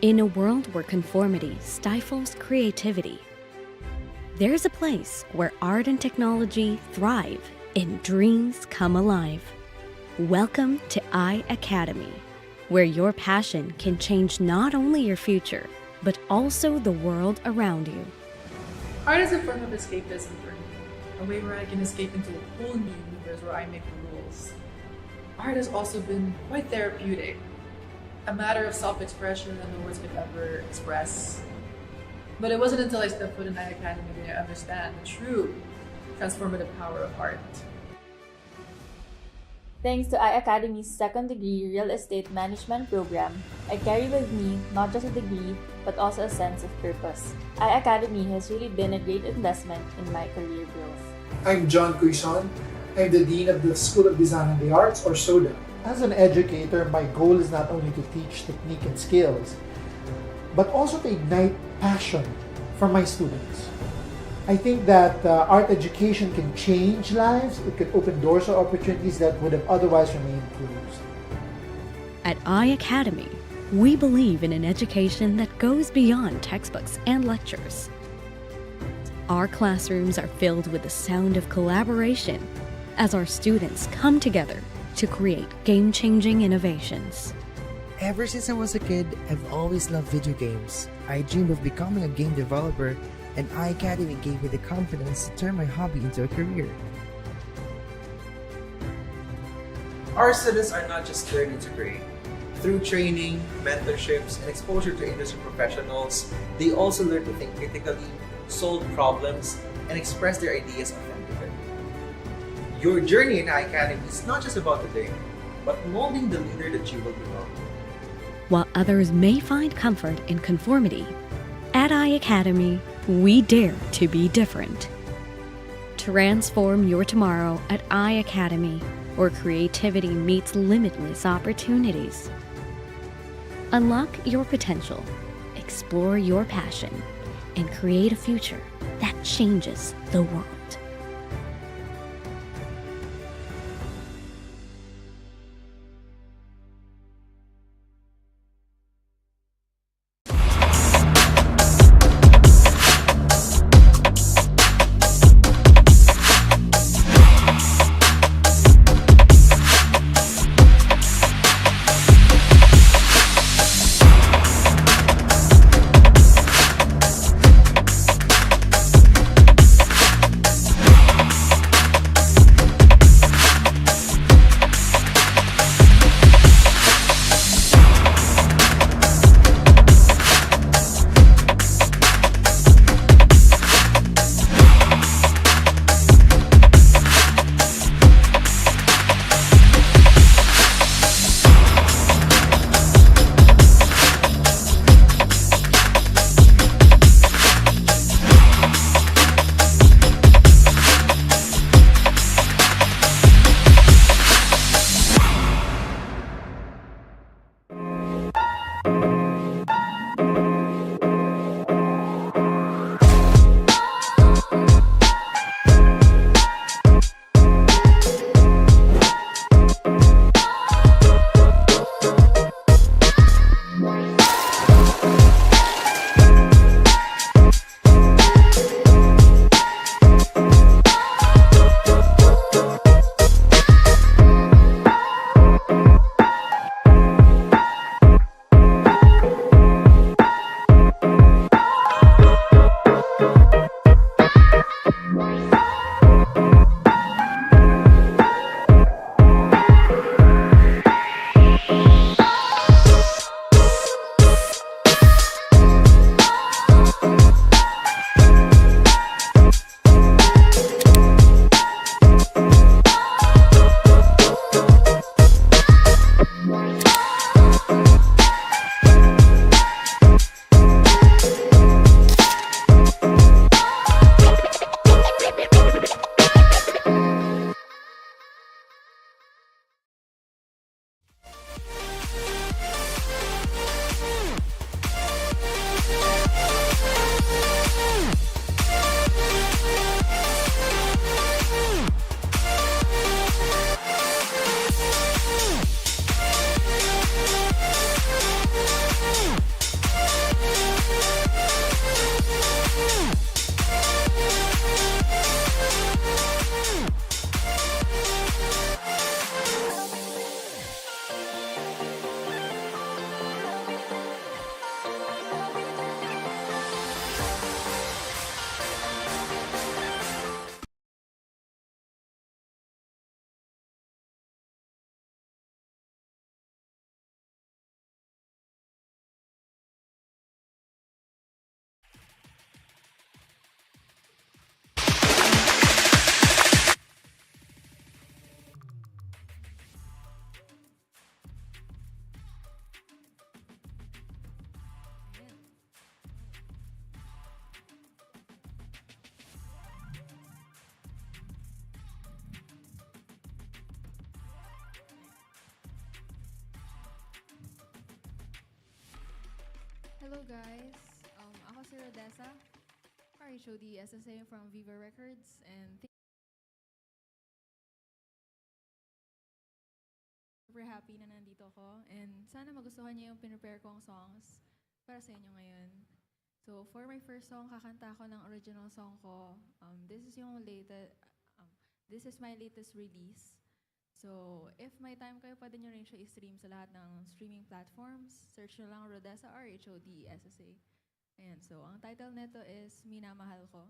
In a world where conformity stifles creativity, there's a place where art and technology thrive and dreams come alive. Welcome to iACADEMY, where your passion can change not only your future, but also the world around you. Art is a form of escapism for me, a way where I can escape into a whole new universe where I make the rules. Art has also been quite therapeutic, a matter of self-expression that no words could ever express. But it wasn't until I stepped foot in iACADEMY that I understand the true transformative power of art. Thanks to iACADEMY's second degree real estate management program, I carry with me not just a degree, but also a sense of purpose. iACADEMY has really been a great investment in my career growth. I'm John Cuison. I'm the Dean of the School of Design and the Arts, or SODA. As an educator, my goal is not only to teach technique and skills, but also to ignite passion for my students. I think that art education can change lives. It can open doors or opportunities that would have otherwise remained closed. At iACADEMY, we believe in an education that goes beyond textbooks and lectures. Our classrooms are filled with the sound of collaboration as our students come together to create game-changing innovations. Ever since I was a kid, I've always loved video games. I dreamed of becoming a game developer, and iACADEMY gave me the confidence to turn my hobby into a career. Our students are not just learning to create. Through training, mentorships, and exposure to industry professionals, they also learn to think critically, solve problems, and express their ideas authentically. Your journey in iACADEMY is not just about today, but molding the leader that you will become. While others may find comfort in conformity, at iACADEMY, we dare to be different. Transform your tomorrow at iACADEMY, where creativity meets limitless opportunities. Unlock your potential, explore your passion, and create a future that changes the world. Hello guys, ako si Rodessa, RHOD SSA from Viva Records, and super happy na nandito ako. And sana magustuhan niyo yung pinrepare kong songs para sa inyo ngayon. So for my first song, kakanta ako ng original song ko. This is my latest release. So, if may time kayo, pwede nyo rin siya i-stream sa lahat ng streaming platforms. Search nyo lang Rodessa, RHODESSA. Ayan, so ang title nito is Minamahal Ko.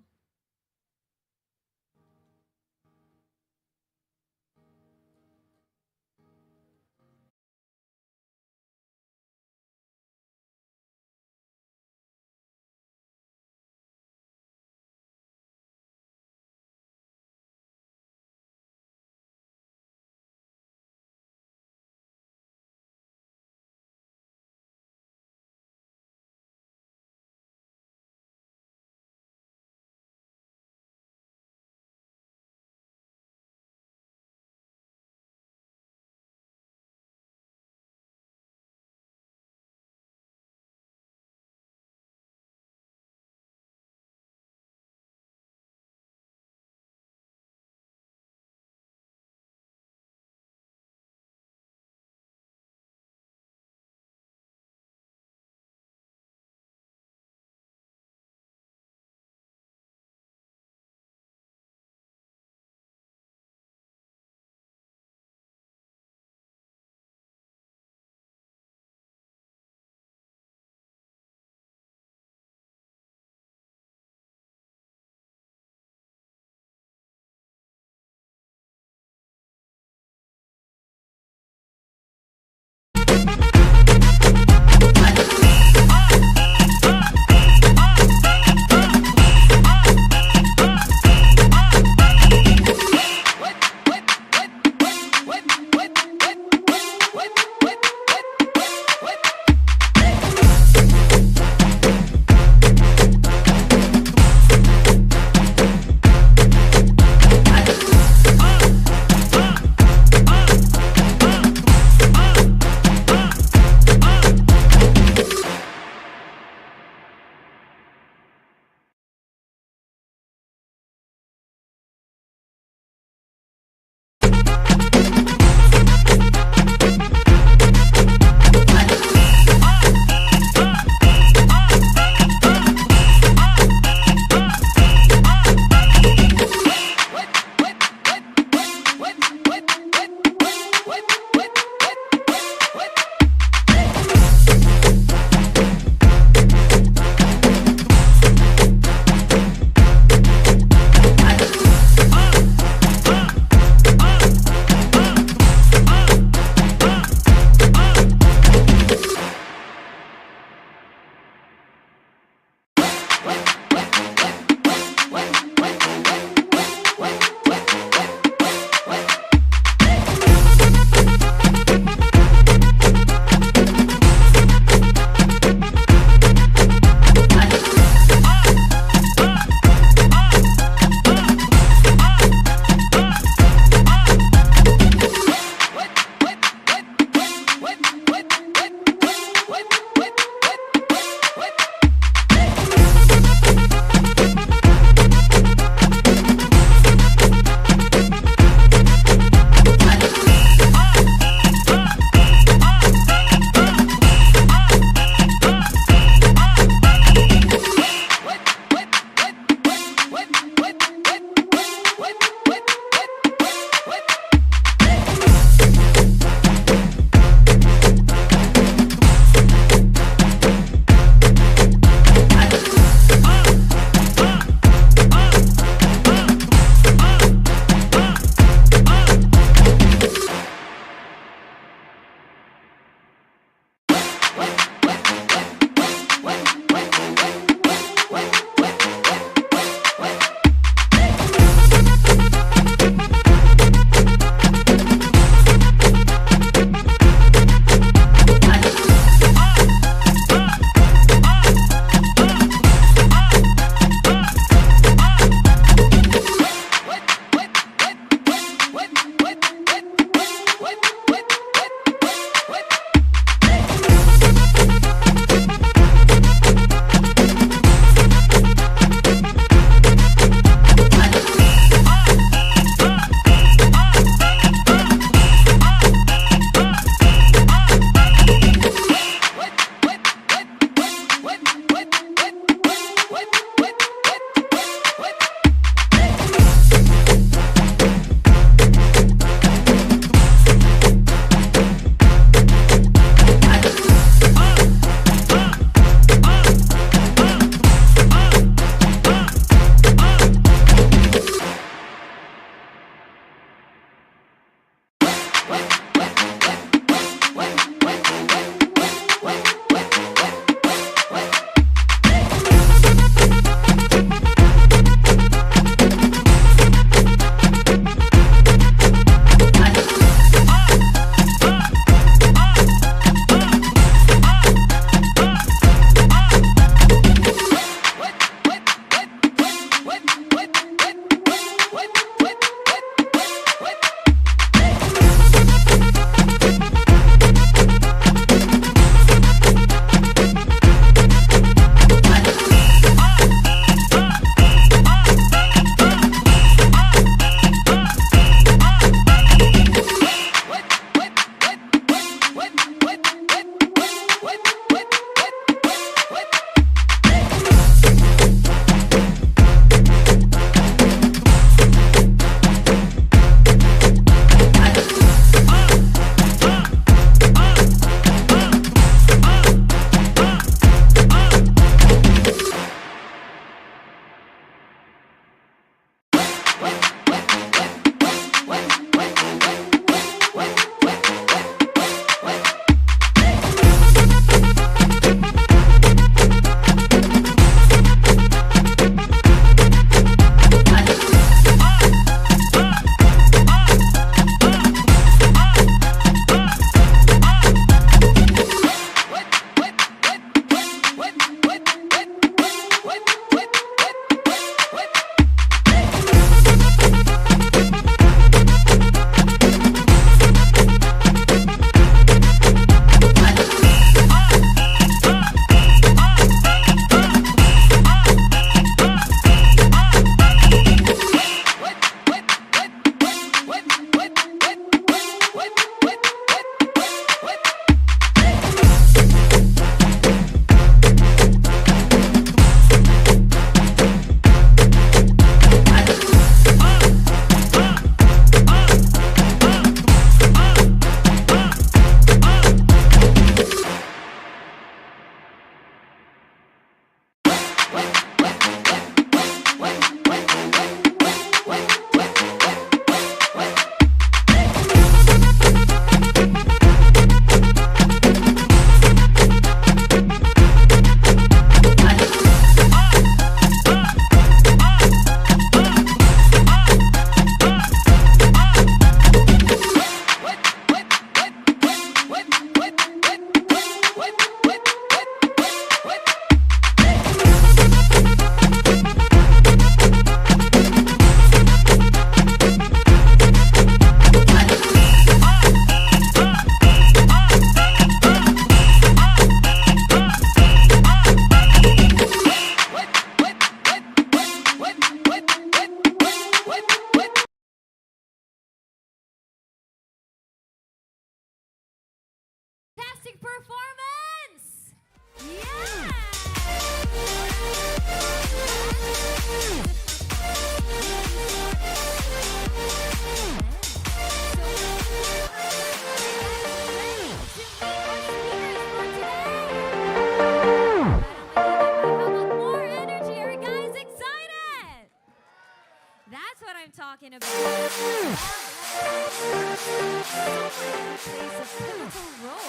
I'm talking about. Someone who plays a pivotal role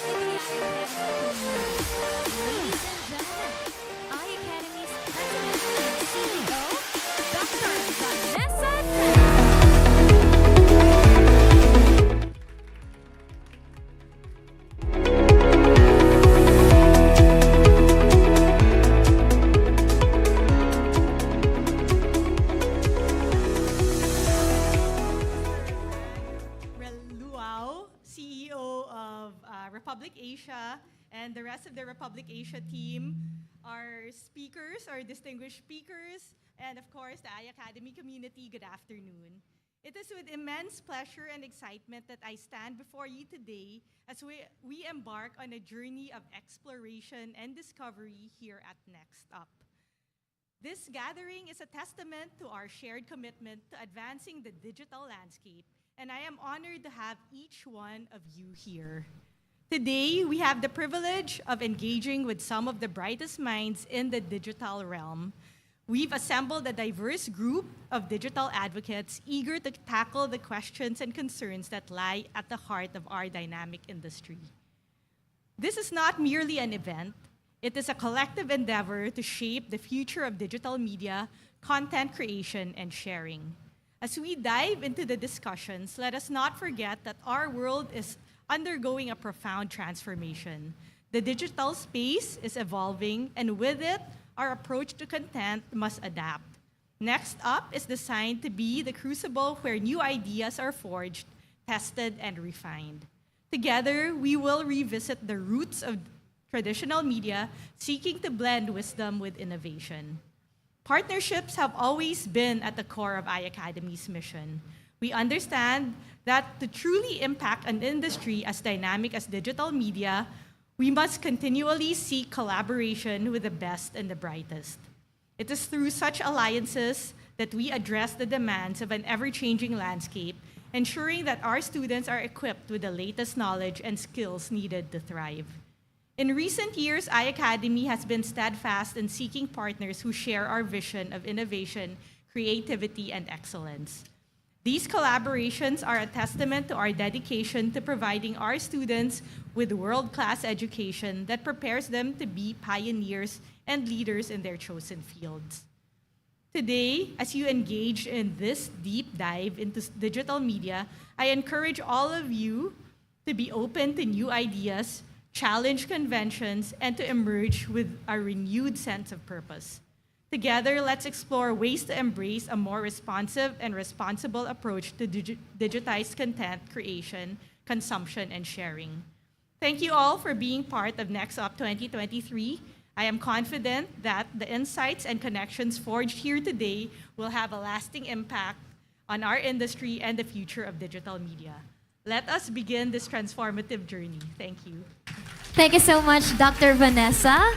in the iACADEMY community. Ladies and gentlemen, iACADEMY's president and CEO, Dr. Vanessa. CEO of Republic Asia, and the rest of the Republic Asia team, our speakers, our distinguished speakers, and of course the iACADEMY community, good afternoon. It is with immense pleasure and excitement that I stand before you today as we embark on a journey of exploration and discovery here at Next Up. This gathering is a testament to our shared commitment to advancing the digital landscape, and I am honored to have each one of you here. Today, we have the privilege of engaging with some of the brightest minds in the digital realm. We've assembled a diverse group of digital advocates eager to tackle the questions and concerns that lie at the heart of our dynamic industry. This is not merely an event. It is a collective endeavor to shape the future of digital media, content creation, and sharing. As we dive into the discussions, let us not forget that our world is undergoing a profound transformation. The digital space is evolving, and with it, our approach to content must adapt. Next Up is designed to be the crucible where new ideas are forged, tested, and refined. Together, we will revisit the roots of traditional media, seeking to blend wisdom with innovation. Partnerships have always been at the core of iACADEMY's mission. We understand that to truly impact an industry as dynamic as digital media, we must continually seek collaboration with the best and the brightest. It is through such alliances that we address the demands of an ever-changing landscape, ensuring that our students are equipped with the latest knowledge and skills needed to thrive. In recent years, iACADEMY has been steadfast in seeking partners who share our vision of innovation, creativity, and excellence. These collaborations are a testament to our dedication to providing our students with world-class education that prepares them to be pioneers and leaders in their chosen fields. Today, as you engage in this deep dive into digital media, I encourage all of you to be open to new ideas, challenge conventions, and to emerge with a renewed sense of purpose. Together, let's explore ways to embrace a more responsive and responsible approach to digitized content creation, consumption, and sharing. Thank you all for being part of Next Up 2023. I am confident that the insights and connections forged here today will have a lasting impact on our industry and the future of digital media. Let us begin this transformative journey. Thank you. Thank you so much, Dr. Vanessa.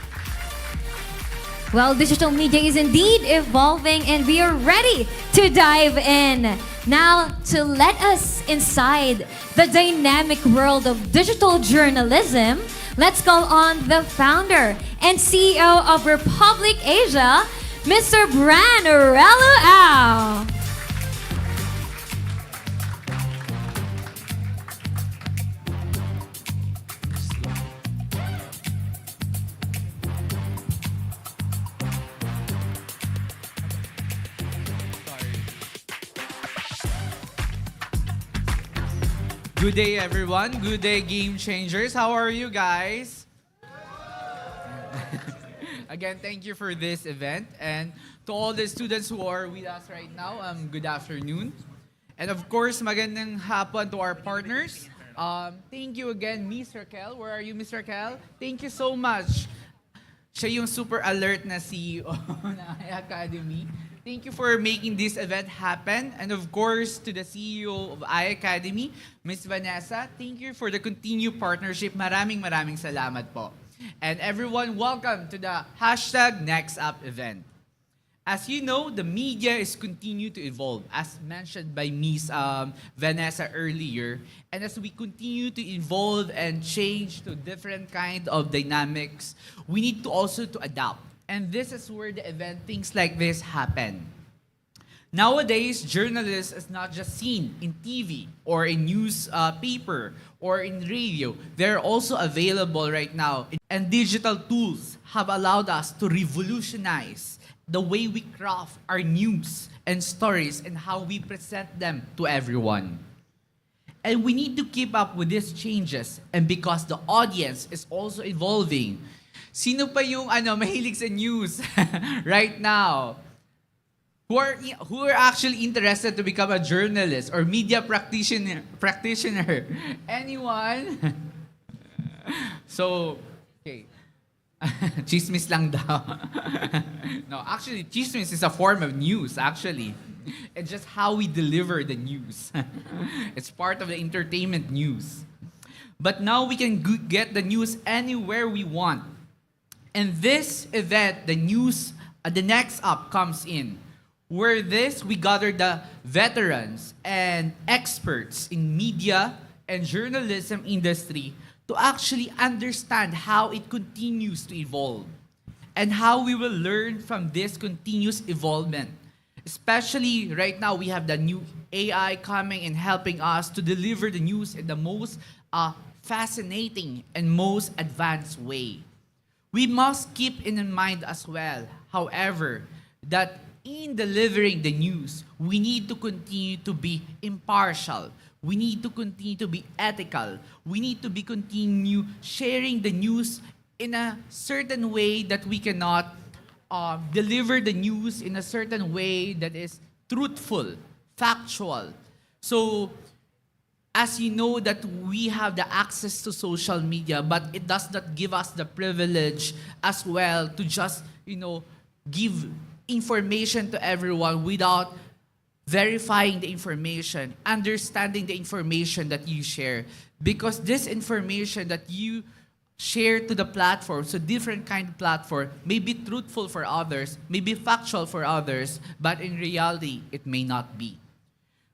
Well, digital media is indeed evolving, and we are ready to dive in. Now, to let us inside the dynamic world of digital journalism, let's call on the founder and CEO of Republic Asia, Mr. Bran Reluau. Good day, everyone. Good day, game changers. How are you guys? Again, thank you for this event. And to all the students who are with us right now, good afternoon. And of course, magandang hapon to our partners. Thank you again, Miss Raquel. Where are you, Miss Raquel? Thank you so much. Siya yung super alert na CEO ng iACADEMY. Thank you for making this event happen. And of course, to the CEO of iACADEMY, Ms. Vanessa, thank you for the continued partnership. Maraming salamat po. And everyone, welcome to the #NextUp event. As you know, the media is continue to evolve, as mentioned by Ms. Vanessa earlier. And as we continue to evolve and change to different kind of dynamics, we need to also to adapt. And this is where the event, things like this happen. Nowadays, journalists is not just seen in TV or in news paper or in radio. They're also available right now. And digital tools have allowed us to revolutionize the way we craft our news and stories and how we present them to everyone. And we need to keep up with these changes. And because the audience is also evolving, sino pa yung mahilig sa news right now? Who are actually interested to become a journalist or media practitioner? Anyone? So, okay. Chismis lang daw. No, actually, chismis is a form of news, actually. It's just how we deliver the news. It's part of the entertainment news. But now we can get the news anywhere we want. And this event, the news, the next up comes in. Where we gather the veterans and experts in media and journalism industry to actually understand how it continues to evolve and how we will learn from this continuous evolvement. Especially right now, we have the new AI coming and helping us to deliver the news in the most fascinating and most advanced way. We must keep in mind as well, however, that in delivering the news, we need to continue to be impartial. We need to continue to be ethical. We need to continue sharing the news in a certain way that we cannot deliver the news in a certain way that is truthful, factual. So, as you know that we have the access to social media, but it does not give us the privilege as well to just, give information to everyone without verifying the information, understanding the information that you share. Because this information that you share to the platform, so different kind of platform, may be truthful for others, may be factual for others, but in reality, it may not be.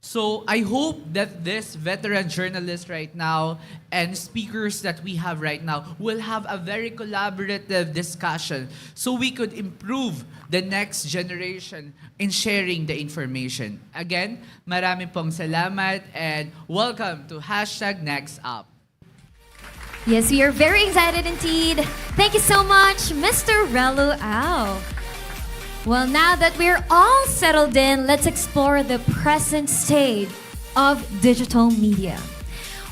So I hope that this veteran journalist right now and speakers that we have right now will have a very collaborative discussion so we could improve the next generation in sharing the information. Again, maraming pong salamat and welcome to #NextUp. Yes, we are very excited indeed. Thank you so much, Mr. Relu Au. Well, now that we're all settled in, let's explore the present state of digital media.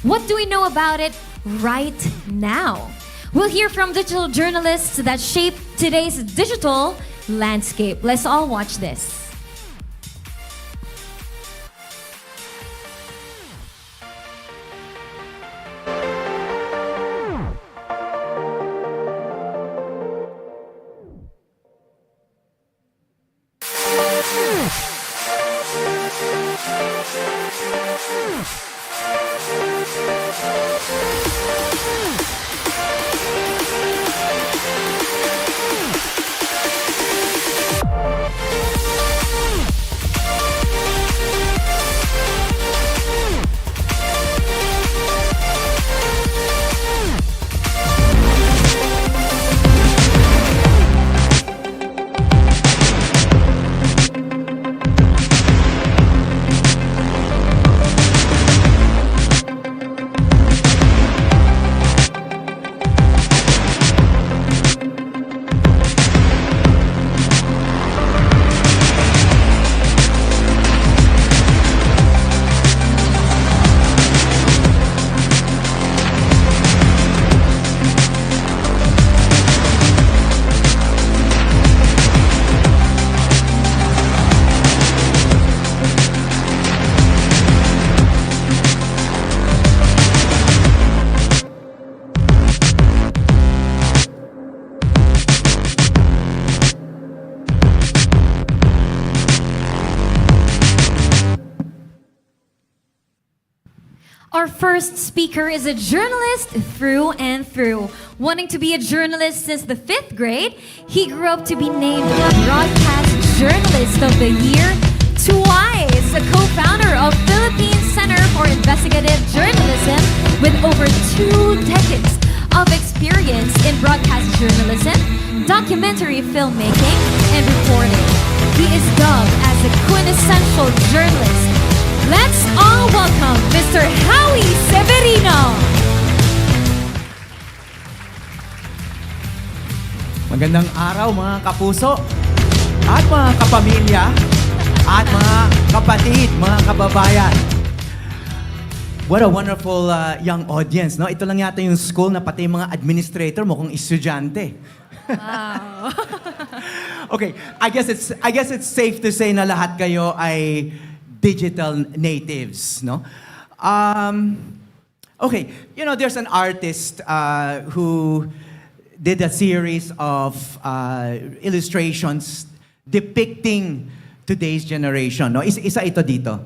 What do we know about it right now? We'll hear from digital journalists that shape today's digital landscape. Let's all watch this. Our first speaker is a journalist through and through. Wanting to be a journalist since the 5th grade, he grew up to be named Broadcast Journalist of the Year twice, a co-founder of Philippine Center for Investigative Journalism with over 2 decades of experience in broadcast journalism, documentary filmmaking, and reporting. He is dubbed as the quintessential journalist. Let's all welcome Mr. Howie Severino. Magandang araw mga kapuso at mga kapamilya at mga kapatid, mga kababayan. What a wonderful young audience, no? Ito lang yata yung school na pati yung mga administrator mo kung estudyante. Wow. Okay, I guess it's safe to say na lahat kayo ay digital natives, no? Okay, you know, there's an artist who did a series of illustrations depicting today's generation, no? Isa ito dito.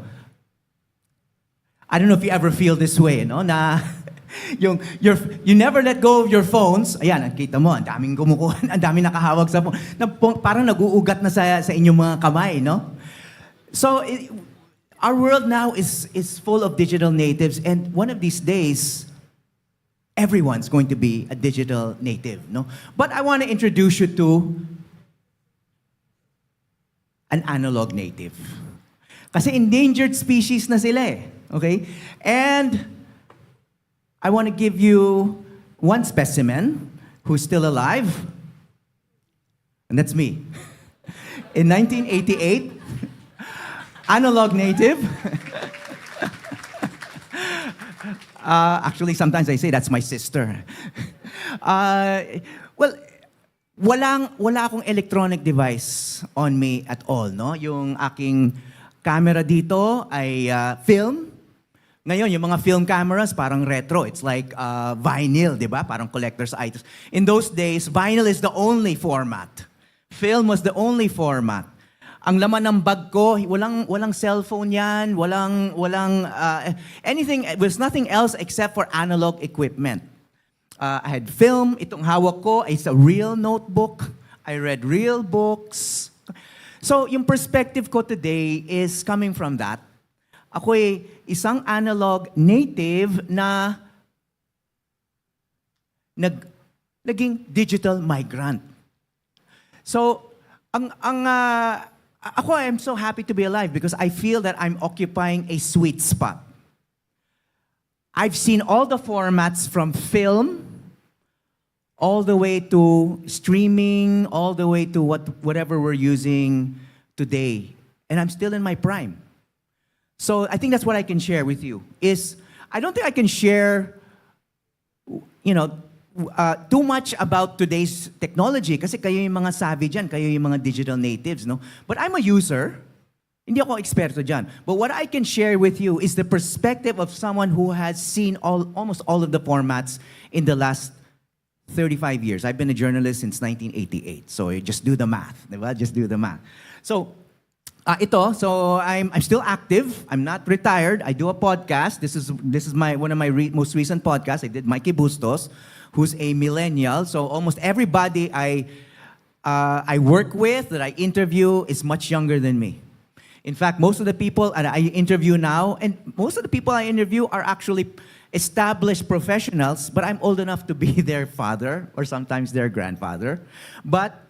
I don't know if you ever feel this way, no? Na you never let go of your phones. Ayan, kita mo, ang daming kumukuha, ang daming nakahawag sa phone. Parang nag-uugat na sa inyong mga kamay, no? So, our world now is full of digital natives, and one of these days, everyone's going to be a digital native, no? But I want to introduce you to an analog native. Kasi endangered species na sila eh. Okay? And I want to give you one specimen who's still alive. And that's me. In 1988, analog native. Actually, sometimes I say that's my sister. Well, wala akong electronic device on me at all, no? Yung aking camera dito ay film. Ngayon, yung mga film cameras, parang retro. It's like vinyl, di ba? Parang collector's items. In those days, vinyl is the only format. Film was the only format. Ang laman ng bag ko, walang cellphone yan, walang anything, there's nothing else except for analog equipment. I had film, itong hawak ko, it's a real notebook. I read real books. So, yung perspective ko today is coming from that. Ako'y isang analog native na naging digital migrant. So, ako, I'm so happy to be alive because I feel that I'm occupying a sweet spot. I've seen all the formats from film, all the way to streaming, all the way to whatever we're using today. And I'm still in my prime. So I think that's what I can share with you. I don't think I can share, too much about today's technology kasi kayo yung mga savvy dyan, kayo yung mga digital natives, no? But I'm a user. Hindi ako eksperto dyan. But what I can share with you is the perspective of someone who has seen almost all of the formats in the last 35 years. I've been a journalist since 1988. So you just do the math, diba? Just do the math. So, I'm still active. I'm not retired. I do a podcast. This is one of my most recent podcasts. I did Mikey Bustos, who's a millennial. So almost everybody I work with, that I interview, is much younger than me. In fact, most of the people that I interview now, and most of the people I interview are actually established professionals, but I'm old enough to be their father or sometimes their grandfather. But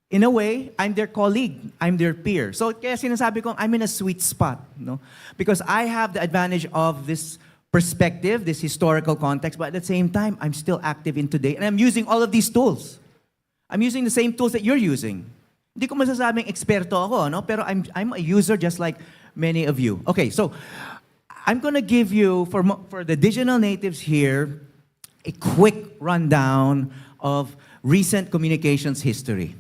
in a way, I'm their colleague, I'm their peer. So kaya sinasabi ko, I'm in a sweet spot, no? Because I have the advantage of this perspective, this historical context, but at the same time, I'm still active in today, and I'm using all of these tools. I'm using the same tools that you're using. Hindi ko masasabing eksperto ako, no? Pero I'm a user just like many of you. Okay, so I'm gonna give you, for the digital natives here, a quick rundown of recent communications history.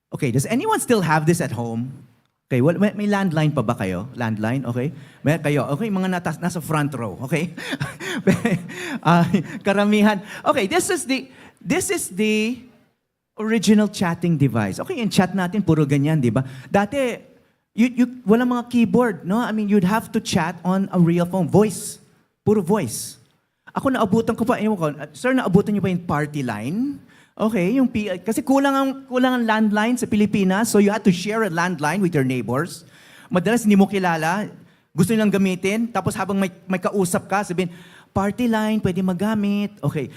Okay, does anyone still have this at home? Okay, may landline pa ba kayo? Landline, okay? May kayo, okay, mga nasa front row, okay? Karamihan. Okay, this is the original chatting device. Okay, yung chat natin puro ganyan, di ba? Dati, walang mga keyboard, no? I mean, you'd have to chat on a real phone. Voice. Puro voice. Ako naabutan ko pa, sir, naabutan niyo pa yung party line? Okay, kasi kulang ang landline sa Pilipinas, so you had to share a landline with your neighbors. Madalas hindi mo kilala, gusto nilang gamitin, tapos habang may kausap ka, sabihin, party line, pwede magamit. Okay.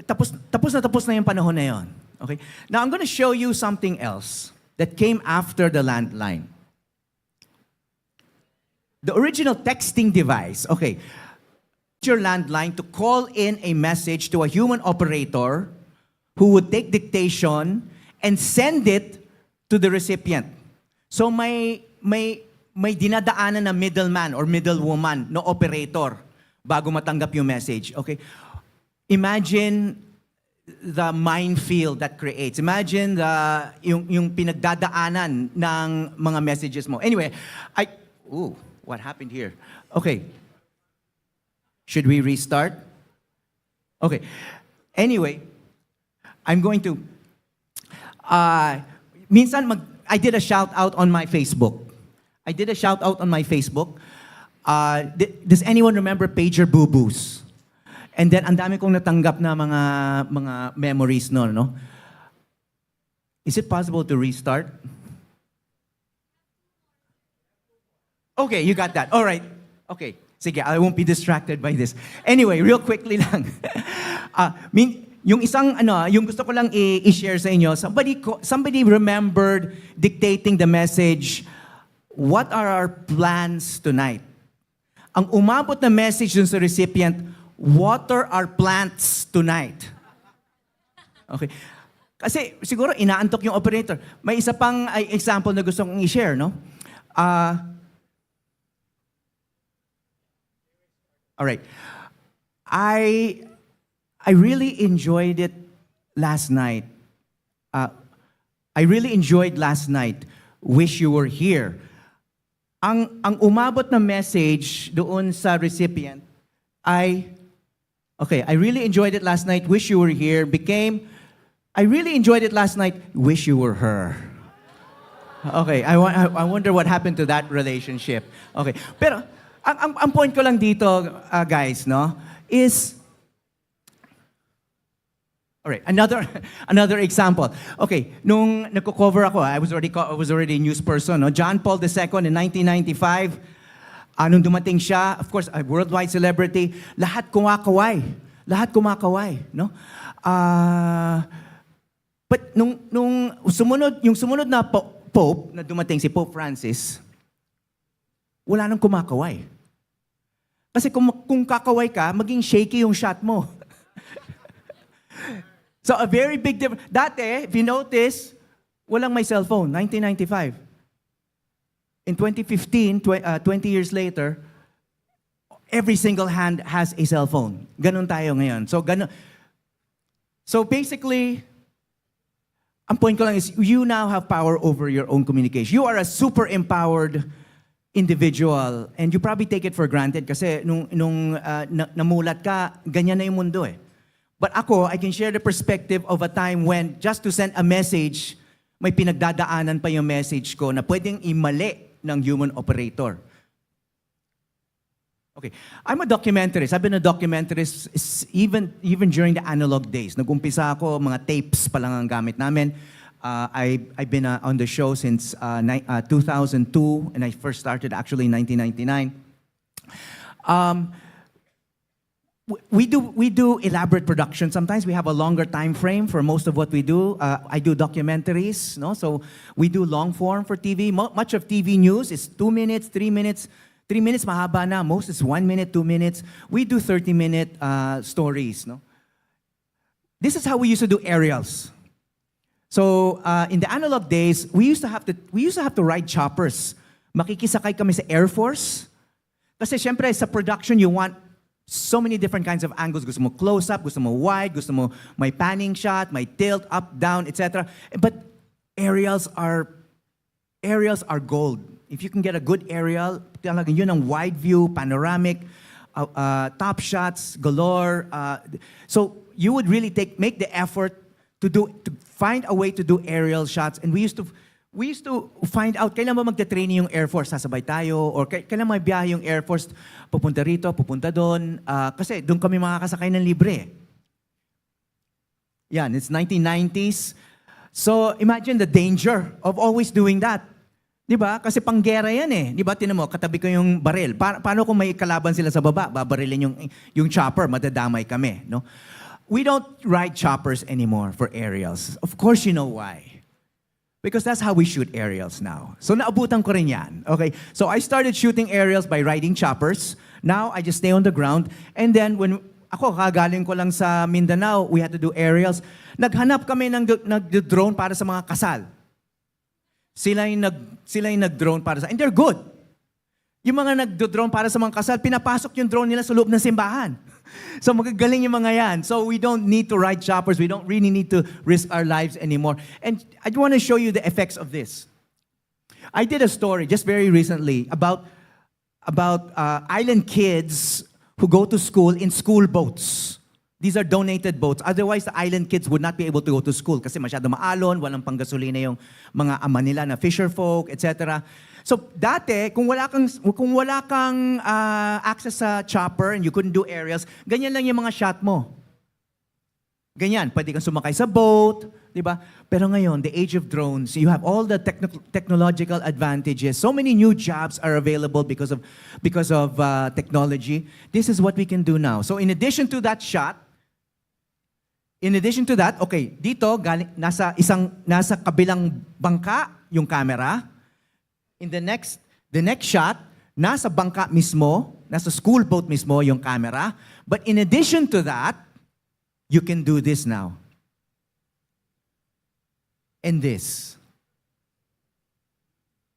Tapos na yung panahon na yon. Okay. Now, I'm gonna show you something else. that came after the landline. The original texting device, okay, your landline to call in a message to a human operator who would take dictation and send it to the recipient. So may dinadaanan na middleman or middlewoman no operator bago matanggap yung message. Okay? Imagine the minefield that creates. Imagine yung pinagdadaanan ng mga messages mo. Anyway, what happened here? Okay. Should we restart? Okay. Anyway, I'm going to I did a shout out on my Facebook. Does anyone remember pager boo-boos? And then, ang dami kong natanggap na mga memories no? Is it possible to restart? Okay, you got that. All right. Okay. Sige, I won't be distracted by this. Anyway, real quickly lang. Yung yung gusto ko lang i-share sa inyo, somebody remembered dictating the message, what are our plans tonight? Ang umabot na message dun sa recipient, water our plants tonight. Okay. Kasi siguro inaantok yung operator. May isa pang example na gusto kong i-share, no? All right. I really enjoyed it last night. I really enjoyed last night. Wish you were here. Ang umabot na message doon sa recipient I really enjoyed it last night. Wish you were here. I really enjoyed it last night. Wish you were her. Okay, I wonder what happened to that relationship. Okay, pero ang point ko lang dito, guys, no, is all right. Another example. Okay, nung nagko-cover ako, I was already a news person. No? John Paul II in 1995. Nung dumating siya, of course, a worldwide celebrity. Lahat kumakaway, no? But nung sumunod na Pope na dumating, si Pope Francis, wala nang kumakaway. Kasi kung kakaway ka, maging shaky yung shot mo. So a very big difference. Dati, if you notice, walang may cellphone, 1995. In 2015, 20 years later, every single hand has a cell phone. Ganun tayo ngayon. So basically, ang point ko lang is, you now have power over your own communication. You are a super empowered individual and you probably take it for granted kasi nung namulat ka, ganyan na yung mundo eh. But ako, I can share the perspective of a time when just to send a message, may pinagdadaanan pa yung message ko na pwedeng imali ng human operator. Okay, I'm a documentarist. I've been a documentarist even during the analog days. Nag-umpisa ako, mga tapes pa lang ang gamit namin. I've been on the show since 2002, and I first started actually in 1999. We do elaborate production. Sometimes we have a longer time frame for most of what we do. I do documentaries, no? So we do long form for TV. Much of TV news is 2 minutes, 3 minutes. 3 minutes mahaba na. Most is 1 minute, 2 minutes. We do 30-minute stories, no? This is how we used to do aerials. So in the analog days, we used to have to ride choppers. Makikisakay kami sa Air Force. Kasi syempre sa production you want so many different kinds of angles. Gusto mo close-up, gusto mo wide, gusto mo may panning shot, may tilt, up, down, etc. But aerials are gold. If you can get a good aerial, talagang yun ang wide view, panoramic, top shots, galore. So you would really make the effort to find a way to do aerial shots. And we used to find out, kailan ba magte-training yung Air Force, sasabay tayo, or kailan may biyahe yung Air Force, pupunta rito, pupunta doon, kasi doon kami makakasakay ng libre. Yan, it's 1990s. So imagine the danger of always doing that. Diba? Kasi panggera yan eh. Diba? Tinan mo, katabi ko yung baril. Paano kung may kalaban sila sa baba, babarilin yung chopper, madadamay kami. No? We don't ride choppers anymore for aerials. Of course you know why. Because that's how we shoot aerials now. So naabutan ko rin yan. Okay? So I started shooting aerials by riding choppers. Now I just stay on the ground. And then when ako kagaling ko lang sa Mindanao, we had to do aerials. Naghanap kami ng nag-drone para sa mga kasal. Sila yung nag-drone para sa... And they're good. Yung mga nag-drone para sa mga kasal, pinapasok yung drone nila sa loob ng simbahan. So magagaling yung mga yan. So we don't need to ride choppers. We don't really need to risk our lives anymore. And I want to show you the effects of this. I did a story just very recently about island kids who go to school in school boats. These are donated boats. Otherwise, the island kids would not be able to go to school kasi masyado maalon, walang panggasolina yung mga ama nila na fisher folk, etc. So dati, kung wala kang access sa chopper and you couldn't do aerials, ganyan lang yung mga shot mo. Ganyan, pwede kang sumakay sa boat, di ba? Pero ngayon, the age of drones, you have all the technological advantages. So many new jobs are available because of technology. This is what we can do now. So in addition to that shot, okay, dito nasa kabilang bangka yung camera. In the next shot, nasa bangka mismo, nasa school boat mismo yung camera. But in addition to that, you can do this now. And this.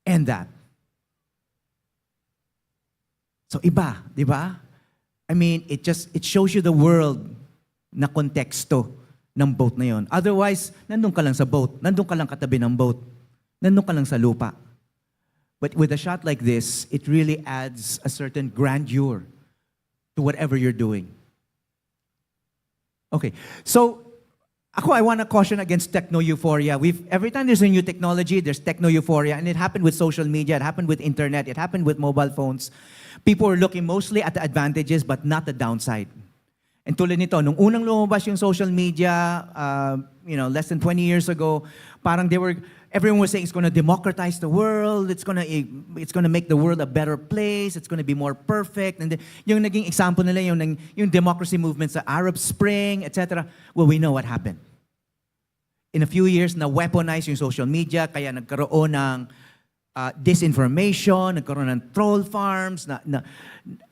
And that. So iba, di ba? I mean, it shows you the world na konteksto ng boat na yon. Otherwise, nandun ka lang sa boat, nandun ka lang katabi ng boat, nandun ka lang sa lupa. But with a shot like this, it really adds a certain grandeur to whatever you're doing. Okay, so I want to caution against techno-euphoria. Every time there's a new technology, there's techno-euphoria. And it happened with social media, it happened with internet, it happened with mobile phones. People are looking mostly at the advantages but not the downside. And tulad nito, nung unang lumabas yung social media, less than 20 years ago, parang everyone was saying it's going to democratize the world, it's going to make the world a better place, it's going to be more perfect. And yung naging example nila yung democracy movement sa Arab Spring, etc. Well, we know what happened. In a few years, na-weaponize yung social media, kaya nagkaroon ng disinformation, nagkaroon ng troll farms,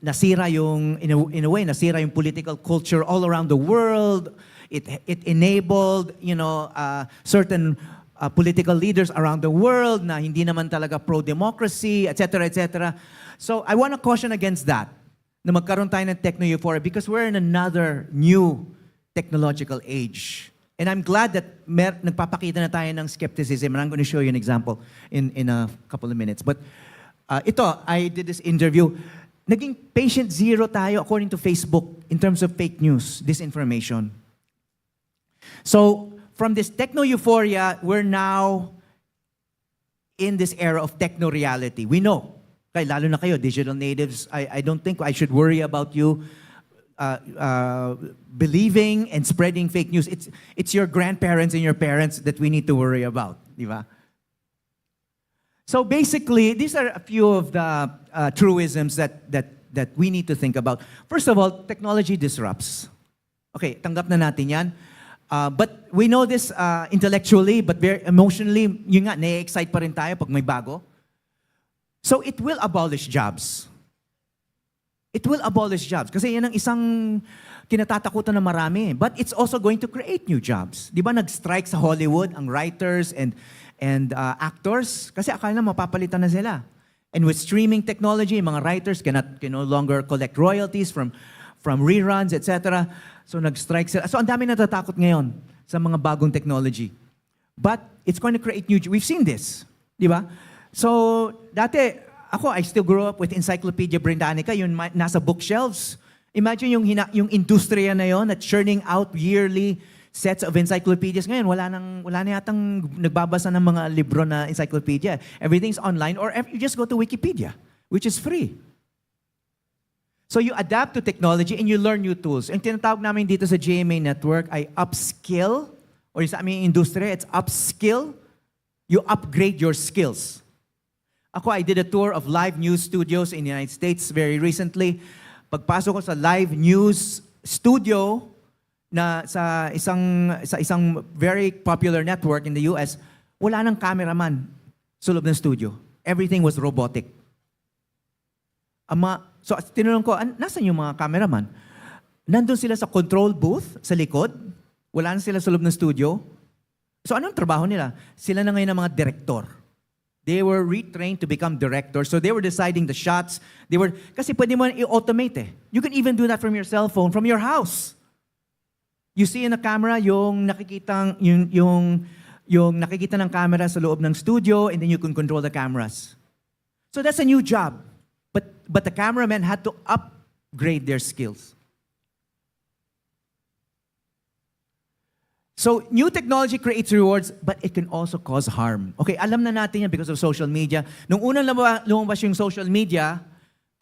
nasira yung, in a way, nasira yung political culture all around the world. It enabled, certain political leaders around the world na hindi naman talaga pro-democracy, etc., etc. So I want to caution against that, na magkaroon tayo ng techno-euphoria because we're in another new technological age. And I'm glad that nagpapakita na tayo ng skepticism. And I'm going to show you an example in a couple of minutes. But I did this interview. Naging patient zero tayo according to Facebook in terms of fake news, disinformation. So from this techno-euphoria, we're now in this era of techno-reality. We know, lalo na kayo, digital natives, I don't think I should worry about you believing and spreading fake news. It's your grandparents and your parents that we need to worry about, di ba? So basically, these are a few of the truisms that we need to think about. First of all, technology disrupts. Okay, tanggap na natin yan. But we know this intellectually, but very emotionally, yun nga, na-excite pa rin tayo pag may bago. So it will abolish jobs. It will abolish jobs. Kasi yan ang isang kinatatakutan na marami. But it's also going to create new jobs. Di ba nag-strike sa Hollywood ang writers and actors? Kasi akala na mapapalitan na sila. And with streaming technology, mga writers can no longer collect royalties from reruns, etc. So nag-strike sila. So ang dami natatakot ngayon sa mga bagong technology. But it's going to create new... We've seen this. Di ba? So dati, I still grew up with Encyclopedia Britannica, yung nasa bookshelves. Imagine yung industriya na yon at churning out yearly sets of encyclopedias. Ngayon, wala na yatang nagbabasa ng mga libro na encyclopedia. Everything's online or you just go to Wikipedia, which is free. So you adapt to technology and you learn new tools. Ang tinatawag namin dito sa GMA Network ay upskill, or sa aming industriya, it's upskill. You upgrade your skills. I did a tour of live news studios in the United States very recently. Pagpasok ko sa live news studio na sa isang very popular network in the US, wala nang cameraman sa loob ng studio. Everything was robotic. So tinanong ko, nasan yung mga cameraman? Nandun sila sa control booth, sa likod. Wala na sila sa loob ng studio. So anong trabaho nila? Sila na ngayon ang mga director. They were retrained to become directors. So they were deciding the shots. Kasi pwede mo i-automate eh. You can even do that from your cell phone, from your house. You see in the camera yung nakikita ng camera sa loob ng studio, and then you can control the cameras. So that's a new job. But the cameramen had to upgrade their skills. So new technology creates rewards, but it can also cause harm. Okay, alam na natin yan because of social media. Nung unang lumabas yung social media,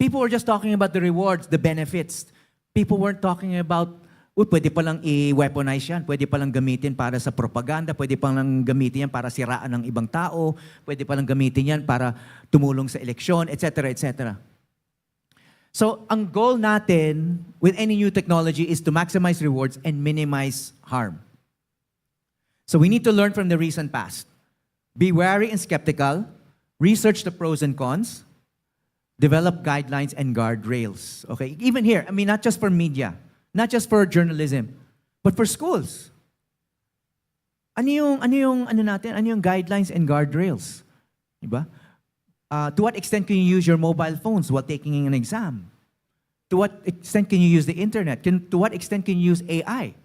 people were just talking about the rewards, the benefits. People weren't talking about, pwede palang i-weaponize yan, pwede palang gamitin para sa propaganda, pwede palang gamitin yan para siraan ng ibang tao, pwede palang gamitin yan para tumulong sa eleksyon, etc., etc. So, ang goal natin with any new technology is to maximize rewards and minimize harm. So we need to learn from the recent past. Be wary and skeptical, research the pros and cons, develop guidelines and guardrails. Okay, even here, I mean, not just for media, not just for journalism, but for schools. Ano yung guidelines and guardrails? Diba? To what extent can you use your mobile phones while taking an exam? To what extent can you use the internet? To what extent can you use AI?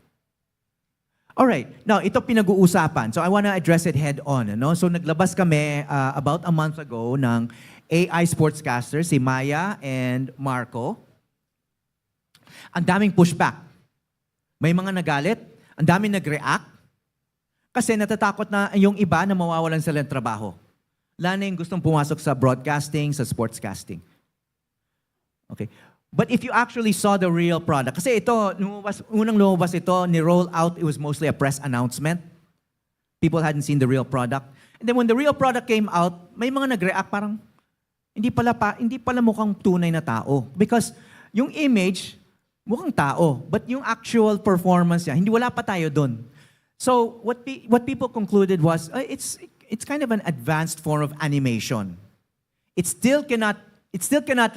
All right. Now, ito pinag-uusapan. So I want to address it head on. Ano? So naglabas kami about a month ago ng AI sportscasters, si Maya and Marco. Ang daming pushback. May mga nagalit, ang daming nag-react, kasi natatakot na yung iba na mawawalan sila ng trabaho. Lalo na yung gustong pumasok sa broadcasting, sa sportscasting. Okay. But if you actually saw the real product, kasi ito, unang lumabas ito, ni-roll out, it was mostly a press announcement. People hadn't seen the real product. And then when the real product came out, may mga nag-react parang, hindi pala mukhang tunay na tao. Because yung image, mukhang tao. But yung actual performance niya, wala pa tayo dun. So what people concluded was, it's kind of an advanced form of animation. It still cannot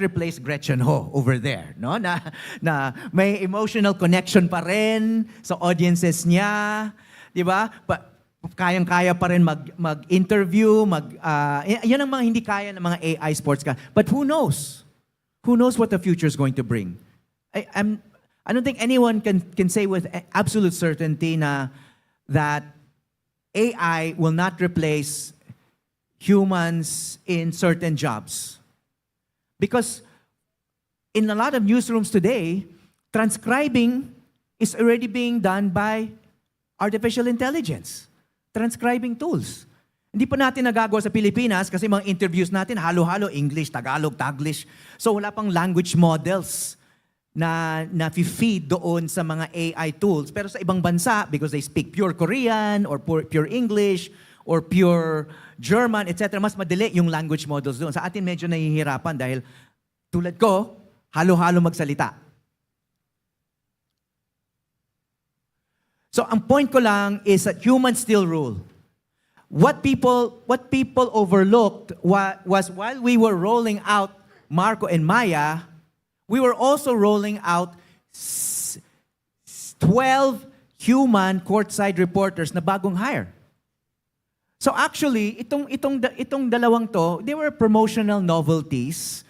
replace Gretchen Ho over there, no? Na may emotional connection pa rin sa audiences niya, di ba? Kayang-kaya pa rin mag-interview, yan ang mga hindi kaya ng mga AI sports ka. But who knows? Who knows what the future is going to bring? I don't think anyone can say with absolute certainty that AI will not replace humans in certain jobs. Because in a lot of newsrooms today, transcribing is already being done by artificial intelligence. Transcribing tools. Hindi pa natin nagagawa sa Pilipinas kasi mga interviews natin, halo-halo, English, Tagalog, Taglish. So wala pang language models na feed doon sa mga AI tools. Pero sa ibang bansa, because they speak pure Korean or pure English or pure German, etc., mas madali yung language models doon. Sa atin medyo nahihirapan dahil tulad ko, halo-halo magsalita. So ang point ko lang is that humans still rule. What people overlooked was while we were rolling out Marco and Maya, we were also rolling out 12 human courtside reporters na bagong hire. So actually, itong dalawang to, they were promotional novelties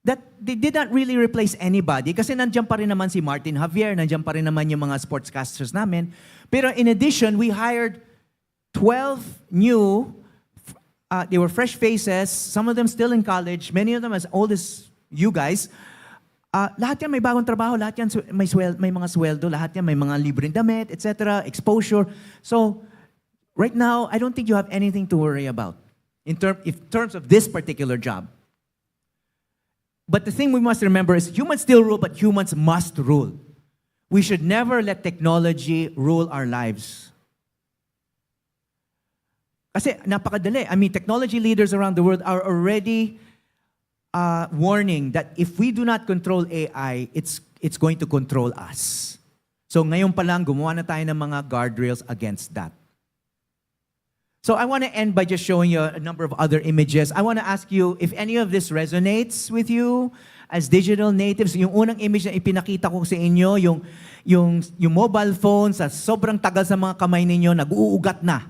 that they did not really replace anybody kasi nandiyan pa rin naman si Martin Javier, nandiyan pa rin naman yung mga sportscasters namin. Pero in addition, we hired 12 new, they were fresh faces, some of them still in college, many of them as old as you guys. Lahat yan may bagong trabaho, lahat yan may mga sweldo, lahat yan may mga libreng damit, etc., exposure. So, right now, I don't think you have anything to worry about in terms of this particular job. But the thing we must remember is humans still rule, but humans must rule. We should never let technology rule our lives. Kasi napakadali. I mean, technology leaders around the world are already warning that if we do not control AI, it's going to control us. So ngayon pa lang, gumawa na tayo ng mga guardrails against that. So I want to end by just showing you a number of other images. I want to ask you if any of this resonates with you as digital natives. Yung unang image na ipinakita ko sa inyo, yung mobile phone sa sobrang tagal sa mga kamay ninyo, nag-uugat na.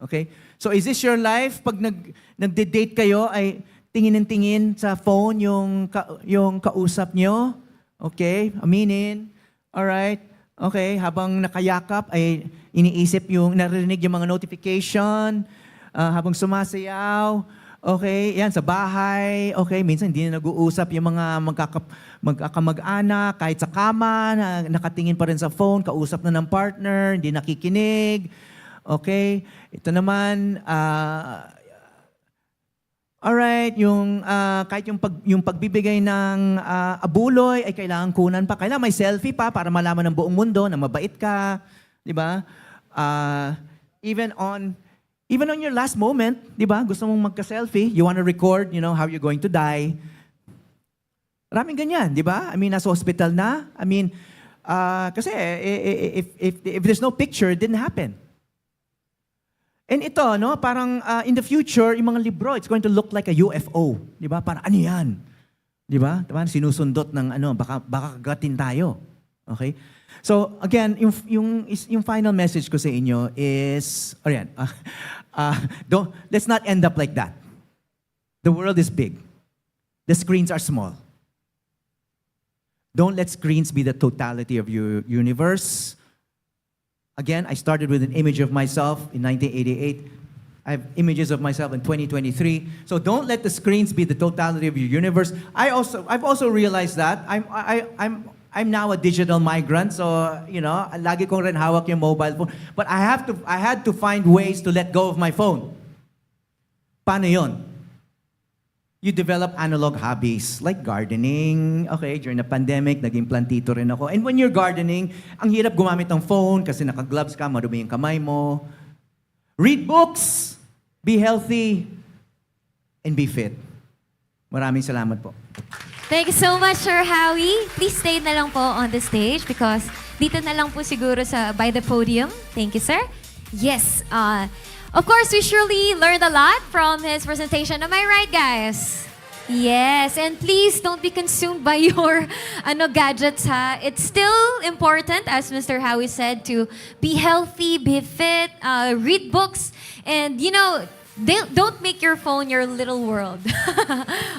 Okay? So is this your life? Pag nagde-date kayo, ay tingin ng tingin sa phone yung kausap nyo? Okay? Aminin. Alright? Okay? Habang nakayakap, ay iniisip narinig yung mga notification, habang sumasayaw. Okay, yan, sa bahay. Okay, minsan hindi na nag-uusap yung mga magkakamag-anak, kahit sa kama, nakatingin pa rin sa phone, kausap na ng partner, hindi nakikinig. Okay, ito naman, alright, kahit yung pagbibigay ng abuloy ay kailangan kunan pa. Kailangan may selfie pa para malaman ng buong mundo na mabait ka. Di ba? Even on your last moment, di ba? Gusto mong magka-selfie, you want to record, how you're going to die. Maraming ganyan, di ba? I mean, nasa hospital na. I mean, kasi if there's no picture, it didn't happen. And ito, parang in the future, yung mga libro, it's going to look like a UFO. Di ba? Parang ano yan? Di ba? Diba? Sinusundot ng baka kagatin tayo. Okay? So, again, yung final message ko sa inyo is, let's not end up like that. The world is big. The screens are small. Don't let screens be the totality of your universe. Again, I started with an image of myself in 1988. I have images of myself in 2023. So don't let the screens be the totality of your universe. I've also realized that I'm now a digital migrant, so lagi kong rin hawak yung mobile phone. But I had to find ways to let go of my phone. Paano yon? You develop analog hobbies like gardening. Okay, during the pandemic, naging plantito rin ako. And when you're gardening, ang hirap gumamit ng phone kasi naka-gloves ka, marumi yung kamay mo. Read books, be healthy, and be fit. Maraming salamat po. Thank you so much, Sir Howie. Please stay na lang po on the stage because dito na lang po siguro by the podium. Thank you, sir. Yes, of course, we surely learned a lot from his presentation. Am I right, guys? Yes, and please don't be consumed by your gadgets, ha? It's still important, as Mr. Howie said, to be healthy, be fit, read books, and don't make your phone your little world.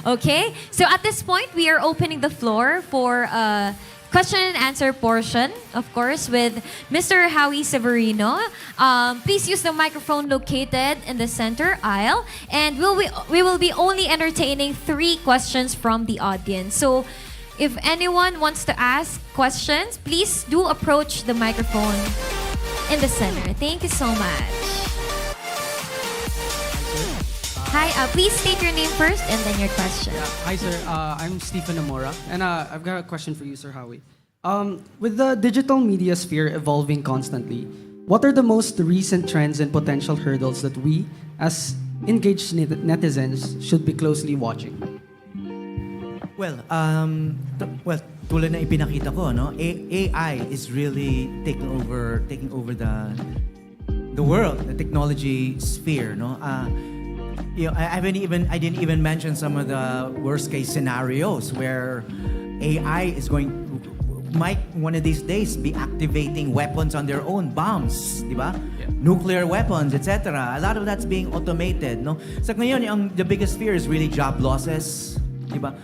Okay? So at this point, we are opening the floor for question and answer portion, of course, with Mr. Howie Severino. Please use the microphone located in the center aisle, and we will be only entertaining 3 questions from the audience. So if anyone wants to ask questions, please do approach the microphone in the center. Thank you so much. Hi, please state your name first and then your question. Hi, sir. I'm Stephen Amora, and I've got a question for you, Sir Howie. With the digital media sphere evolving constantly, what are the most recent trends and potential hurdles that we, as engaged netizens, should be closely watching? Well, tulad na ipinakita ko, AI is really taking over the world, the technology sphere, I didn't even mention some of the worst case scenarios where AI might one of these days be activating weapons on their own, bombs, di ba? Yeah. Nuclear weapons, etc. A lot of that's being automated, no? So ngayon, the biggest fear is really job losses, di ba?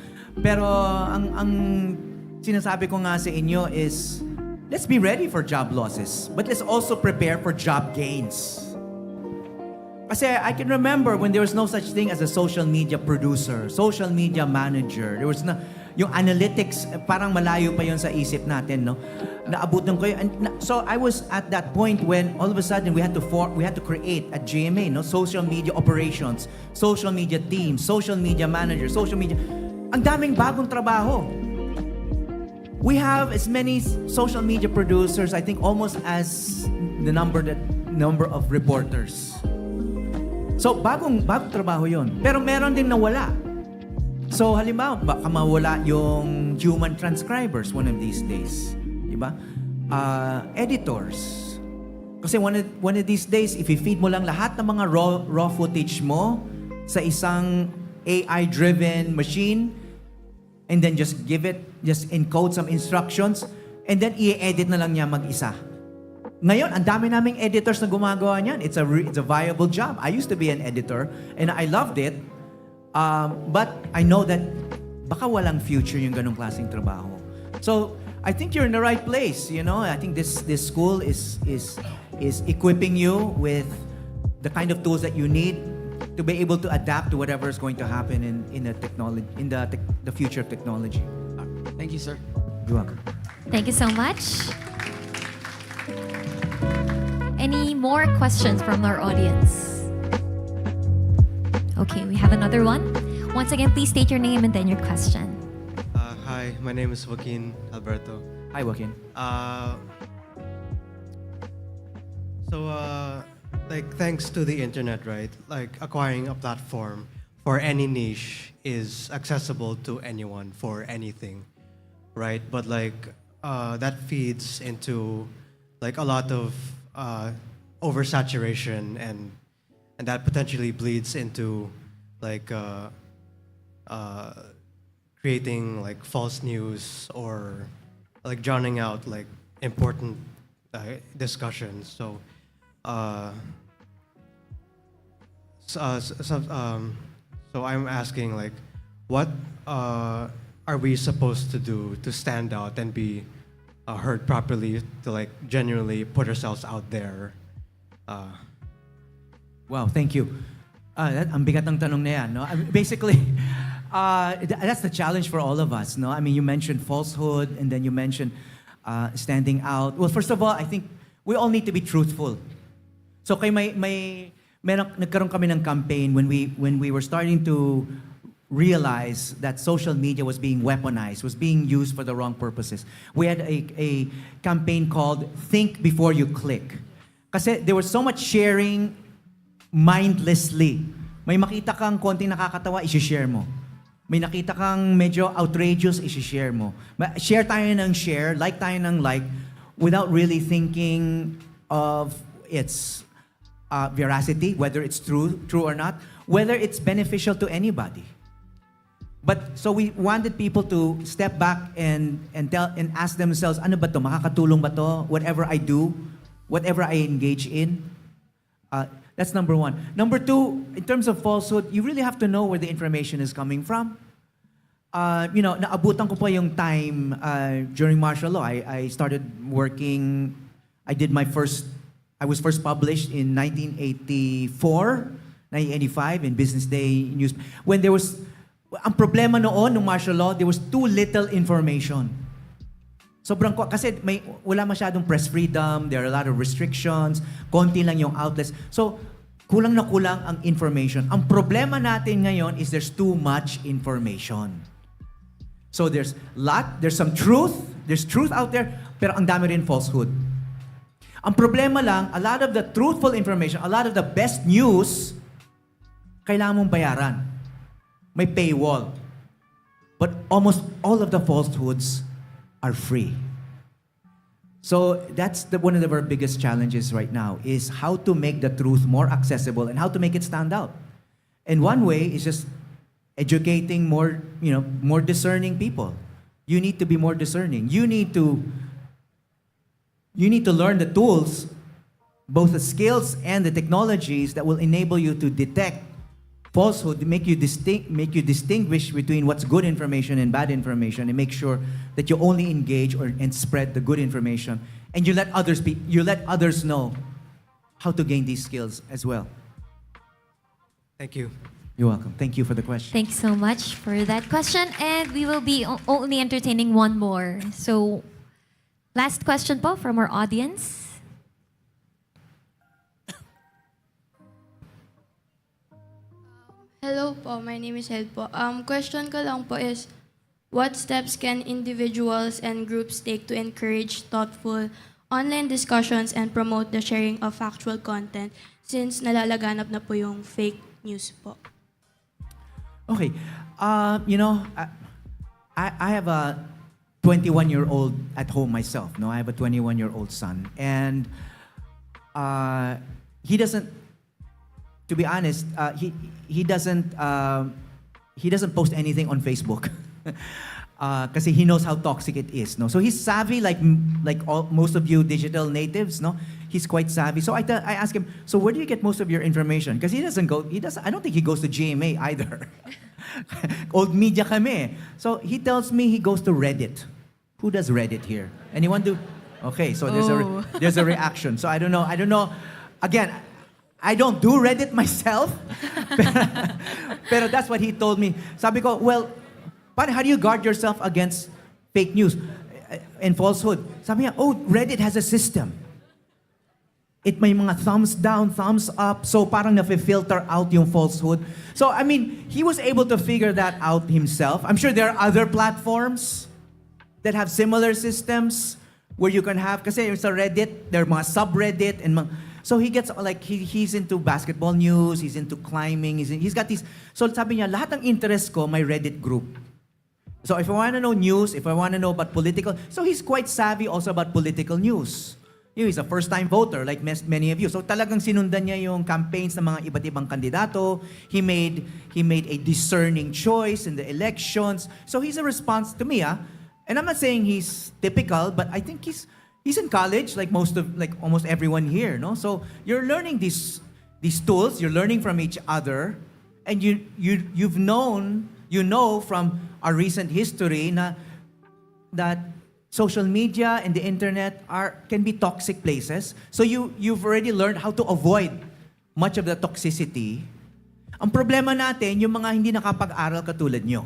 Pero ang sinasabi ko nga sa inyo is, let's be ready for job losses, but let's also prepare for job gains. Kasi I can remember when there was no such thing as a social media producer, social media manager. There was yung analytics, parang malayo pa yun sa isip natin, no? Naabutan ko yun. So I was at that point when all of a sudden we had to create a GMA, no? Social media operations, social media teams, social media manager, social media. Ang daming bagong trabaho. We have as many social media producers, I think almost as the number of reporters. So, bagong trabaho yon. Pero meron din nawala. So, halimbawa, baka mawala yung human transcribers one of these days. Diba? Editors. Kasi one of these days, if i-feed mo lang lahat ng mga raw footage mo sa isang AI-driven machine, and then just encode some instructions, and then i-edit na lang niya mag-isa. Ngayon, ang dami naming editors na gumagawa niyan. It's a viable job. I used to be an editor, and I loved it. But I know that baka walang future yung ganong klaseng trabaho. So, I think you're in the right place, you know. I think this school is equipping you with the kind of tools that you need to be able to adapt to whatever is going to happen in the future of technology. Thank you, sir. You're welcome. Thank you so much. Any more questions from our audience? Okay, we have another one. Once again, please state your name and then your question. Hi, my name is Joaquin Alberto. Hi, Joaquin. Like, thanks to the internet, right? Like, acquiring a platform for any niche is accessible to anyone for anything, right? But like, that feeds into like a lot of oversaturation, and that potentially bleeds into like creating like false news or like drowning out like important discussions. So I'm asking, like, what are we supposed to do to stand out and be heard properly, to like genuinely put ourselves out there? Wow, thank you. Ang bigat ng tanong na yan, no? I mean, basically, that's the challenge for all of us, no? I mean, you mentioned falsehood, and then you mentioned standing out. Well, first of all, I think we all need to be truthful. So, nagkaroon kami ng campaign when we were starting to realize that social media was being weaponized, was being used for the wrong purposes. We had a campaign called Think Before You Click. Kasi there was so much sharing mindlessly. May makita kang konting nakakatawa, isi-share mo. May nakita kang medyo outrageous, isi-share mo. Share tayo ng share, like tayo ng like, without really thinking of its veracity, whether it's true or not, whether it's beneficial to anybody. But so we wanted people to step back and ask themselves, ano ba to? Makakatulong ba to? Whatever I do, whatever I engage in. That's number one. Number two, in terms of falsehood, you really have to know where the information is coming from. Naabutan ko pa yung time during martial law. I started working, I was first published in 1984, 1985 in Business Day News. When there was, ang problema noon ng martial law, there was too little information. Kasi wala masyadong press freedom, there are a lot of restrictions, konti lang yung outlets. So, kulang na kulang ang information. Ang problema natin ngayon is there's too much information. So there's some truth, there's truth out there, pero ang dami rin falsehood. Ang problema lang, a lot of the truthful information, a lot of the best news, kailangan mong bayaran. May paywall. But almost all of the falsehoods are free. So that's one of our biggest challenges right now, is how to make the truth more accessible and how to make it stand out. And one way is just educating more discerning people. You need to be more discerning. You need to learn the tools, both the skills and the technologies that will enable you to detect falsehood, make you distinguish between what's good information and bad information, and make sure that you only engage and spread the good information, and you let others know how to gain these skills as well. Thank you. You're welcome. Thank you for the question. Thanks so much for that question. And we will be only entertaining one more. So, last question po from our audience. Hello po, my name is Hel po. Question ko lang po is, what steps can individuals and groups take to encourage thoughtful online discussions and promote the sharing of factual content since nalalaganap na po yung fake news po? Okay. I have a 21-year-old at home myself. No, I have a 21-year-old son. And he doesn't. To be honest, he doesn't post anything on Facebook. Kasi he knows how toxic it is, no. So he's savvy, like most of you digital natives, no. He's quite savvy. So I ask him, so where do you get most of your information? Because he doesn't. I don't think he goes to GMA either. Old media kami. So he tells me he goes to Reddit. Who does Reddit here? Anyone do? Okay, so there's a reaction. So I don't know. Again, I don't do Reddit myself. Pero that's what he told me. Sabi ko, well, but how do you guard yourself against fake news and falsehood? Sabi niya, Reddit has a system. It may mga thumbs down, thumbs up, so parang na-filter out yung falsehood. So, I mean, he was able to figure that out himself. I'm sure there are other platforms that have similar systems where you can have, kasi sa Reddit, there are mga subreddit, and so he gets, like, he's into basketball news, he's into climbing, he's got these, so sabi niya, lahat ng interest ko, may Reddit group. So if I want to know news, if I want to know about political, so he's quite savvy also about political news. He's a first-time voter, like many of you. So talagang sinundan niya yung campaigns ng mga iba't ibang kandidato. He made a discerning choice in the elections. So he's a response to me, And I'm not saying he's typical, but I think he's in college, like almost everyone here, no? So you're learning these tools, you're learning from each other, and you know from our recent history that social media and the internet can be toxic places. So you've already learned how to avoid much of the toxicity. Ang problema natin, yung mga hindi nakapag-aral katulad nyo.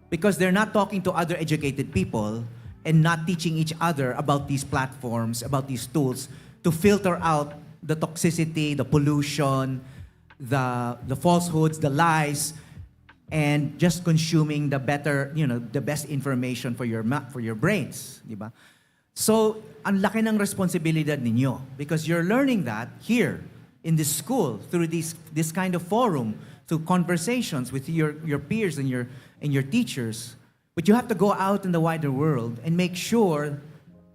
Because they're not talking to other educated people and not teaching each other about these platforms, about these tools to filter out the toxicity, the pollution, the falsehoods, the lies, and just consuming the best information for your brains, di ba? So, ang laki ng responsibilidad ninyo because you're learning that here in this school through this kind of forum, through conversations with your peers and your teachers. But you have to go out in the wider world and make sure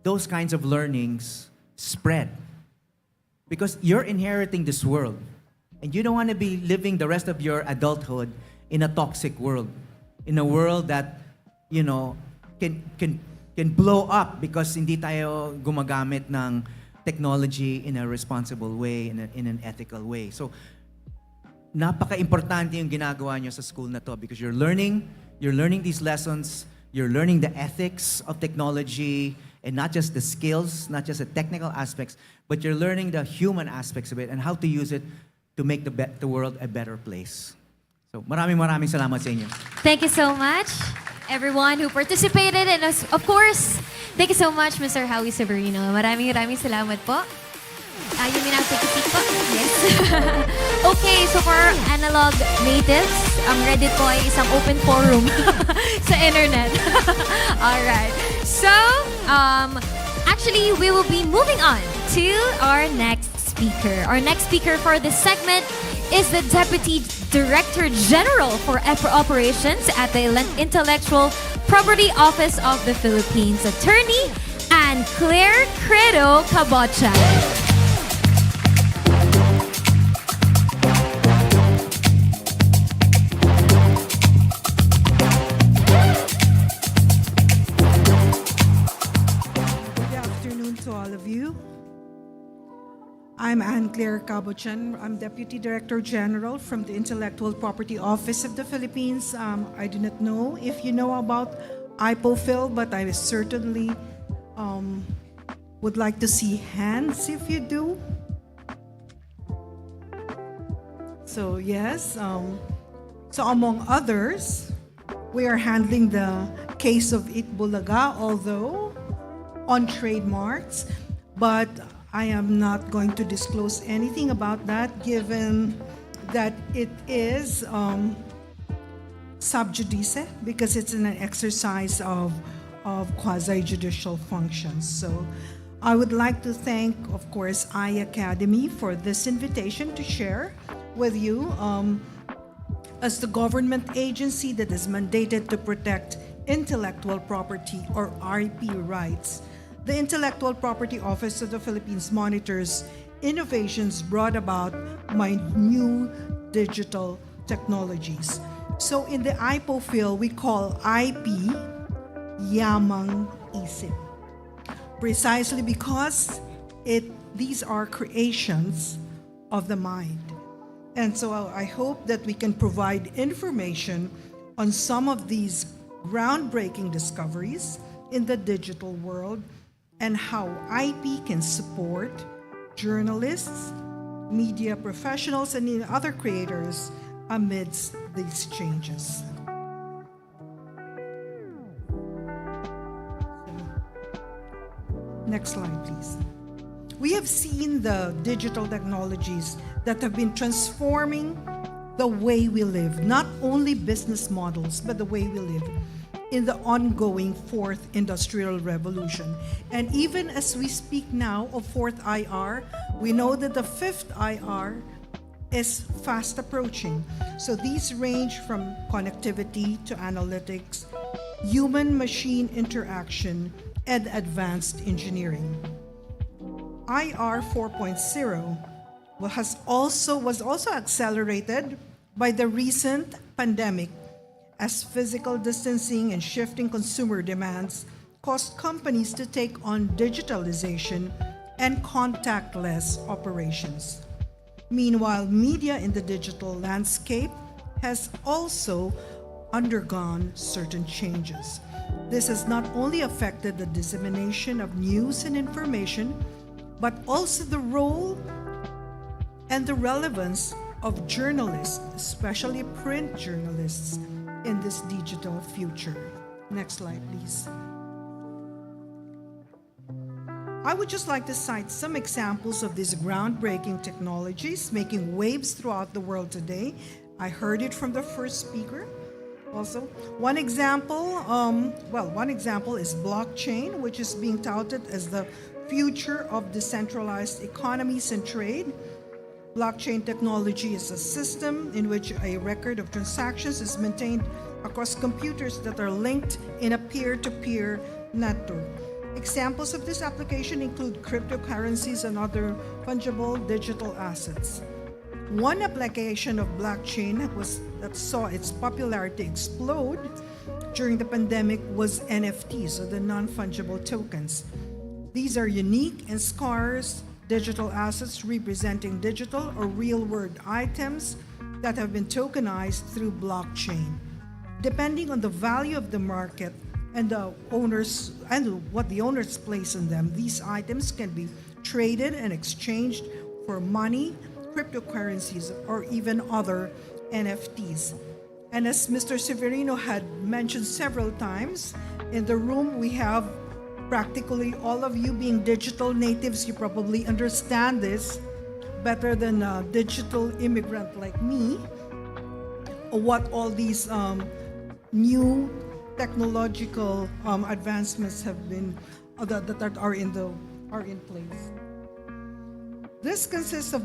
those kinds of learnings spread. Because you're inheriting this world and you don't want to be living the rest of your adulthood in a toxic world, in a world that, can blow up because hindi tayo gumagamit ng technology in a responsible way, in an ethical way. So, napaka-importante yung ginagawa nyo sa school na to because you're learning these lessons, you're learning the ethics of technology, and not just the skills, not just the technical aspects, but you're learning the human aspects of it and how to use it to make the world a better place. So, maraming salamat sa inyo. Thank you so much, everyone who participated. And of course, thank you so much, Mr. Howie Severino. Maraming salamat po. Yun din ang take a seat po. Yes. Okay, so for our analog natives, ang Reddit po ay isang open forum sa internet. Alright. So, actually, we will be moving on to our next speaker. Our next speaker for this segment is the Deputy Director General for Operations at the Intellectual Property Office of the Philippines, Attorney Anne Claire Credo Cabocha. I'm Anne Claire Cabochan. I'm Deputy Director General from the Intellectual Property Office of the Philippines. I do not know if you know about IPOFIL, but I certainly would like to see hands if you do. So yes, so among others, we are handling the case of Itbulaga, although on trademarks, but I am not going to disclose anything about that given that it is sub judice because it's in an exercise of quasi-judicial functions. So I would like to thank, of course, iACADEMY for this invitation to share with you as the government agency that is mandated to protect intellectual property or IP rights. The Intellectual Property Office of the Philippines monitors innovations brought about by new digital technologies. So in the IPO field, we call IP Yamang Isip, precisely because these are creations of the mind. And so I hope that we can provide information on some of these groundbreaking discoveries in the digital world and how IP can support journalists, media professionals, and other creators amidst these changes. Next slide, please. We have seen the digital technologies that have been transforming the way we live, not only business models, but the way we live in the ongoing fourth industrial revolution. And even as we speak now of fourth IR, we know that the fifth IR is fast approaching. So these range from connectivity to analytics, human-machine interaction, and advanced engineering. IR 4.0 was also accelerated by the recent pandemic, as physical distancing and shifting consumer demands caused companies to take on digitalization and contactless operations. Meanwhile, media in the digital landscape has also undergone certain changes. This has not only affected the dissemination of news and information, but also the role and the relevance of journalists, especially print journalists, in this digital future. Next slide, please. I would just like to cite some examples of these groundbreaking technologies making waves throughout the world today. I heard it from the first speaker. Also, one example is blockchain, which is being touted as the future of decentralized economies and trade. Blockchain technology is a system in which a record of transactions is maintained across computers that are linked in a peer-to-peer network. Examples of this application include cryptocurrencies and other fungible digital assets. One application of blockchain that saw its popularity explode during the pandemic was NFTs, or the non-fungible tokens. These are unique and scarce digital assets representing digital or real-world items that have been tokenized through blockchain. Depending on the value of the market and what the owners place in them, these items can be traded and exchanged for money, cryptocurrencies, or even other NFTs. And as Mr. Severino had mentioned several times, in the room we have practically all of you being digital natives. You probably understand this better than a digital immigrant like me, or what all these new technological advancements have been that are in place. This consists of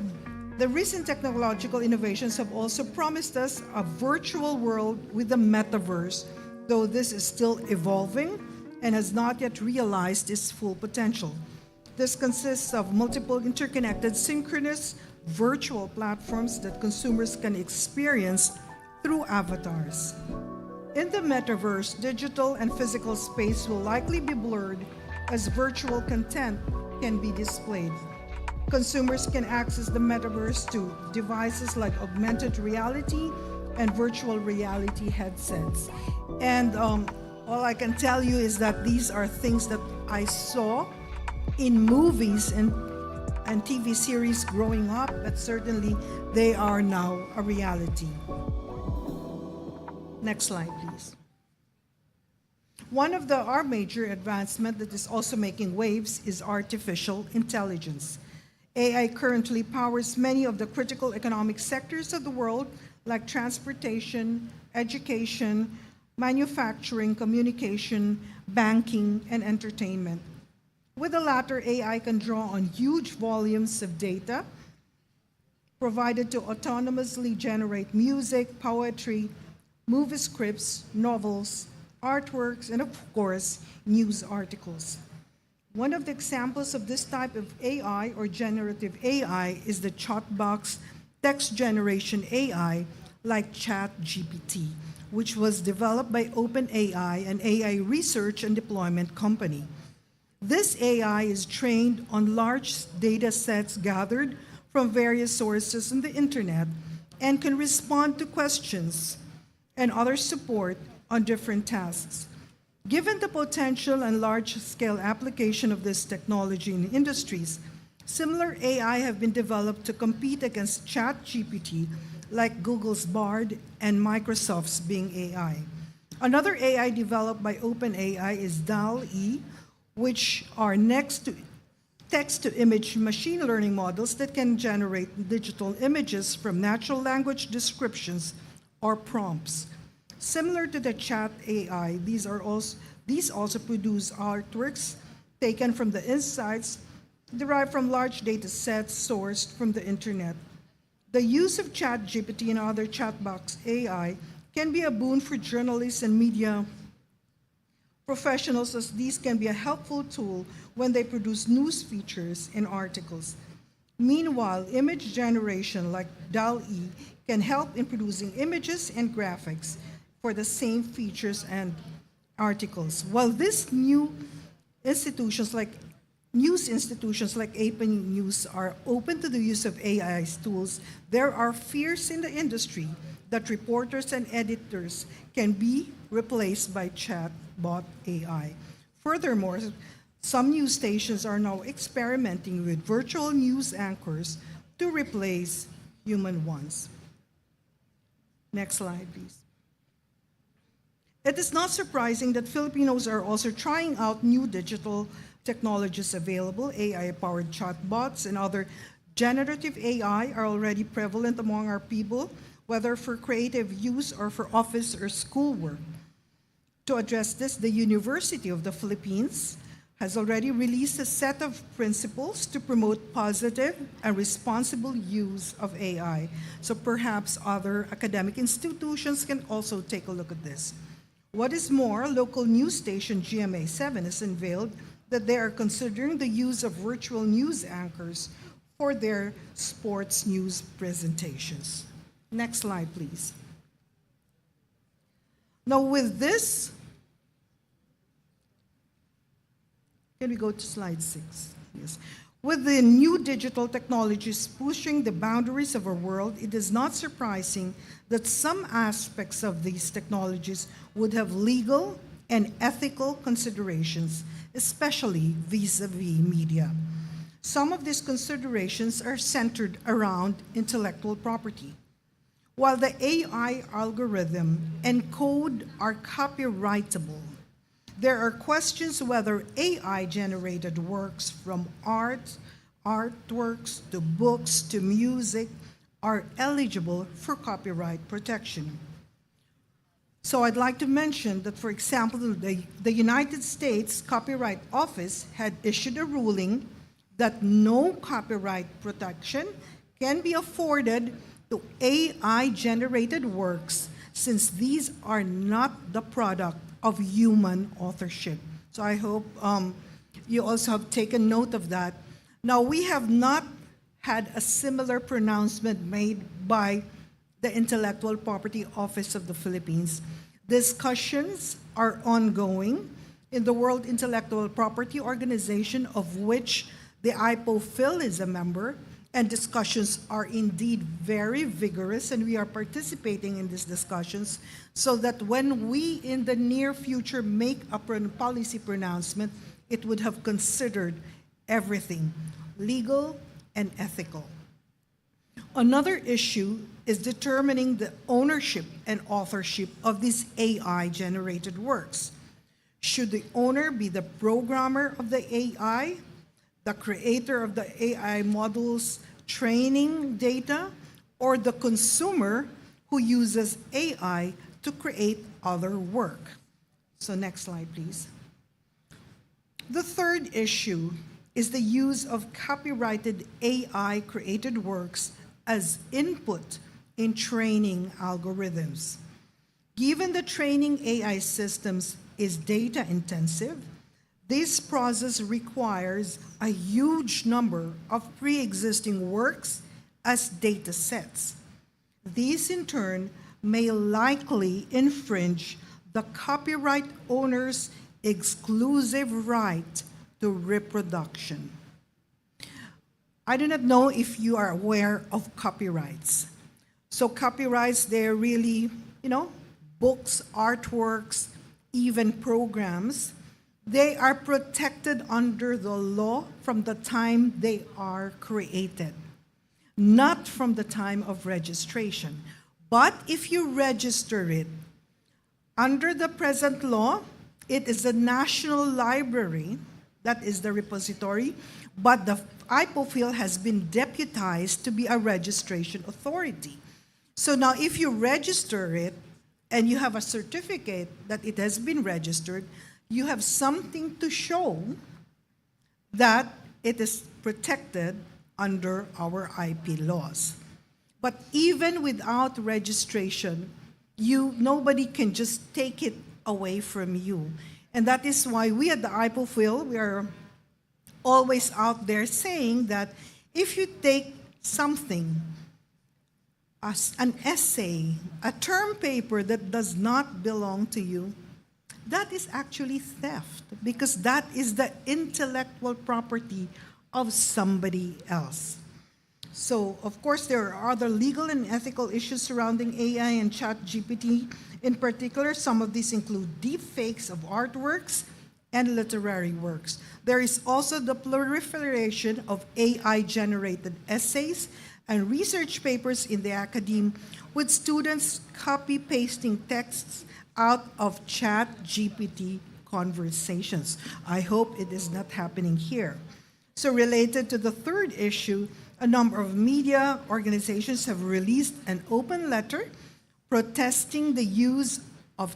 the recent technological innovations have also promised us a virtual world with the metaverse, though this is still evolving and has not yet realized its full potential. This consists of multiple interconnected synchronous virtual platforms that consumers can experience through avatars. In the metaverse, digital and physical space will likely be blurred as virtual content can be displayed. Consumers can access the metaverse to devices like augmented reality and virtual reality headsets. And all I can tell you is that these are things that I saw in movies and TV series growing up, but certainly they are now a reality. Next slide, please. One of our major advancement that is also making waves is artificial intelligence. AI currently powers many of the critical economic sectors of the world, like transportation, education, manufacturing, communication, banking, and entertainment. With the latter, AI can draw on huge volumes of data provided to autonomously generate music, poetry, movie scripts, novels, artworks, and of course, news articles. One of the examples of this type of AI or generative AI is the chatbox text generation AI like ChatGPT, which was developed by OpenAI, an AI research and deployment company. This AI is trained on large data sets gathered from various sources on the internet and can respond to questions and other support on different tasks. Given the potential and large-scale application of this technology in industries, similar AI have been developed to compete against ChatGPT, like Google's Bard and Microsoft's Bing AI. Another AI developed by OpenAI is DAL-E, which are next to text-to-image machine learning models that can generate digital images from natural language descriptions or prompts. Similar to the chat AI, these also produce artworks taken from the insights derived from large data sets sourced from the internet. The use of ChatGPT and other chatbox AI can be a boon for journalists and media professionals, as these can be a helpful tool when they produce news features and articles. Meanwhile, image generation like DAL-E can help in producing images and graphics for the same features and articles. While these news institutions like AP News are open to the use of AI tools, there are fears in the industry that reporters and editors can be replaced by chatbot AI. Furthermore, some news stations are now experimenting with virtual news anchors to replace human ones. Next slide, please. It is not surprising that Filipinos are also trying out new digital technologies available. AI-powered chatbots and other generative AI are already prevalent among our people, whether for creative use or for office or schoolwork. To address this, the University of the Philippines has already released a set of principles to promote positive and responsible use of AI. So perhaps other academic institutions can also take a look at this. What is more, local news station GMA7 has unveiled that they are considering the use of virtual news anchors for their sports news presentations. Next slide, please. Now with this, can we go to slide 6? Yes. With the new digital technologies pushing the boundaries of our world, it is not surprising that some aspects of these technologies would have legal and ethical considerations, especially vis-a-vis media. Some of these considerations are centered around intellectual property. While the AI algorithm and code are copyrightable, there are questions whether AI-generated works from artworks to books to music are eligible for copyright protection. So I'd like to mention that, for example, the United States Copyright Office had issued a ruling that no copyright protection can be afforded to AI-generated works since these are not the product of human authorship. So I hope you also have taken note of that. Now, we have not had a similar pronouncement made by the Intellectual Property Office of the Philippines. Discussions are ongoing in the World Intellectual Property Organization, of which the IPOPHIL is a member, and discussions are indeed very vigorous, and we are participating in these discussions so that when we in the near future make a policy pronouncement, it would have considered everything, legal and ethical. Another issue is determining the ownership and authorship of these AI-generated works. Should the owner be the programmer of the AI, the creator of the AI models training data, or the consumer who uses AI to create other work? So next slide, please. The third issue is the use of copyrighted AI-created works as input in training algorithms. Given the training AI systems is data-intensive, This process requires a huge number of pre-existing works as data sets. These, in turn, may likely infringe the copyright owner's exclusive right to reproduction. I do not know if you are aware of copyrights. So copyrights, they're really, books, artworks, even programs. They are protected under the law from the time they are created, not from the time of registration. But if you register it, under the present law, it is the National Library that is the repository, but the IPOPHIL has been deputized to be a registration authority. So now if you register it and you have a certificate that it has been registered, you have something to show that it is protected under our IP laws. But even without registration, nobody can just take it away from you. And that is why we at the IPOPHIL, we are always out there saying that if you take something, as an essay, a term paper that does not belong to you, that is actually theft, because that is the intellectual property of somebody else. So, of course, there are other legal and ethical issues surrounding AI and ChatGPT. In particular, some of these include deep fakes of artworks and literary works. There is also the proliferation of AI-generated essays and research papers in the academe, with students copy-pasting texts out of ChatGPT conversations. I hope it is not happening here. So related to the third issue, a number of media organizations have released an open letter protesting the use of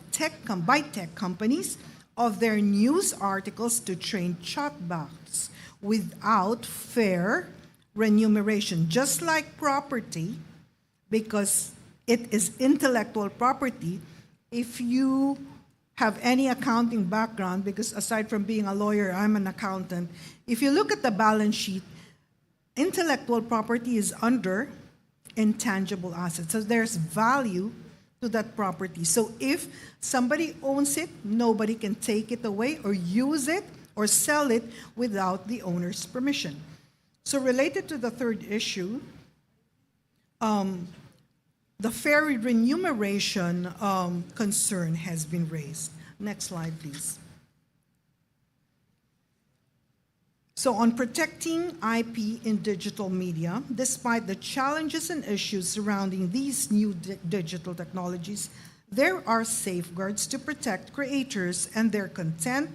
by tech companies of their news articles to train chatbots without fair remuneration, just like property, because it is intellectual property. If you have any accounting background, because aside from being a lawyer, I'm an accountant, if you look at the balance sheet, intellectual property is under intangible assets. So there's value to that property. So if somebody owns it, nobody can take it away or use it or sell it without the owner's permission. So related to the third issue, the fair remuneration concern has been raised. Next slide, please. So on protecting IP in digital media, despite the challenges and issues surrounding these new digital technologies, there are safeguards to protect creators and their content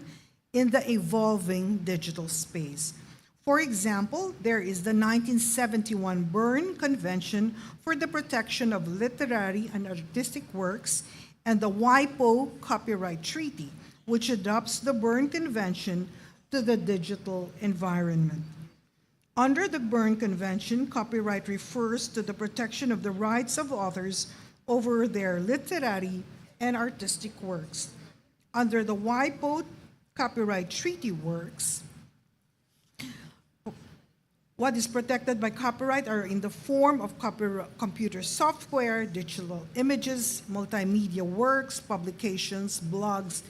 in the evolving digital space. For example, there is the 1971 Berne Convention for the Protection of Literary and Artistic Works and the WIPO Copyright Treaty, which adopts the Berne Convention to the digital environment. Under the Berne Convention, copyright refers to the protection of the rights of authors over their literary and artistic works. Under the WIPO Copyright Treaty works, what is protected by copyright are in the form of computer software, digital images, multimedia works, publications, blogs,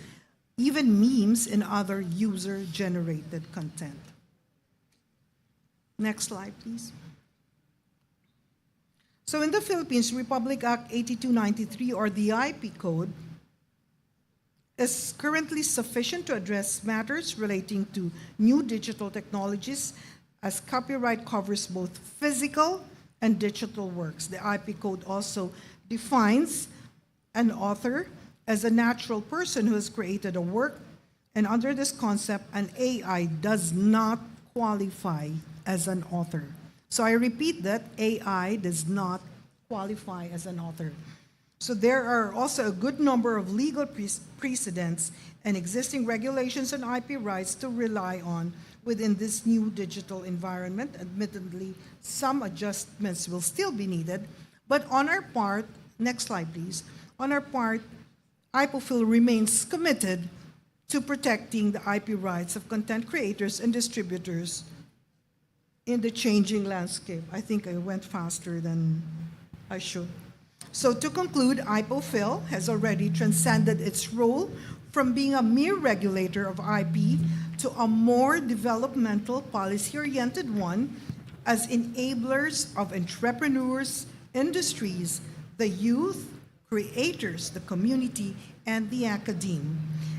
even memes and other user-generated content. Next slide, please. So in the Philippines, Republic Act 8293, or the IP Code, is currently sufficient to address matters relating to new digital technologies, as copyright covers both physical and digital works. The IP Code also defines an author as a natural person who has created a work, and under this concept, an AI does not qualify as an author. So I repeat that AI does not qualify as an author. So there are also a good number of legal precedents and existing regulations on IP rights to rely on within this new digital environment. Admittedly, some adjustments will still be needed, but on our part, next slide please, on our part, IPOPHIL remains committed to protecting the IP rights of content creators and distributors in the changing landscape. I think I went faster than I should. So to conclude, IPOPHIL has already transcended its role from being a mere regulator of IP to a more developmental, policy-oriented one as enablers of entrepreneurs, industries, the youth, creators, the community, and the academe.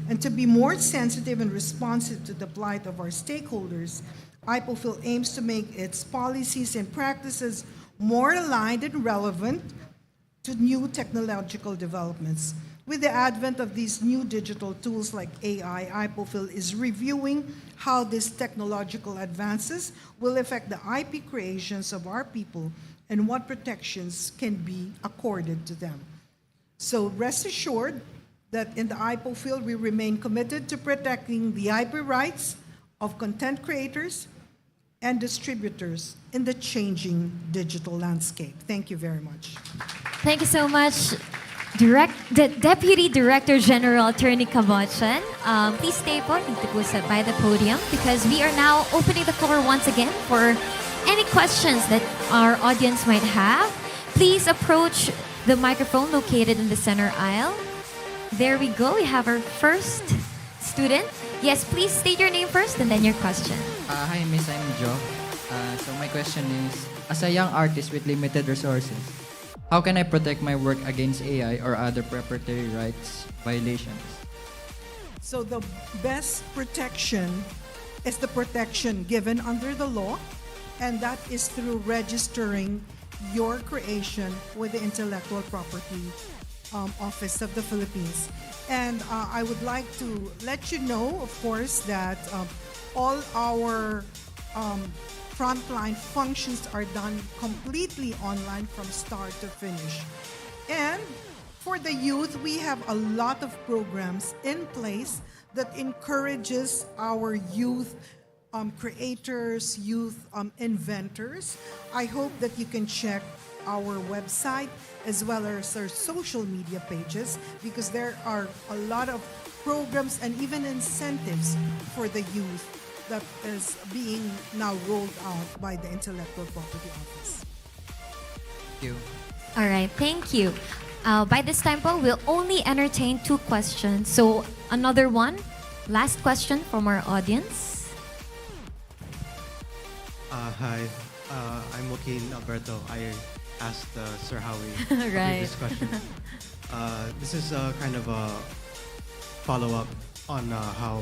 And to be more sensitive and responsive to the plight of our stakeholders, IPOPHIL aims to make its policies and practices more aligned and relevant to new technological developments. With the advent of these new digital tools like AI, IPOPHIL is reviewing how these technological advances will affect the IP creations of our people and what protections can be accorded to them. So rest assured that in the IPOPHIL we remain committed to protecting the IP rights of content creators and distributors in the changing digital landscape. Thank you very much. Thank you so much, the Deputy Director General Attorney Cabochan. Please stay po dito po by the podium because we are now opening the floor once again for any questions that our audience might have. Please approach the microphone located in the center aisle. There we go. We have our first student. Yes, please state your name first and then your question. Hi, Miss. I'm Joe. So my question is, as a young artist with limited resources, how can I protect my work against AI or other proprietary rights violations? So the best protection is the protection given under the law, and that is through registering your creation with the Intellectual Property Office of the Philippines. And I would like to let you know, of course, that all our frontline functions are done completely online from start to finish. And for the youth, we have a lot of programs in place that encourages our youth creators, youth inventors. I hope that you can check our website as well as our social media pages because there are a lot of programs and even incentives for the youth that is being now rolled out by the Intellectual Property Office. Thank you. All right, thank you. By this time po, we'll only entertain 2 questions. So another one, last question from our audience. Hi, I'm Joaquin Alberto. I asked Sir Howie Right. this question. This is kind of a follow-up on how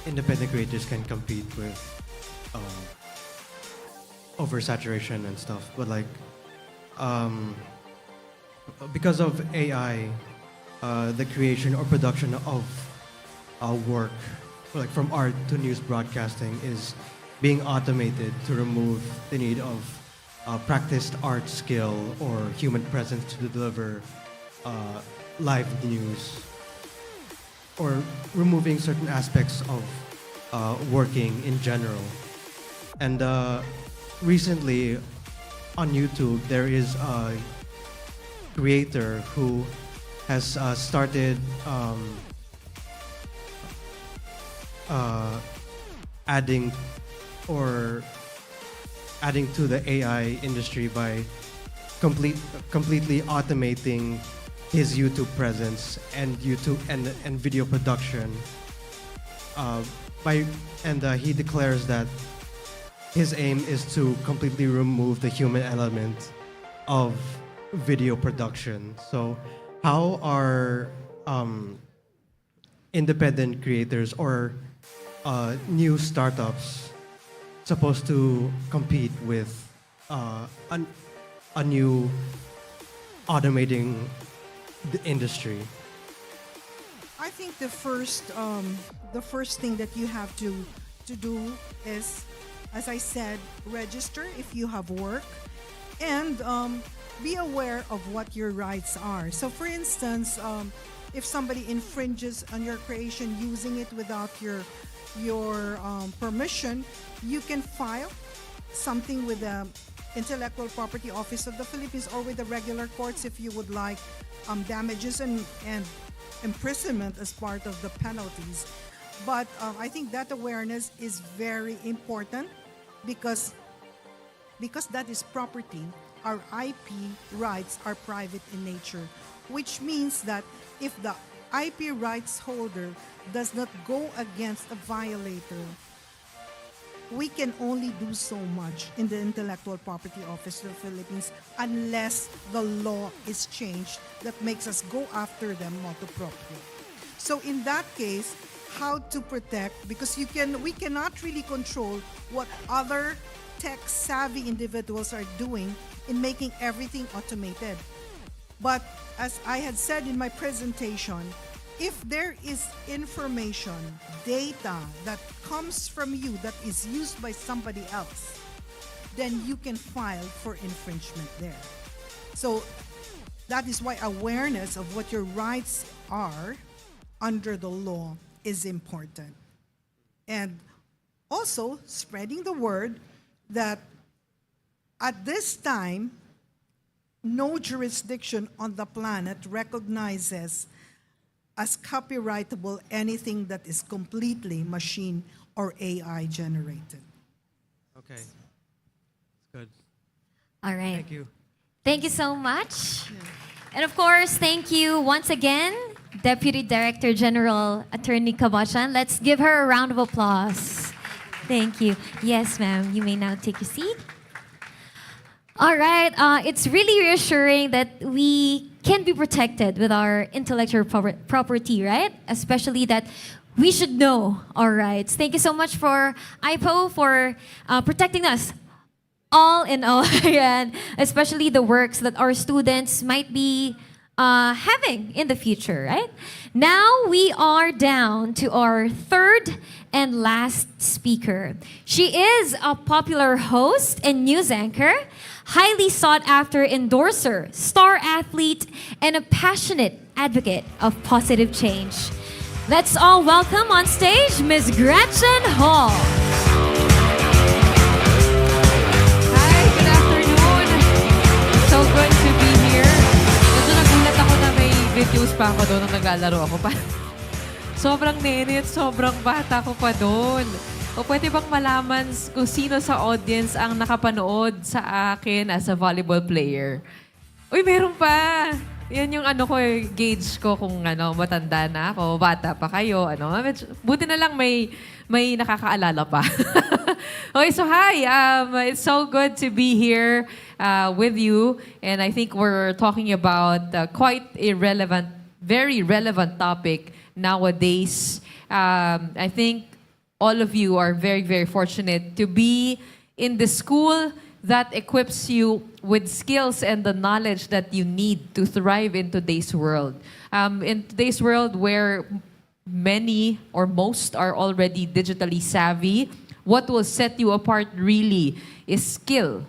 independent creators can compete with oversaturation and stuff. But like, because of AI, the creation or production of work, like from art to news broadcasting, is being automated to remove the need of practiced art skill or human presence to deliver live news, or removing certain aspects of working in general. And recently on YouTube, there is a creator who has started adding to the AI industry by completely automating his YouTube presence and YouTube and video production. He declares that his aim is to completely remove the human element of video production. So, how are independent creators or new startups supposed to compete with a new automating the industry? I think the first thing that you have to do is, as I said, register if you have work, and be aware of what your rights are. So, for instance, if somebody infringes on your creation using it without your permission, you can file something with the Intellectual Property Office of the Philippines or with the regular courts if you would like damages and imprisonment as part of the penalties. But I think that awareness is very important because that is property. Our IP rights are private in nature, which means that if the IP rights holder does not go against a violator, we can only do so much in the Intellectual Property Office of the Philippines unless the law is changed that makes us go after them motu proprio. So in that case, how to protect, because we cannot really control what other tech-savvy individuals are doing in making everything automated. But as I had said in my presentation, if there is information, data that comes from you that is used by somebody else, then you can file for infringement there. So that is why awareness of what your rights are under the law is important. And also spreading the word that at this time, no jurisdiction on the planet recognizes as copyrightable anything that is completely machine or AI generated. Okay. It's good. All right. Thank you. Thank you so much. And of course, thank you once again, Deputy Director General Attorney Kabachan. Let's give her a round of applause. Thank you. Yes, ma'am. You may now take your seat. All right. It's really reassuring that we can be protected with our intellectual property, right? Especially that we should know our rights. Thank you so much for IPO for protecting us all in all, and especially the works that our students might be having in the future, right? Now we are down to our third and last speaker. She is a popular host and news anchor, highly sought after endorser, star athlete, and a passionate advocate of positive change. Let's all welcome on stage Ms. Gretchen Hall. Hi, good afternoon. So good to be here. Medyo nagulat ako na may videos pa ako doon nung naglalaro ako pa. Sobrang nenit, sobrang bata ko pa doon. O pwede bang malaman kung sino sa audience ang nakapanood sa akin as a volleyball player? Uy, meron pa! Yan yung gauge ko kung matanda na ako, bata pa kayo. Buti na lang may nakakaalala pa. Okay, so hi! It's so good to be here with you. And I think we're talking about quite a very relevant topic nowadays. I think all of you are very, very fortunate to be in the school that equips you with skills and the knowledge that you need to thrive in today's world. In today's world where many or most are already digitally savvy, what will set you apart really is skill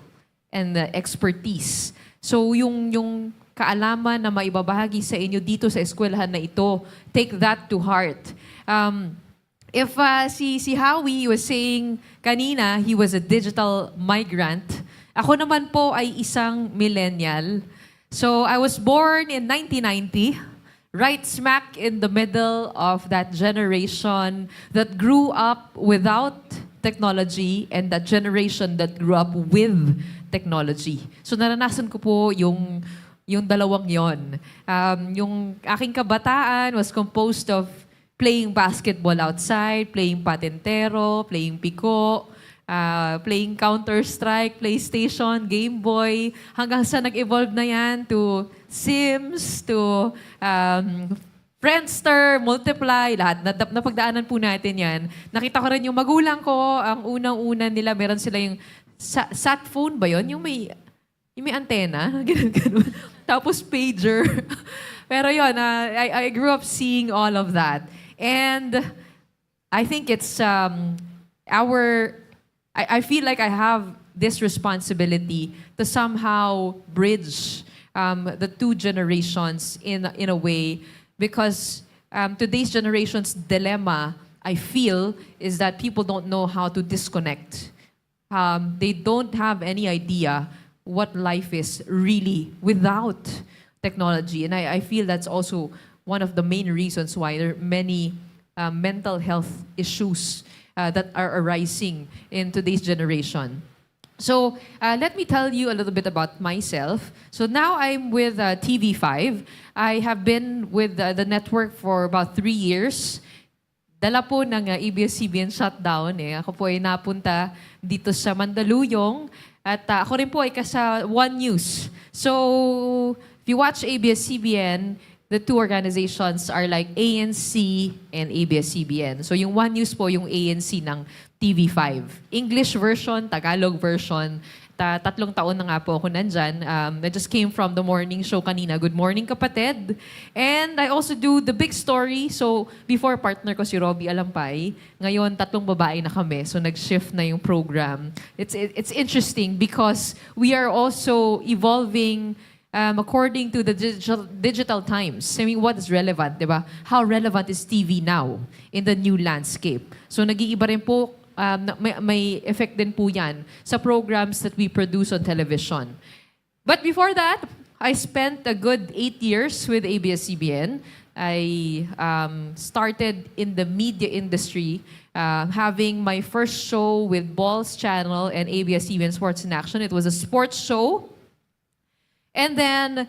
and expertise. So yung kaalaman na maibabahagi sa inyo dito sa eskwelahan na ito, take that to heart. If si Howie was saying kanina, he was a digital migrant. Ako naman po ay isang millennial. So I was born in 1990, right smack in the middle of that generation that grew up without technology and that generation that grew up with technology. So naranasan ko po yung dalawang yon. Yung aking kabataan was composed of playing basketball outside, playing patintero, playing piko, playing Counter-Strike, PlayStation, Game Boy, hanggang sa nag-evolve na yan to Sims, to Friendster, Multiply, lahat. Napagdaanan po natin yan. Nakita ko rin yung magulang ko, ang unang-una nila, meron sila yung sat phone ba yun? Yung may antena, ganun. Tapos pager. Pero yun, I grew up seeing all of that. And I think it's I feel like I have this responsibility to somehow bridge the two generations in a way, because today's generation's dilemma, I feel, is that people don't know how to disconnect. They don't have any idea what life is really without technology. And I feel that's also one of the main reasons why there are many mental health issues that are arising in today's generation. So let me tell you a little bit about myself. So now I'm with TV5. I have been with the network for about 3 years. Dala po ng ABS-CBN shutdown. Ako po ay napunta dito sa Mandaluyong. At ako rin po ay kasa One News. So if you watch ABS-CBN, the two organizations are like ANC and ABS-CBN. So yung One News po, yung ANC ng TV5. English version, Tagalog version. 3 taon na nga po ako nandyan. I just came from the morning show kanina, Good Morning Kapatid. And I also do The Big Story. So before partner ko si Robbie Alampay, ngayon 3 babae na kami. So nag-shift na yung program. It's interesting because we are also evolving according to the digital times. I mean, what is relevant, di ba? How relevant is TV now in the new landscape? So nag-iiba rin po, may effect din po yan sa programs that we produce on television. But before that, I spent a good 8 years with ABS-CBN. I started in the media industry, having my first show with Balls Channel and ABS-CBN Sports in Action. It was a sports show. And then,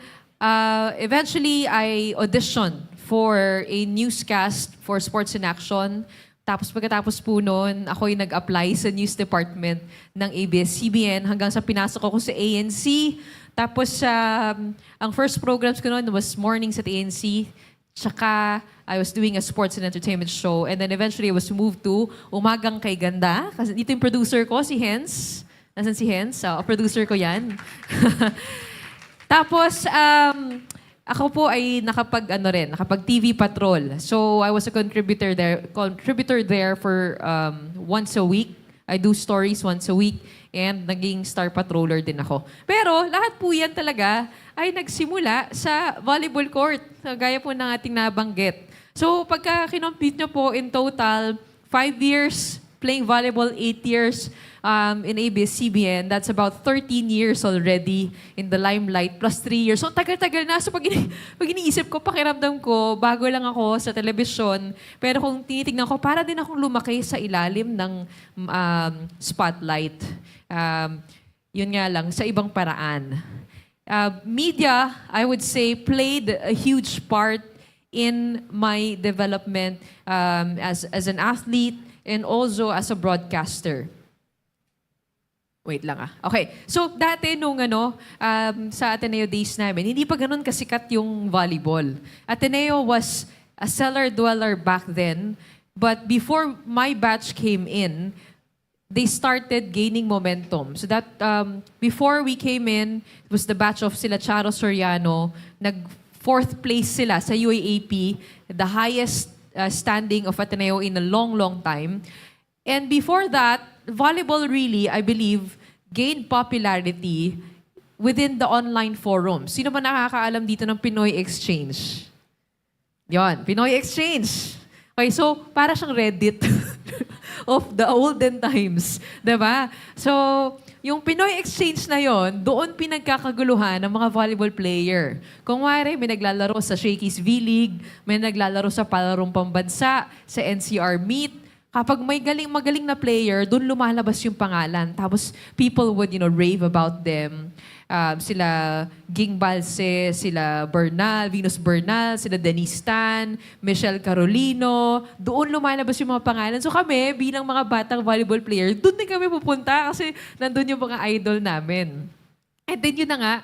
eventually, I auditioned for a newscast for Sports in Action. Tapos pagkatapos po noon, ako'y nag-apply sa news department ng ABS-CBN hanggang sa pinasok ako sa ANC. Tapos, ang first programs ko noon was mornings at ANC. Tsaka, I was doing a sports and entertainment show. And then eventually, I was moved to Umagang Kay Ganda. Kasi dito yung producer ko, si Hens. Nasaan si Hens? Producer ko yan. Tapos, ako po ay nakapag TV Patrol. So I was a contributor there for once a week. I do stories once a week and naging star patroller din ako. Pero lahat po yan talaga ay nagsimula sa volleyball court. So, gaya po ng ating nabanggit. So pagka kinompute nyo po in total, 5 years playing volleyball, 8 years in ABS-CBN, that's about 13 years already in the limelight, plus 3 years. So, tagal-tagal na. So, pag iniisip ko, pakiramdam ko, bago lang ako sa telebisyon, pero kung tinitignan ko, para din akong lumaki sa ilalim ng spotlight. Yun nga lang, sa ibang paraan. Media, I would say, played a huge part in my development as an athlete and also as a broadcaster. Wait lang Okay. So, dati nung sa Ateneo days namin, hindi pa ganun kasikat yung volleyball. Ateneo was a cellar-dweller back then. But before my batch came in, they started gaining momentum. So that, before we came in, it was the batch of sila Charo Soriano. Nag-4th place sila sa UAAP, the highest standing of Ateneo in a long, long time. And before that, volleyball really, I believe, gained popularity within the online forums. Sino ba nakakaalam dito ng Pinoy Exchange? Yon, Pinoy Exchange. Okay, so para siyang Reddit of the olden times. Diba? So, yung Pinoy Exchange na yon, doon pinagkakaguluhan ng mga volleyball player. Kung wari, may naglalaro sa Shakey's V-League, may naglalaro sa palarong pambansa, sa NCR Meet. Kapag may magaling na player, doon lumalabas yung pangalan. Tapos people would, rave about them. Sila Ging Balse, sila Bernal, Venus Bernal, sila Denise Tan, Michelle Carolino. Doon lumalabas yung mga pangalan. So kami, bilang mga batang volleyball player, doon din kami pupunta kasi nandun yung mga idol namin. And then yun na nga,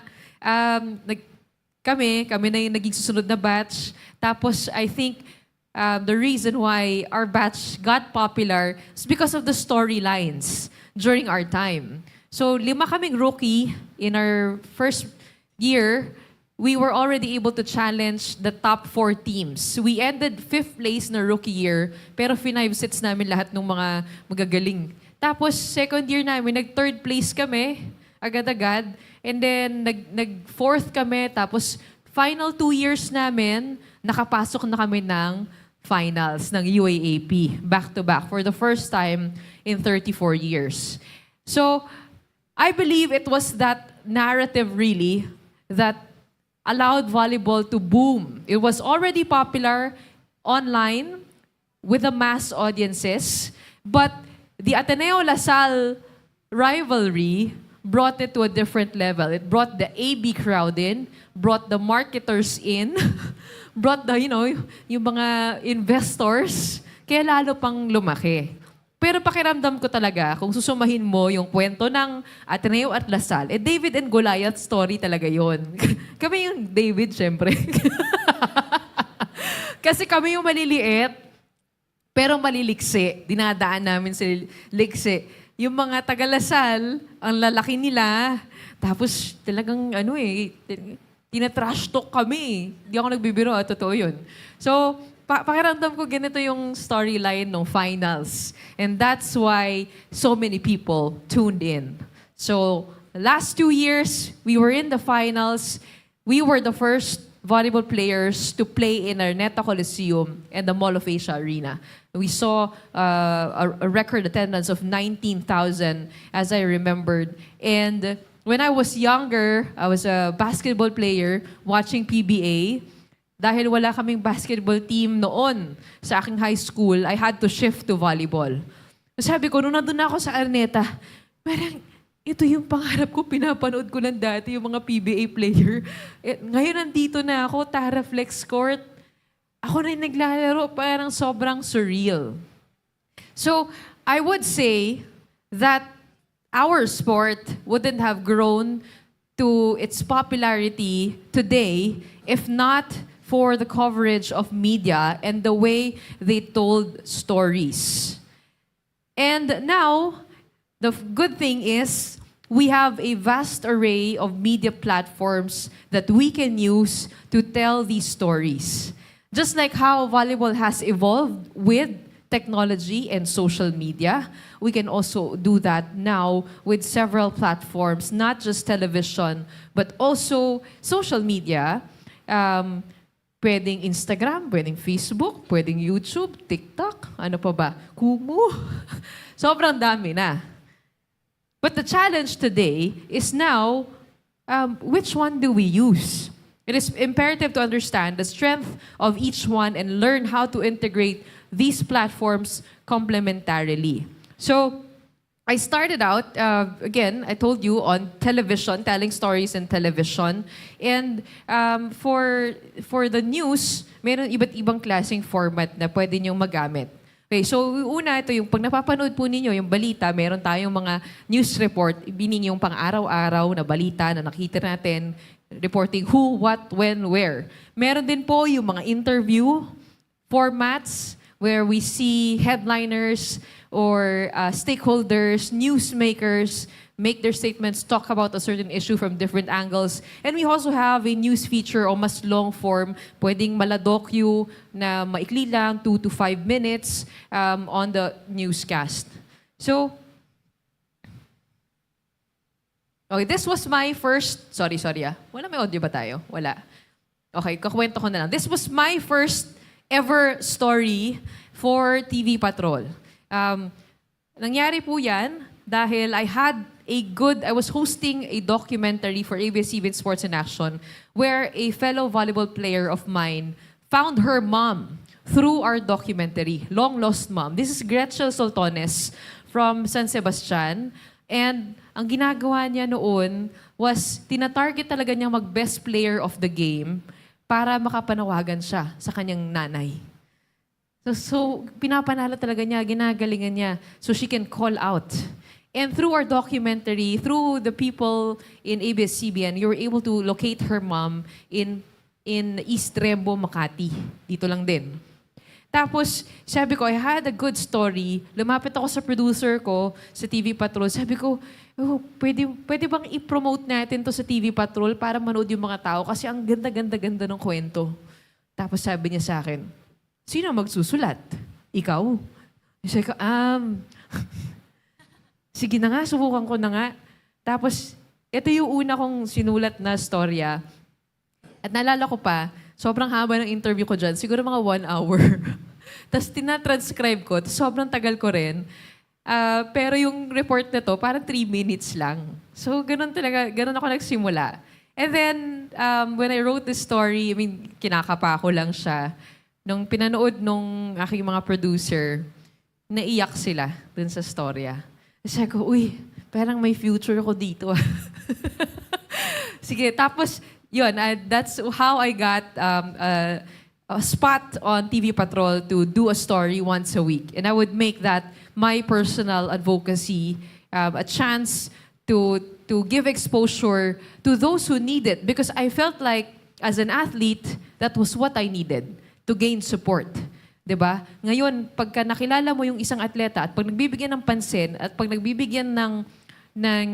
kami na yung naging susunod na batch. Tapos I think, the reason why our batch got popular is because of the storylines during our time. So, 5 kaming rookie in our first year. We were already able to challenge the top 4 teams. We ended 5th place na rookie year, pero 5 sets namin lahat ng mga magagaling. Tapos, second year namin, nag-3rd place kami, agad-agad. And then, nag-4th kami. Tapos, final 2 years namin, nakapasok na kami ng finals ng UAAP, back-to-back, for the first time in 34 years. So, I believe it was that narrative really that allowed volleyball to boom. It was already popular online with the mass audiences, but the Ateneo LaSalle rivalry brought it to a different level. It brought the AB crowd in, brought the marketers in, brought the, yung mga investors, kaya lalo pang lumaki. Pero pakiramdam ko talaga, kung susumahin mo yung kwento ng Ateneo at LaSalle, David and Goliath story talaga yon. Kami yung David, syempre. Kasi kami yung maliliit, pero maliliksi. Dinadaan namin sa liksi. Yung mga taga-LaSalle, ang lalaki nila, tapos talagang tinatrash talk kami. Hindi ako nagbibiro, totoo yun. So, pakiramdam ko ganito yung storyline ng finals. And that's why so many people tuned in. So, last 2 years, we were in the finals. We were the first volleyball players to play in Araneta Coliseum and the Mall of Asia Arena. We saw a record attendance of 19,000, as I remembered. And when I was younger, I was a basketball player watching PBA. Dahil wala kaming basketball team noon sa aking high school, I had to shift to volleyball. Sabi ko, nung nandun ako sa Araneta, parang ito yung pangarap ko, pinapanood ko lang dati, yung mga PBA player. Ngayon nandito na ako, Tara Flex Court. Ako na yung naglalaro, parang sobrang surreal. So, I would say that our sport wouldn't have grown to its popularity today if not for the coverage of media and the way they told stories. And now, the good thing is, we have a vast array of media platforms that we can use to tell these stories. Just like how volleyball has evolved with technology and social media, we can also do that now with several platforms, not just television, but also social media. Pwedeng Instagram, pwedeng Facebook, pwedeng YouTube, TikTok, ano pa ba? Kumu. Sobrang dami na. But the challenge today is now, which one do we use? It is imperative to understand the strength of each one and learn how to integrate these platforms complementarily. So, I started out, again, I told you, on television, telling stories in television. And for the news, meron iba't ibang klaseng format na pwede niyong magamit. Okay, so una, ito yung pag napapanood po ninyo, yung balita, meron tayong mga news report, ibining yung pang-araw-araw na balita na nakita natin, reporting who, what, when, where. Meron din po yung mga interview formats where we see headliners or stakeholders, newsmakers, make their statements, talk about a certain issue from different angles. And we also have a news feature o mas long form, pwedeng maladokyu na maikli lang, 2 to 5 minutes on the newscast. So, okay, this was my first, sorry wala may audio ba tayo? Wala. Okay, kakwento ko na lang. This was my first ever story for TV Patrol. Nangyari po yan dahil I was hosting a documentary for ABS-CBN Sports in Action where a fellow volleyball player of mine found her mom through our documentary, Long Lost Mom. This is Gretchen Soltones from San Sebastian. And ang ginagawa niya noon was tinatarget talaga niya mag-best player of the game para makapanawagan siya sa kanyang nanay. So pinapanalo talaga niya, ginagalingan niya so she can call out. And through our documentary, through the people in ABS-CBN, you were able to locate her mom in East Rembo, Makati. Dito lang din. Tapos, sabi ko, I had a good story. Lumapit ako sa producer ko sa TV Patrol. Sabi ko, pwede bang i-promote natin to sa TV Patrol para manood yung mga tao? Kasi ang ganda-ganda ng kwento. Tapos sabi niya sa akin, sino magsusulat? Ikaw? Sabi ko, sige na nga, subukan ko na nga. Tapos, ito yung una kong sinulat na storya. At naalala ko pa, sobrang haba ng interview ko dyan, siguro mga 1 hour. Tapos tinatranscribe ko, sobrang tagal ko rin. Pero yung report na to, parang 3 minutes lang. So, ganun ako nagsimula. And then, when I wrote this story, I mean, kinakapa ko lang siya. Nung pinanood nung aking mga producer, naiyak sila dun sa storya. Sabi ko, uy, parang may future ko dito. Sige, tapos, yun, that's how I got a spot on TV Patrol to do a story once a week. And I would make that my personal advocacy, a chance to give exposure to those who need it. Because I felt like, as an athlete, that was what I needed to gain support. 'Di ba? Ngayon, pagka nakilala mo yung isang atleta at pag nagbibigyan ng pansin at pag nagbibigyan ng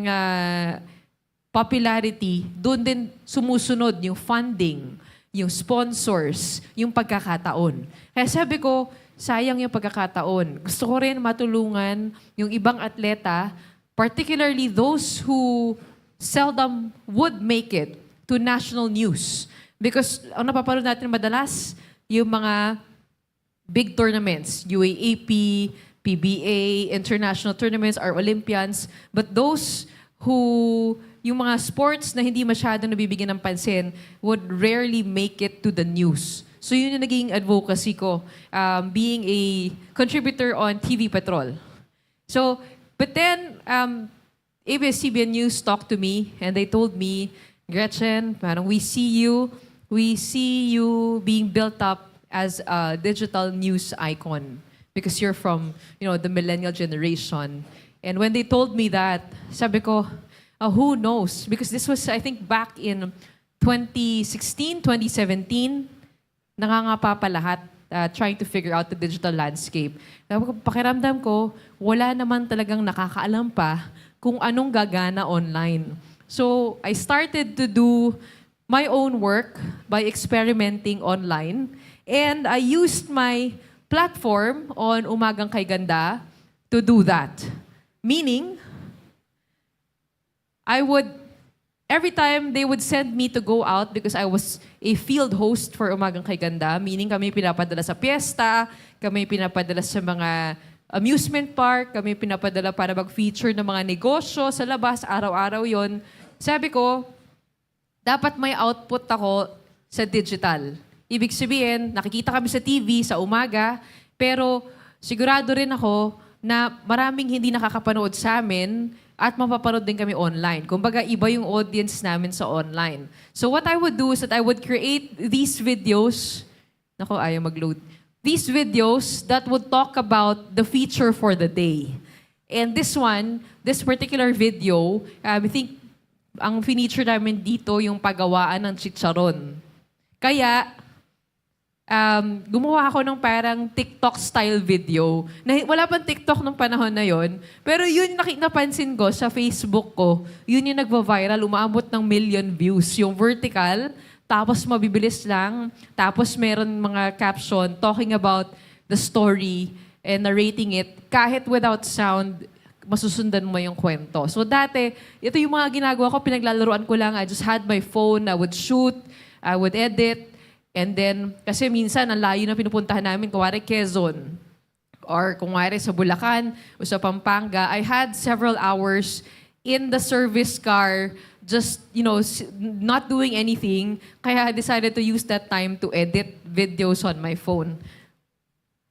popularity, doon din sumusunod yung funding, yung sponsors, yung pagkakataon. Kaya sabi ko, sayang yung pagkakataon. Gusto ko rin matulungan yung ibang atleta, particularly those who seldom would make it to national news. Because ang napapanood natin madalas, yung mga big tournaments, UAAP, PBA, international tournaments, or Olympians. But those who, yung mga sports na hindi masyado nabibigyan ng pansin, would rarely make it to the news. So yun yung naging advocacy ko, being a contributor on TV Patrol. So, but then, ABS-CBN News talked to me and they told me, Gretchen, parang we see you being built up as a digital news icon because you're from, the millennial generation. And when they told me that, sabi ko, who knows? Because this was, I think, back in 2016, 2017, nangangapa pa lahat, trying to figure out the digital landscape. Pakiramdam ko, wala naman talagang nakakaalam pa kung anong gagana online. So, I started to do my own work by experimenting online. And I used my platform on Umagang Kay Ganda to do that. Meaning, every time they would send me to go out because I was a field host for Umagang Kay Ganda, meaning kami pinapadala sa piyesta, kami pinapadala sa mga amusement park, kami pinapadala para mag-feature ng mga negosyo sa labas, araw-araw yon. Sabi ko, dapat may output ako sa digital. Ibig sabihin, nakikita kami sa TV sa umaga, pero sigurado rin ako na maraming hindi nakakapanood sa amin at mapapanood din kami online. Kumbaga, iba yung audience namin sa online. So what I would do is that I would create these videos. Nako, ayaw mag-load. These videos that would talk about the feature for the day. And this particular video, I think, ang feature namin dito yung paggawaan ng chicharon. Kaya, gumawa ako ng parang TikTok-style video. Wala pang TikTok nung panahon na yon. Pero yun napansin ko sa Facebook ko, yun yung nagva-viral, umaabot ng 1 million views. Yung vertical, tapos mabibilis lang, tapos meron mga caption talking about the story and narrating it. Kahit without sound, masusundan mo yung kwento. So dati, ito yung mga ginagawa ko, pinaglalaroan ko lang. I just had my phone, I would shoot, I would edit, and then, kasi minsan, ang layo na pinupuntahan namin, kunwari Quezon, or kunwari sa Bulacan, o sa Pampanga, I had several hours in the service car, just, not doing anything, kaya I decided to use that time to edit videos on my phone.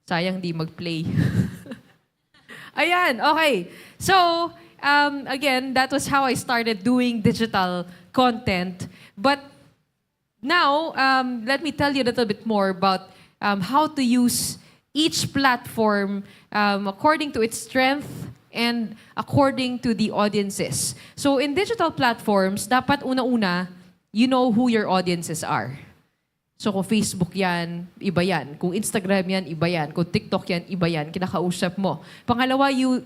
Sayang di mag-play. Ayan, okay. So, again, that was how I started doing digital content. But now, let me tell you a little bit more about how to use each platform according to its strength and according to the audiences. So in digital platforms, dapat una-una, you know who your audiences are. So kung Facebook yan, iba yan. Kung Instagram yan, iba yan. Kung TikTok yan, iba yan. Kinakausap mo. Pangalawa, you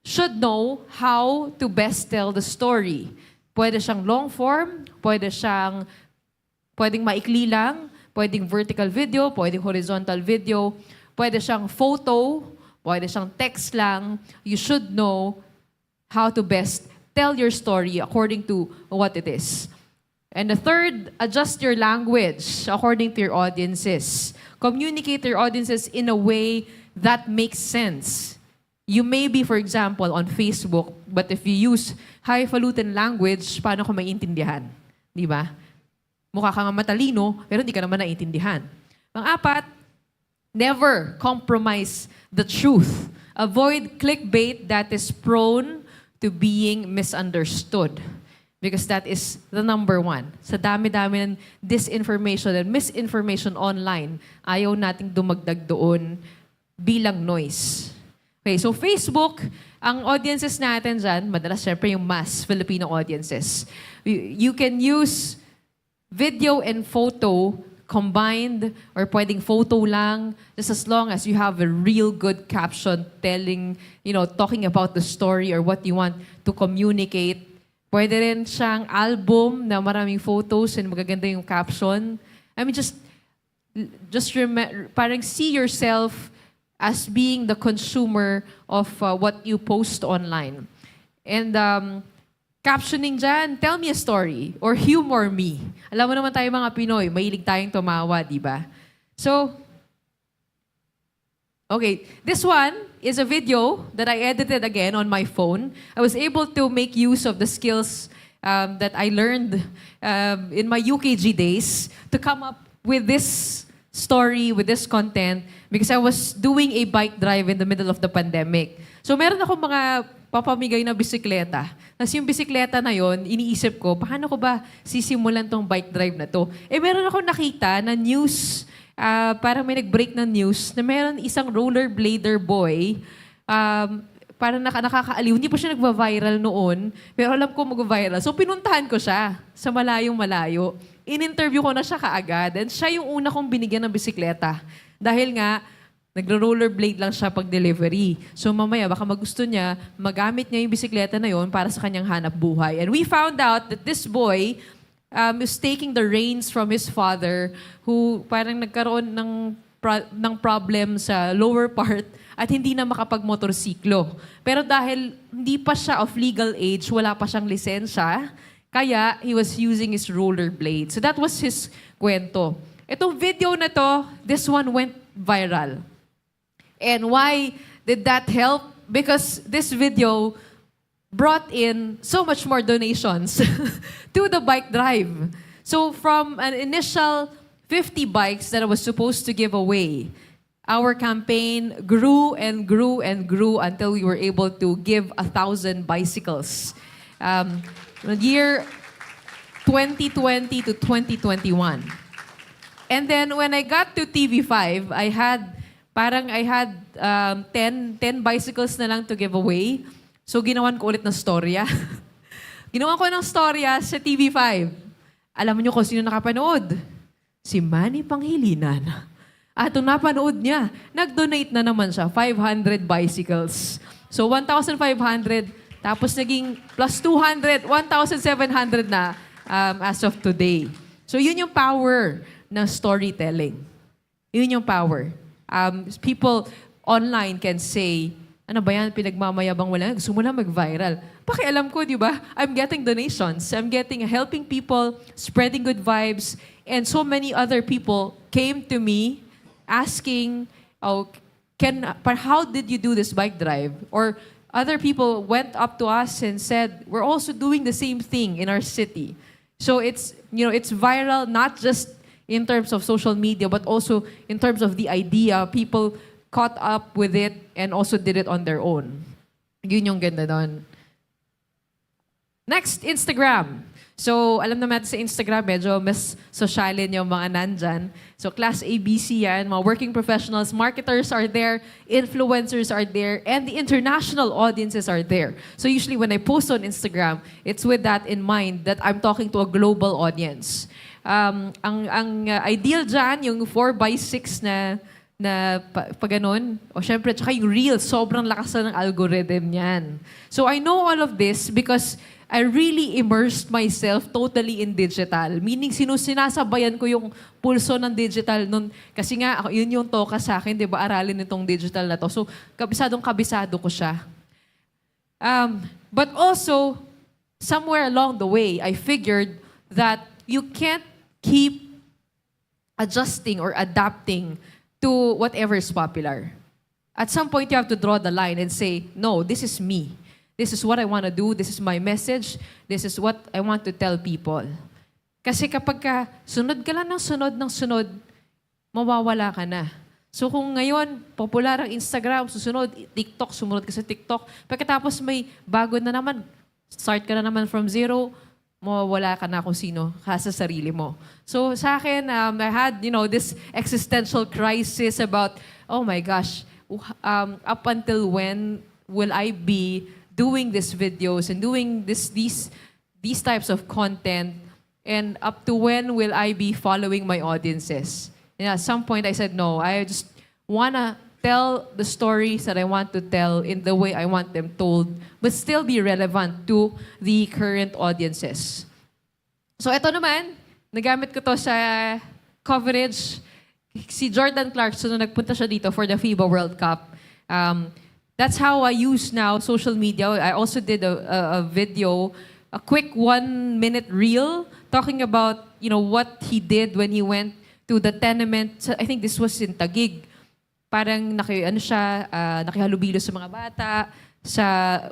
should know how to best tell the story. Pwede siyang long form, pwedeng maikli lang, pwedeng vertical video, pwedeng horizontal video, pwede siyang photo, pwede siyang text lang. You should know how to best tell your story according to what it is. And the third, adjust your language according to your audiences. Communicate to your audiences in a way that makes sense. You may be, for example, on Facebook, but if you use highfalutin language, paano ko maintindihan? Di ba? Mukha ka nga matalino, pero hindi ka naman naiintindihan. Pang-apat, never compromise the truth. Avoid clickbait that is prone to being misunderstood. Because that is the number one. Sa dami-dami ng disinformation and misinformation online, ayaw nating dumagdag doon bilang noise. Okay, so Facebook, ang audiences natin dyan, madalas syempre yung mass Filipino audiences. You can use video and photo combined or pwedeng photo lang, just as long as you have a real good caption telling, talking about the story or what you want to communicate. Pwede rin siyang album na maraming photos and magaganda yung caption. I mean, just parang see yourself as being the consumer of what you post online. And captioning dyan, tell me a story or humor me. Alam mo naman tayo mga Pinoy, mahilig tayong tumawa, di ba? So, okay, this one is a video that I edited again on my phone. I was able to make use of the skills that I learned in my UKG days to come up with this story, with this content, because I was doing a bike drive in the middle of the pandemic. So meron ako mga papamigay na bisikleta. Tapos yung bisikleta na yon, iniisip ko, paano ko ba sisimulan tong bike drive na to? Meron ako nakita na news, parang may nag-break ng news, na meron isang rollerblader boy, parang nakakaaliw. Hindi pa siya nagva-viral noon, pero alam ko mag-viral. So pinuntahan ko siya sa malayong malayo. In-interview ko na siya kaagad, and siya yung una kong binigyan ng bisikleta. Dahil nga, nagro-rollerblade lang siya pag delivery. So mamaya, baka magusto niya, magamit niya yung bisikleta na yon para sa kanyang hanap buhay. And we found out that this boy is taking the reins from his father, who parang nagkaroon ng problem sa lower part at hindi na makapag-motorsiklo. Pero dahil hindi pa siya of legal age, wala pa siyang lisensya, kaya he was using his rollerblade. So that was his kwento. Itong video na to, this one went viral. And why did that help? Because this video brought in so much more donations to the bike drive. So from an initial 50 bikes that I was supposed to give away, our campaign grew and grew and grew until we were able to give 1,000 bicycles. Year 2020 to 2021. And then when I got to TV5, I had 10 bicycles na lang to give away. So ginawan ko ulit ng storya. Ginawan ko ng storya sa TV5. Alam niyo kung sino nakapanood? Si Manny Panghilinan. At nung napanood niya, nag-donate na naman siya, 500 bicycles. So 1,500, tapos naging plus 200, 1,700 na as of today. So yun yung power ng storytelling. Yun yung power. People online can say, ano ba yan, pinagmamayabang wala, gusto mo lang mag-viral. Pakialam ko, di ba? I'm getting donations. I'm helping people, spreading good vibes, and so many other people came to me asking, how did you do this bike drive? Or other people went up to us and said, we're also doing the same thing in our city. So it's viral, not just in terms of social media, but also in terms of the idea. People caught up with it and also did it on their own. Yun yung ganda doon. Next, Instagram. So, alam naman natin sa Instagram, medyo mas sosyalin yung mga nandyan. So, class ABC yan, mga working professionals, marketers are there, influencers are there, and the international audiences are there. So, usually when I post on Instagram, it's with that in mind that I'm talking to a global audience. Ang ideal dyan, yung 4x6 na pag ganun. O syempre, tsaka yung Reels, sobrang lakas na ng algorithm niyan. So I know all of this because I really immersed myself totally in digital. Meaning, sinasabayan ko yung pulso ng digital nun. Kasi nga, yun yung toka sa akin, di ba? Aralin itong digital na to. So, kabisado ko siya. But also, somewhere along the way, I figured that you can't keep adjusting or adapting to whatever is popular. At some point, you have to draw the line and say, no, this is me. This is what I want to do. This is my message. This is what I want to tell people. Kasi kapag sunod ka lang ng sunod, mawawala ka na. So kung ngayon, popular ang Instagram, susunod, TikTok, sumunod ka sa TikTok. Pagkatapos may bago na naman, start ka na naman from zero, mawawala ka na kung sino ka sa sarili mo. So sa akin, I had, this existential crisis about, oh my gosh, up until when will I be doing these videos and doing these types of content, and up to when will I be following my audiences? And at some point I said, no, I just wanna tell the stories that I want to tell in the way I want them told, but still be relevant to the current audiences. So ito naman, nagamit ko to sa coverage. Si Jordan Clarkson, nung nagpunta siya dito for the FIBA World Cup, that's how I use now social media. I also did a video, a quick 1-minute reel talking about, what he did when he went to the tenement. I think this was in Taguig. Parang nakihalubilo sa mga bata, sa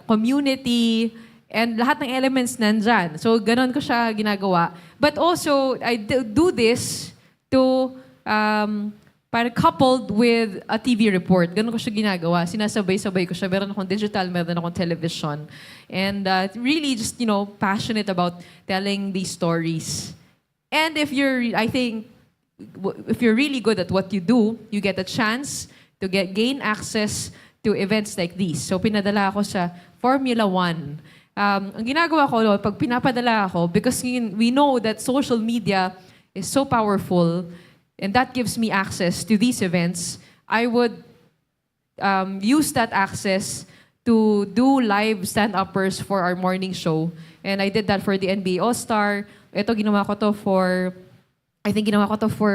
community, and lahat ng elements nandyan. So, ganon ko siya ginagawa. But also, I do this to, parang coupled with a TV report. Ganon ko siya ginagawa. Sinasabay-sabay ko siya. Meron akong digital, meron akong television. And really just, passionate about telling these stories. And if you're really good at what you do, you get a chance to gain access to events like these. So, pinadala ako sa Formula 1. Ang ginagawa ko, pag pinapadala ako, because we know that social media is so powerful, and that gives me access to these events, I would use that access to do live stand-uppers for our morning show. And I did that for the NBA All-Star. Ito, ginawa ko to for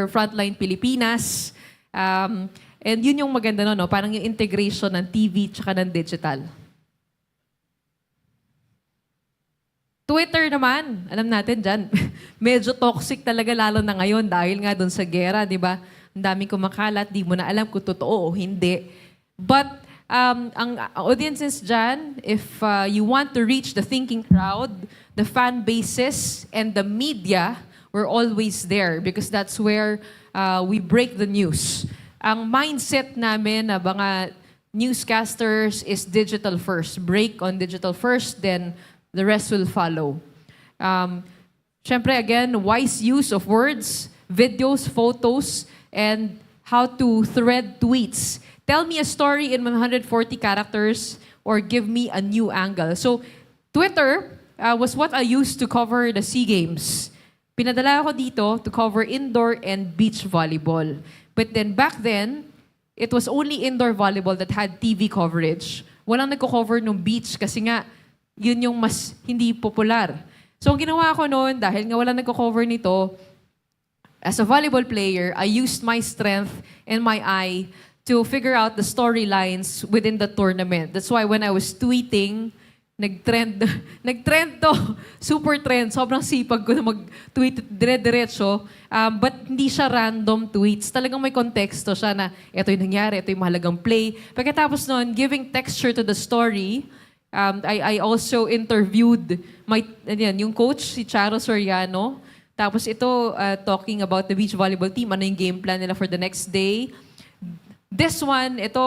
Frontline Pilipinas. And yun yung maganda no? Parang yung integration ng TV tsaka ng digital. Twitter naman, alam natin dyan, medyo toxic talaga lalo na ngayon dahil nga doon sa gera, di ba? Ang daming kumakalat, di mo na alam kung totoo o hindi. But ang audiences dyan, if you want to reach the thinking crowd, the fan bases, and the media, we're always there because that's where we break the news. Ang mindset namin na mga newscasters is digital first. Break on digital first, then the rest will follow. Syempre, again, wise use of words, videos, photos, and how to thread tweets. Tell me a story in 140 characters or give me a new angle. So, Twitter was what I used to cover the SEA Games. Pinadala ako dito to cover indoor and beach volleyball. But then, back then, it was only indoor volleyball that had TV coverage. Walang nagko-cover ng beach kasi nga, yun yung mas hindi popular. So, ang ginawa ko noon, dahil nga wala nagko-cover nito, as a volleyball player, I used my strength and my eye to figure out the storylines within the tournament. That's why when I was tweeting, nag-trend to. Super trend. Sobrang sipag ko na mag-tweet dire-diretso. But hindi siya random tweets. Talagang may konteksto siya na ito yung nangyari, ito yung mahalagang play. Pagkatapos noon, giving texture to the story, I also interviewed yung coach, si Charo Soriano. Tapos ito, talking about the beach volleyball team, ano yung game plan nila for the next day. This one, ito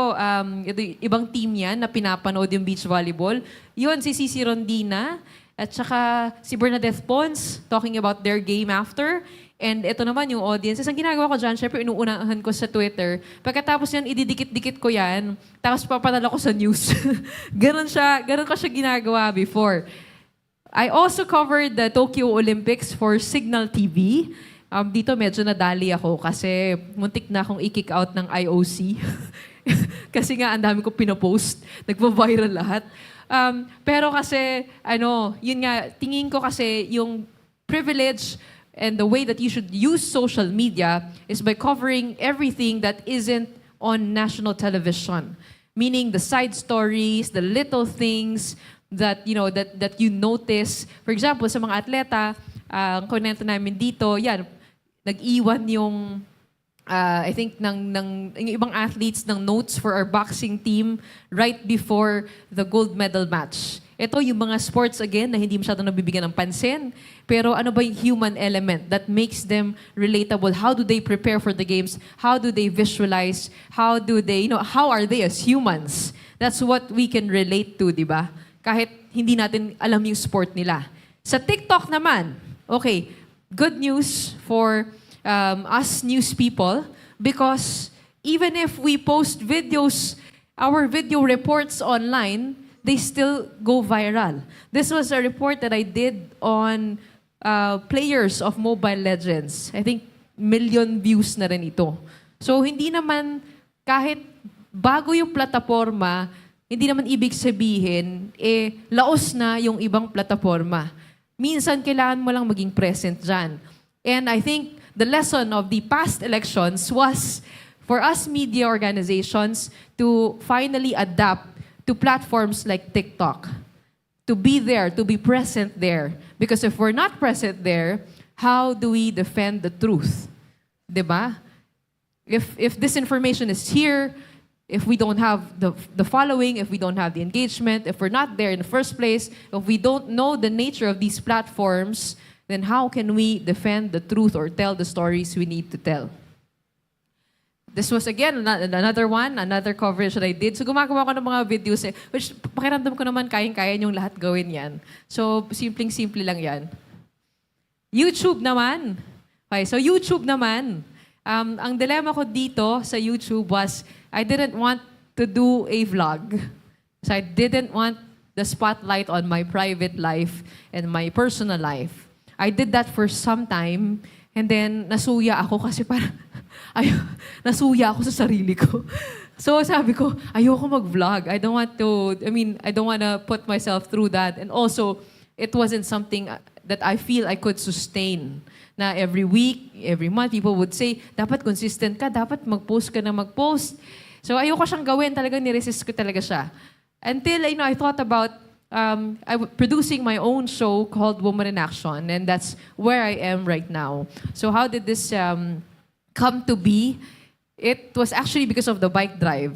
ibang team yan na pinapanood yung beach volleyball. Yun, si Cici Rondina at saka si Bernadette Pons talking about their game after. And ito naman yung audiences. Ang ginagawa ko dyan, syempre inuunahan ko sa Twitter. Pagkatapos yan, ididikit-dikit ko yan. Tapos papadala ko sa news. Ganon ko siya ginagawa before. I also covered the Tokyo Olympics for Signal TV. Dito medyo nadali ako kasi muntik na akong i-kick out ng IOC. Kasi nga, ang dami ko pinopost. Nagpa-viral lahat. Pero kasi, yun nga, tingin ko kasi yung privilege and the way that you should use social media is by covering everything that isn't on national television. Meaning the side stories, the little things that that you notice. For example, sa mga atleta, ang konento namin dito, yan, nag-iwan yung I think yung ibang athletes ng notes for our boxing team right before the gold medal match. Ito yung mga sports again na hindi masyadong nabibigyan ng pansin. Pero ano ba yung human element that makes them relatable? How do they prepare for the games? How do they visualize? How do they, how are they as humans? That's what we can relate to, di ba? Kahit hindi natin alam yung sport nila. Sa TikTok naman, okay, good news for us news people because even if we post videos, our video reports online, they still go viral. This was a report that I did on players of Mobile Legends. I think million views na rin ito. So hindi naman, kahit bago yung plataforma, hindi naman ibig sabihin, laos na yung ibang plataforma. Minsan, kailangan mo lang maging present dyan. And I think the lesson of the past elections was for us media organizations to finally adapt to platforms like TikTok, to be there, to be present there. Because if we're not present there, how do we defend the truth? Diba? If disinformation is here, if we don't have the following, if we don't have the engagement, if we're not there in the first place, if we don't know the nature of these platforms, then how can we defend the truth or tell the stories we need to tell? This was, again, another coverage that I did. So, gumagawa ko ng mga videos, which pakiramdam ko naman kayang-kaya niyong lahat gawin yan. So, simpleng-simple lang yan. YouTube naman. Okay, so YouTube naman. Ang dilemma ko dito sa YouTube was, I didn't want to do a vlog. So, I didn't want the spotlight on my private life and my personal life. I did that for some time, and then nasuya ako kasi parang, nasuya ako sa sarili ko. So sabi ko, ayoko mag-vlog. I don't want to put myself through that. And also, it wasn't something that I feel I could sustain. Na every week, every month, people would say, dapat consistent ka, dapat mag-post ka na mag-post. So ayoko siyang gawin, talagang niresist ko talaga siya. Until, I thought about producing my own show called Woman in Action, and that's where I am right now. So how did this come to be? It was actually because of the bike drive.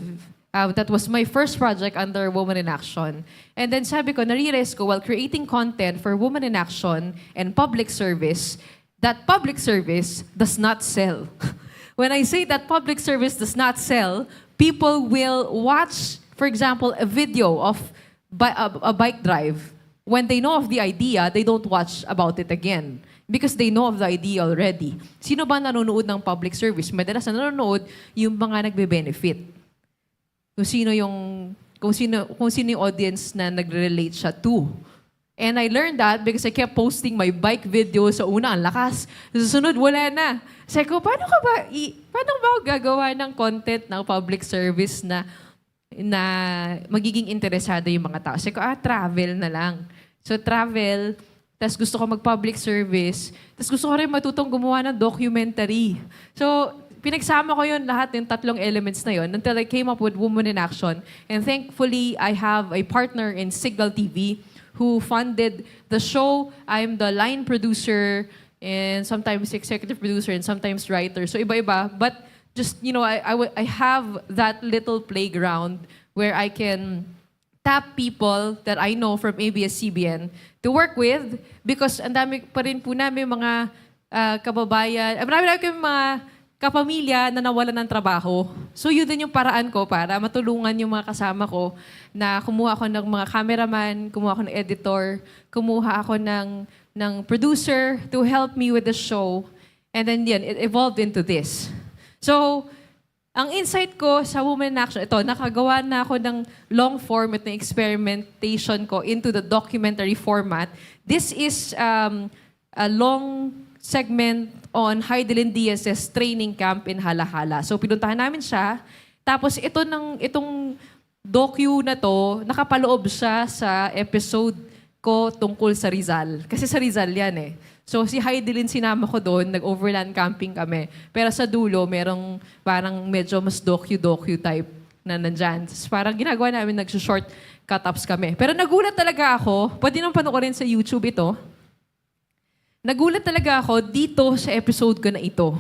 That was my first project under Woman in Action. And then sabi ko, na-realize ko, while creating content for Woman in Action and public service, that public service does not sell. When I say that public service does not sell, people will watch, for example, a video of a bike drive. When they know of the idea, they don't watch about it again. Because they know of the idea already. Sino ba nanonood ng public service? Madalas na nanonood yung mga nagbe-benefit. Kung sino yung audience na nagre-relate siya to. And I learned that because I kept posting my bike video sa una, ang lakas. Sa sunod, wala na. Sabi ko, paano ba ako gagawa ng content ng public service na magiging interesado yung mga tao? Sabi ko, travel na lang. So travel, tas gusto ko mag-public service, tas gusto ko rin matutong gumawa ng documentary. So, pinagsama ko yun lahat yung tatlong elements na yun until I came up with Woman in Action. And thankfully, I have a partner in Signal TV who funded the show. I'm the line producer and sometimes executive producer and sometimes writer. So, iba-iba. But just, I have that little playground where I can tap people that I know from ABS-CBN to work with because ang dami pa rin po namin mga kababayan, marami kami mga kapamilya na nawalan ng trabaho. So yun din yung paraan ko para matulungan yung mga kasama ko na kumuha ako ng mga cameraman, kumuha ako ng editor, kumuha ako ng producer to help me with the show. And then it evolved into this. So, ang insight ko sa Women in Action, ito, nakagawa na ako ng long form at ng experimentation ko into the documentary format. This is a long segment on Heidelin Diaz's training camp in Halahala. So, pinuntahan namin siya. Tapos, itong docu na to, nakapaloob siya sa episode ko tungkol sa Rizal. Kasi sa Rizal yan eh. So si Heidelin sinama ko doon, nag-overland camping kami. Pero sa dulo, merong parang medyo mas docu type na nandyan. Parang ginagawa namin, nag-short cut-ups kami. Pero nagulat talaga ako, pwede nang panoorin sa YouTube ito. Nagulat talaga ako dito sa episode ko na ito.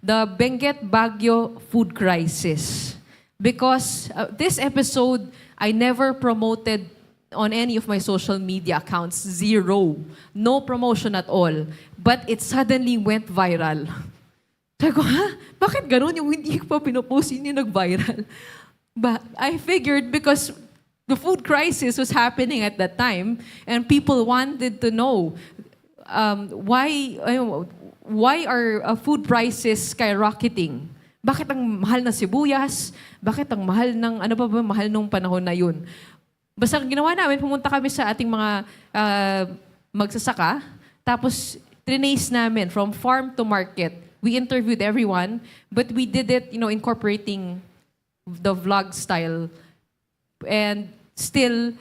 The Benguet Baguio Food Crisis. Because this episode, I never promoted on any of my social media accounts, zero. No promotion at all. But it suddenly went viral. Sabi ko, ha? Bakit ganun? Yung hindi ko pa pinopost, yun yung nag-viral. But I figured because the food crisis was happening at that time and people wanted to know why are food prices skyrocketing? Bakit ang mahal na sibuyas? Bakit ang mahal ng, ano pa ba, mahal nung panahon na yun? Basta ginawa namin, pumunta kami sa ating mga magsasaka, tapos trinace namin from farm to market. We interviewed everyone, but we did it, incorporating the vlog style. And still,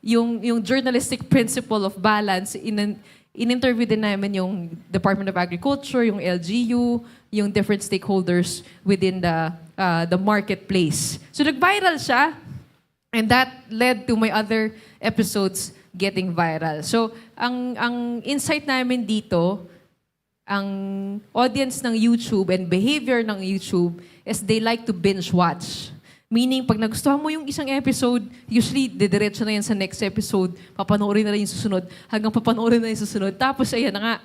yung journalistic principle of balance, in-interview din namin yung Department of Agriculture, yung LGU, yung different stakeholders within the marketplace. So nag-viral siya, and that led to my other episodes getting viral. So ang insight namin dito, ang audience ng YouTube and behavior ng YouTube is they like to binge watch. Meaning, pag nagustuhan mo yung isang episode, usually, didiretso na yan sa next episode, papanoorin na rin yung susunod, hanggang papanoorin na yung susunod. Tapos, ayan na nga.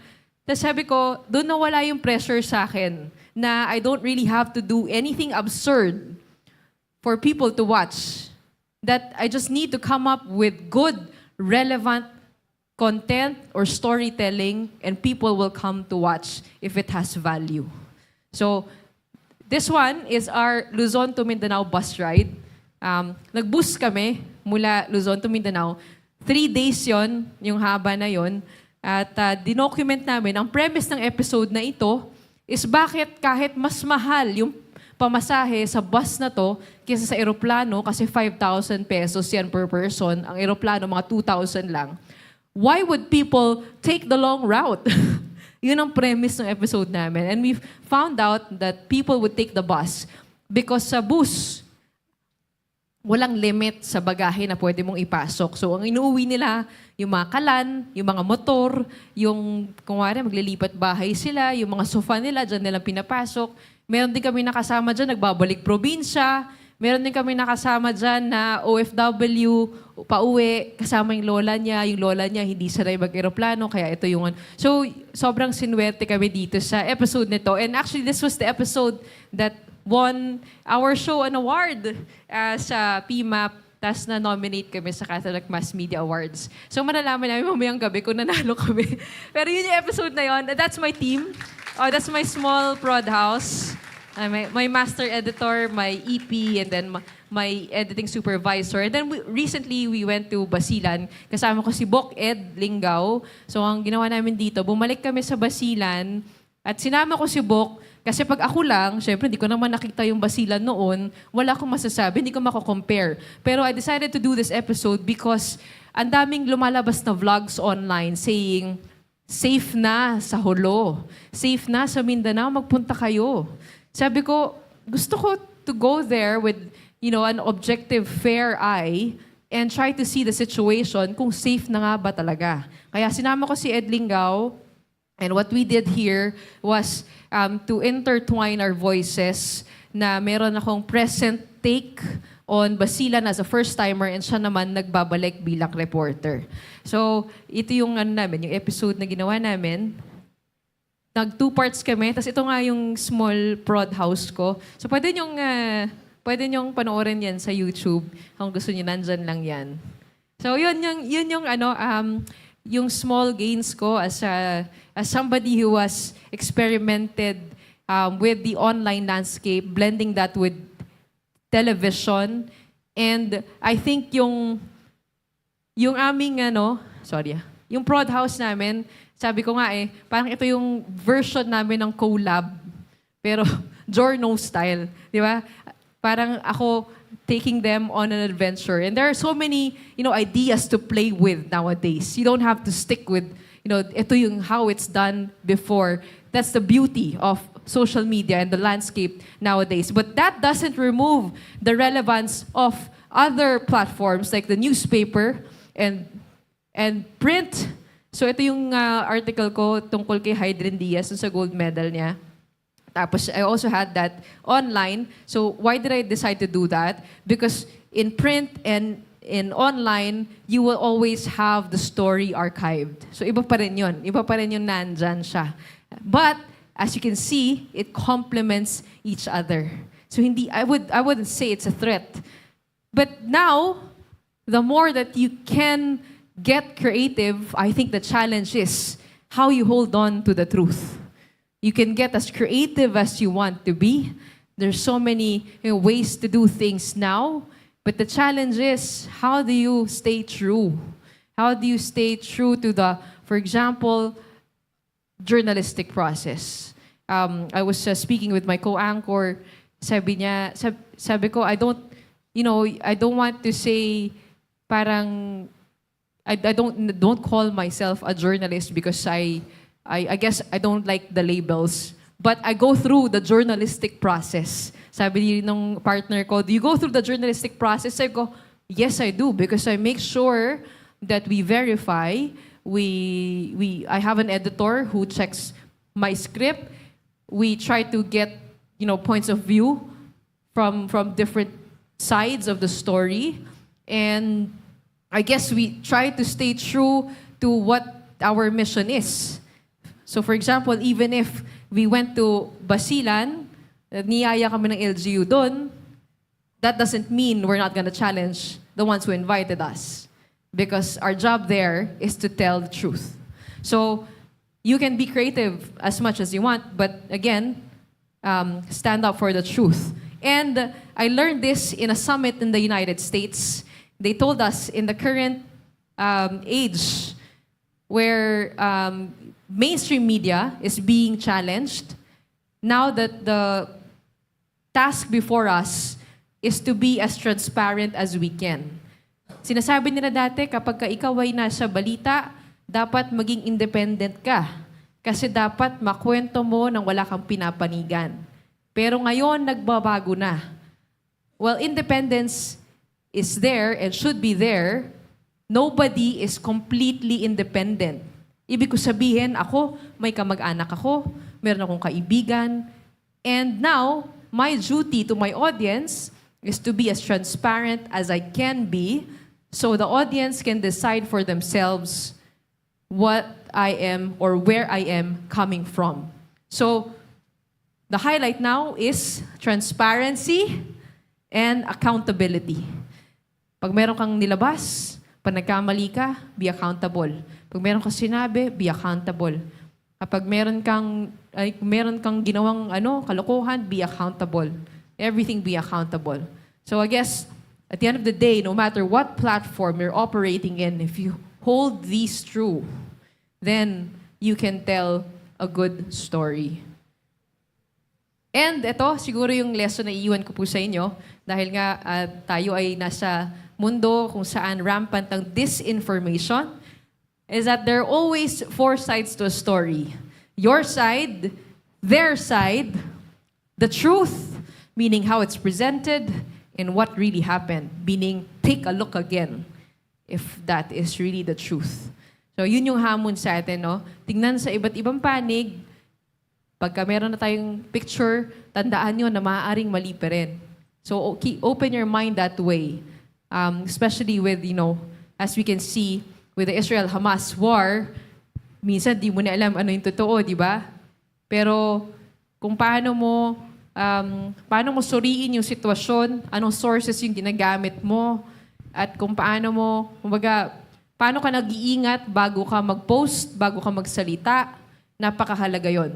Tapos sabi ko, doon nawala yung pressure sa akin na I don't really have to do anything absurd for people to watch. That I just need to come up with good, relevant content or storytelling and people will come to watch if it has value. So, this one is our Luzon to Mindanao bus ride. Nag-bus kami mula Luzon to Mindanao. 3 days yon, yung haba na yon. At dinocument namin, ang premise ng episode na ito is bakit kahit mas mahal yung pamasahe sa bus na to kaysa sa eroplano, kasi 5,000 pesos yan per person, ang eroplano mga 2,000 lang. Why would people take the long route? Yun ang premise ng episode namin. And we found out that people would take the bus because sa bus, walang limit sa bagahe na pwede mong ipasok. So, ang inuuwi nila, yung mga kalan, yung mga motor, yung, kung wala, maglilipat bahay sila, yung mga sofa nila, dyan nilang pinapasok. Meron din kami nakasama dyan, nagbabalik probinsya. Meron din kami nakasama dyan na OFW, pauwi, kasama yung lola niya. Yung lola niya, hindi sanay mag-aeroplano, kaya ito yung... So, sobrang sinwerte kami dito sa episode nito. And actually, this was the episode that won our show an award sa PMAP, tas na-nominate kami sa Catholic Mass Media Awards. So, malalaman namin mamayang gabi kung nanalo kami. Pero yun yung episode na yun. That's my team. That's my small prod house. My master editor, my EP, and then my editing supervisor. And then recently, we went to Basilan. Kasama ko si Bok Ed Lingaw. So, ang ginawa namin dito, bumalik kami sa Basilan at sinama ko si Bok kasi pag ako lang, syempre, hindi ko naman nakita yung Basilan noon, wala akong masasabi, hindi ko mako-compare. Pero I decided to do this episode because ang daming lumalabas na vlogs online saying, safe na sa Holo, safe na sa Mindanao, magpunta kayo. Sabi ko, gusto ko to go there with, an objective, fair eye and try to see the situation kung safe na nga ba talaga. Kaya sinama ko si Ed Lingaw, and what we did here was to intertwine our voices na meron akong present take on Basilan as a first-timer and siya naman nagbabalik bilang reporter. So, ito yung yung episode na ginawa namin. Nag-2 parts kami, tapos ito nga yung small prod house ko. So pwede nyong panoorin yan sa YouTube. Kung gusto niyo, nandyan lang yan. So yun yung yung small gains ko as somebody who was experimented with the online landscape, blending that with television. And I think yung aming yung prod house namin, sabi ko nga parang ito yung version namin ng collab. Pero Jorno style. Di ba? Parang ako taking them on an adventure. And there are so many, ideas to play with nowadays. You don't have to stick with, ito yung how it's done before. That's the beauty of social media and the landscape nowadays. But that doesn't remove the relevance of other platforms like the newspaper and print. So ito yung article ko tungkol kay Hydrin Diaz sa gold medal niya. Tapos I also had that online. So why did I decide to do that? Because in print and in online, you will always have the story archived. So iba pa rin yun. Iba pa rin yun nandyan siya. But as you can see, it complements each other. So I wouldn't say it's a threat. But now, the more that you can get creative, I think the challenge is how you hold on to the truth. You can get as creative as you want to be. There's so many ways to do things now. But the challenge is, how do you stay true? How do you stay true to the, for example, journalistic process? I was speaking with my co-anchor. Sabi ko, I don't want to say parang I don't call myself a journalist because I guess I don't like the labels. But I go through the journalistic process. Sabi ng partner ko, do you go through the journalistic process? Sabi ko, yes, I do, because I make sure that we verify. I have an editor who checks my script. We try to get points of view from different sides of the story. And I guess we try to stay true to what our mission is. So for example, even if we went to Basilan, niyaya kami ng LGU doon, that doesn't mean we're not gonna challenge the ones who invited us. Because our job there is to tell the truth. So you can be creative as much as you want, but again, stand up for the truth. And I learned this in a summit in the United States. They told us in the current age where mainstream media is being challenged, now that the task before us is to be as transparent as we can. Sinasabi nila dati, kapag ka ikaw ay nasa balita, dapat maging independent ka. Kasi dapat makwento mo nang wala kang pinapanigan. Pero ngayon, nagbabago na. Well, independence is there and should be there. Nobody is completely independent. Ibig ko sabihin, ako, may kamag-anak ako, meron akong kaibigan, and now, my duty to my audience is to be as transparent as I can be so the audience can decide for themselves what I am or where I am coming from. So, the highlight now is transparency and accountability. Pag meron kang nilabas, pag nagkamali ka, be accountable. Pag meron kang sinabi, be accountable. Kapag meron kang ginawang kalokohan, be accountable. Everything be accountable. So I guess, at the end of the day, no matter what platform you're operating in, if you hold these true, then you can tell a good story. And ito, siguro yung lesson na iiwan ko po sa inyo, dahil nga tayo ay nasa mundo kung saan rampant ang disinformation, is that there are always four sides to a story. Your side, their side, the truth, meaning how it's presented, and what really happened, meaning take a look again if that is really the truth. So yun yung hamon sa atin, no? Tingnan sa iba't ibang panig, pagka meron na tayong picture, tandaan nyo na maaaring mali pa rin. So open your mind that way. Especially with, as we can see, with the Israel-Hamas war, minsan di mo na alam ano yung totoo, di ba? Pero kung paano mo suriin yung sitwasyon, anong sources yung ginagamit mo, at kung paano ka nag-iingat bago ka mag-post, bago ka magsalita, napakahalaga yon.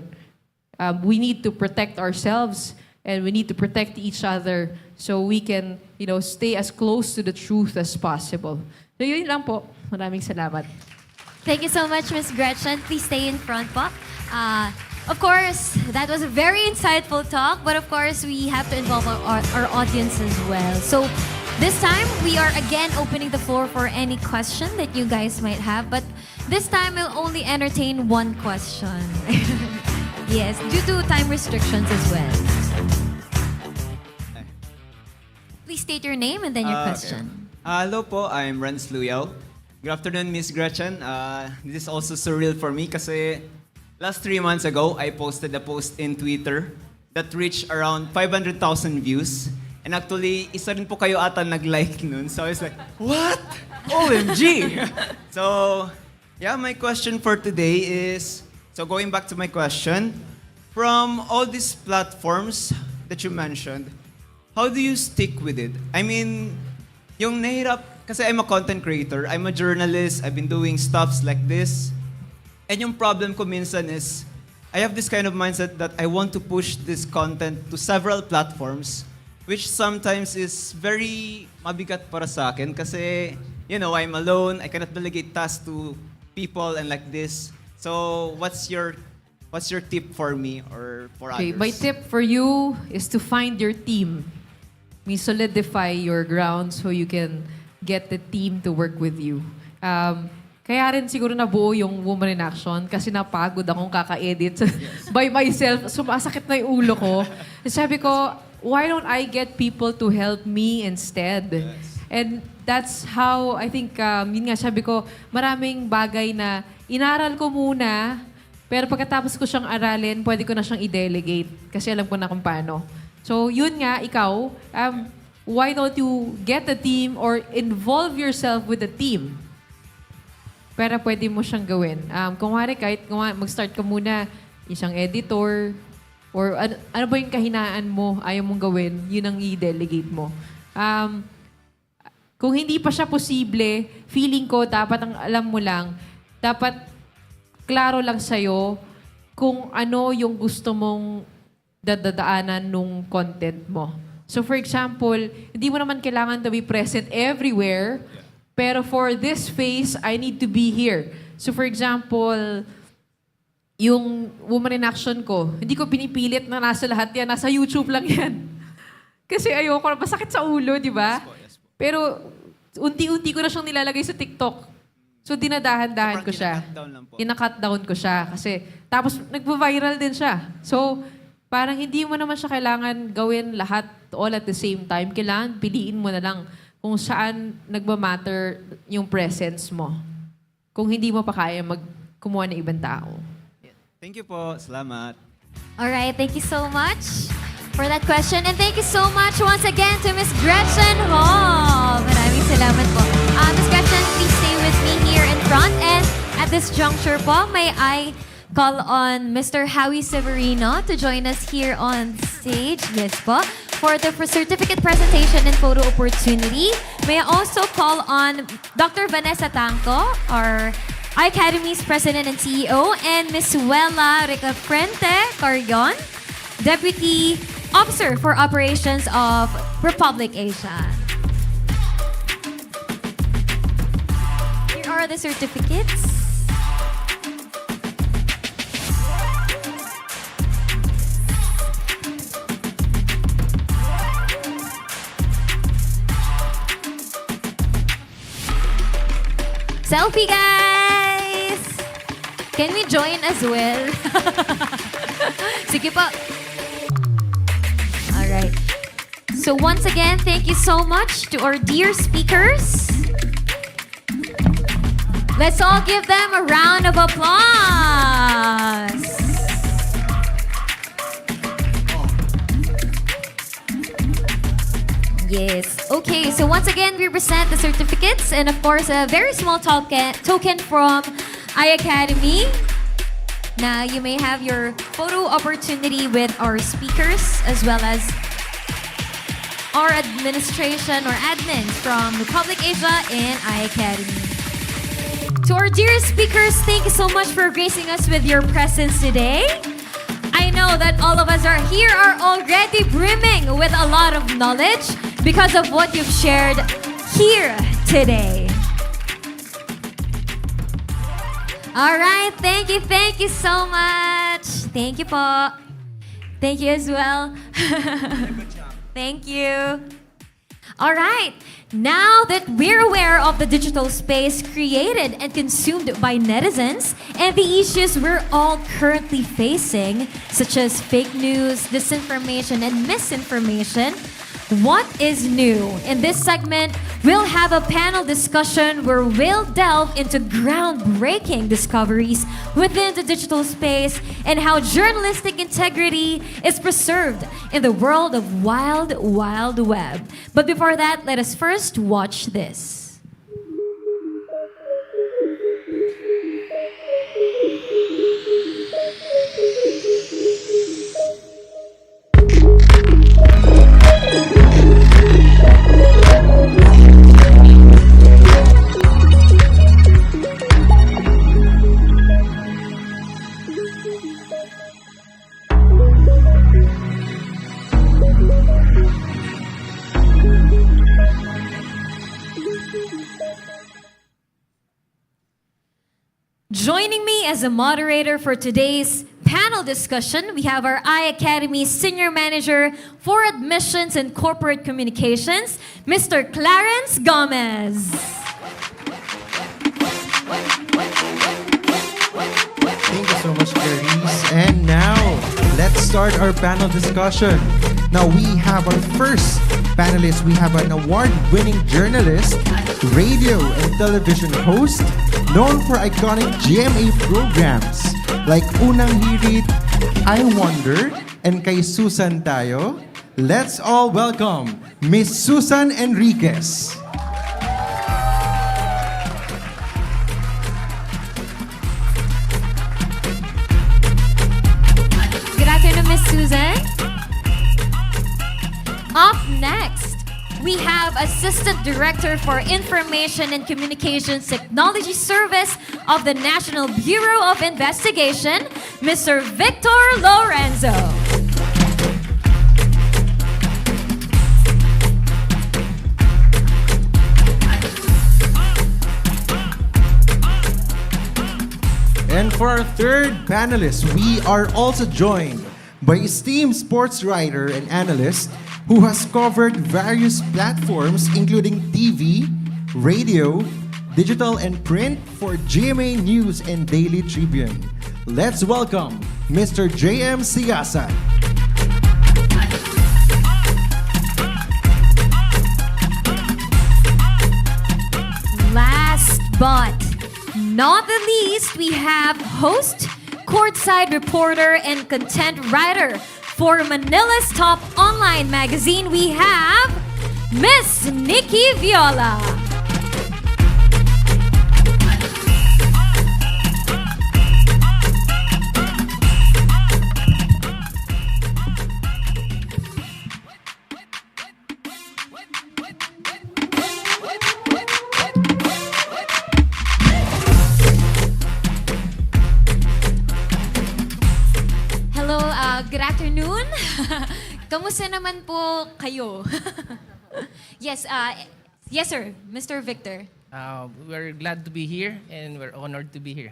We need to protect ourselves and we need to protect each other so we can, stay as close to the truth as possible. So yun lang po. Maraming salamat. Thank you so much, Ms. Gretchen. Please stay in front po. Of course, that was a very insightful talk, but of course, we have to involve our audience as well. So this time, we are again opening the floor for any question that you guys might have, but this time, we'll only entertain one question. Yes, due to time restrictions as well. Please state your name and then your question. Hello po, I'm Renz Luyaw. Good afternoon, Miss Gretchen. This is also surreal for me kasi last 3 months ago, I posted a post in Twitter that reached around 500,000 views. And actually, isa rin po kayo ata nag-like nun. So I was like, what? OMG! So, yeah, my question for today is, so going back to my question, from all these platforms that you mentioned, how do you stick with it? I mean, yung nahirap, kasi I'm a content creator, I'm a journalist, I've been doing stuffs like this. And yung problem ko minsan is, I have this kind of mindset that I want to push this content to several platforms, which sometimes is very mabigat para sa akin kasi, you know, I'm alone, I cannot delegate tasks to people and like this. So, what's your tip for me or for Okay, others? my tip for you is to find your team. May solidify your ground so you can get the team to work with you. Kaya rin siguro nabuo yung Woman in Action kasi napagod akong kaka-edit by myself. Sumasakit na yung ulo ko. Sabi ko, why don't I get people to help me instead? Yes. And that's how, I think, yun nga sabi ko, maraming bagay na inaral ko muna, pero pagkatapos ko siyang aralin, pwede ko na siyang i-delegate kasi alam ko na kung paano. So, yun nga, ikaw, why don't you get a team or involve yourself with a team? Pero pwede mo siyang gawin. Kung kahit mag-start ka muna, isang editor, or ano ba yung kahinaan mo, ayaw mong gawin, yun ang i-delegate mo. Kung hindi pa siya posible, feeling ko, dapat ang alam mo lang, dapat klaro lang sa'yo kung ano yung gusto mong dadaanan nung content mo. So for example, hindi mo naman kailangan to be present everywhere, pero for this phase, I need to be here. So for example, yung Woman in Action ko, hindi ko pinipilit na nasa lahat yan. Nasa YouTube lang yan. Kasi ayoko, masakit sa ulo, di ba? Pero unti-unti ko na siyang nilalagay sa TikTok. So dinadahan-dahan ko siya. Ina-cut down ko siya. Kasi, tapos nagpo-viral din siya. So, parang hindi mo naman siya kailangan gawin lahat all at the same time. Kailangan piliin mo na lang kung saan nagmamatter yung presence mo. Kung hindi mo pa kaya kumuha ng ibang tao. Thank you po. Salamat. All right, thank you so much for that question. And thank you so much once again to Miss Gretchen Hall. Maraming salamat po. Miss Gretchen, please stay with me here in front. And at this juncture po, may I call on Mr. Howie Severino to join us here on stage. Yes po. For the certificate presentation and photo opportunity. May I also call on Dr. Vanessa Tanco, our iACADEMY's President and CEO, and Ms. Wella Ricafrente Carrion, Deputy Officer for Operations of Republic Asia. Here are the certificates. Selfie, guys! Can we join as well? Sige po. Alright. So once again, thank you so much to our dear speakers. Let's all give them a round of applause. Yes. Okay, so once again, we present the certificates and of course, a very small token from iACADEMY. Now, you may have your photo opportunity with our speakers as well as our administration or admins from Republic Asia and iACADEMY. To our dear speakers, thank you so much for gracing us with your presence today. I know that all of us here are already brimming with a lot of knowledge because of what you've shared here today. All right, thank you so much. Thank you po. Thank you as well. Thank you. All right, now that we're aware of the digital space created and consumed by netizens and the issues we're all currently facing, such as fake news, disinformation, and misinformation, What is New? In this segment, we'll have a panel discussion where we'll delve into groundbreaking discoveries within the digital space and how journalistic integrity is preserved in the world of wild, wild web. But before that, let us first watch this. Joining me as a moderator for today's panel discussion, we have our iACADEMY Senior Manager for Admissions and Corporate Communications, Mr. Clarence Gomez. Thank you so much, Clarice. And now, let's start our panel discussion. Now, we have our first panelist. We have an award-winning journalist, radio and television host, known for iconic GMA programs like Unang Hirit, I Wonder, and Kay Susan Tayo. Let's all welcome Miss Susan Enriquez. Good afternoon, Miss Susan. Up next, we have Assistant Director for Information and Communications Technology Service of the National Bureau of Investigation, Mr. Victor Lorenzo. And for our third panelist, we are also joined by esteemed sports writer and analyst who has covered various platforms including TV, radio, digital, and print for GMA News and Daily Tribune. Let's welcome Mr. J.M. Siasa. Last but not the least, we have host, courtside reporter, and content writer for Manila's top online magazine. We have Miss Nikki Viola. Good afternoon. Kamusta naman po kayo? Yes, yes sir, Mr. Victor. We're glad to be here and we're honored to be here.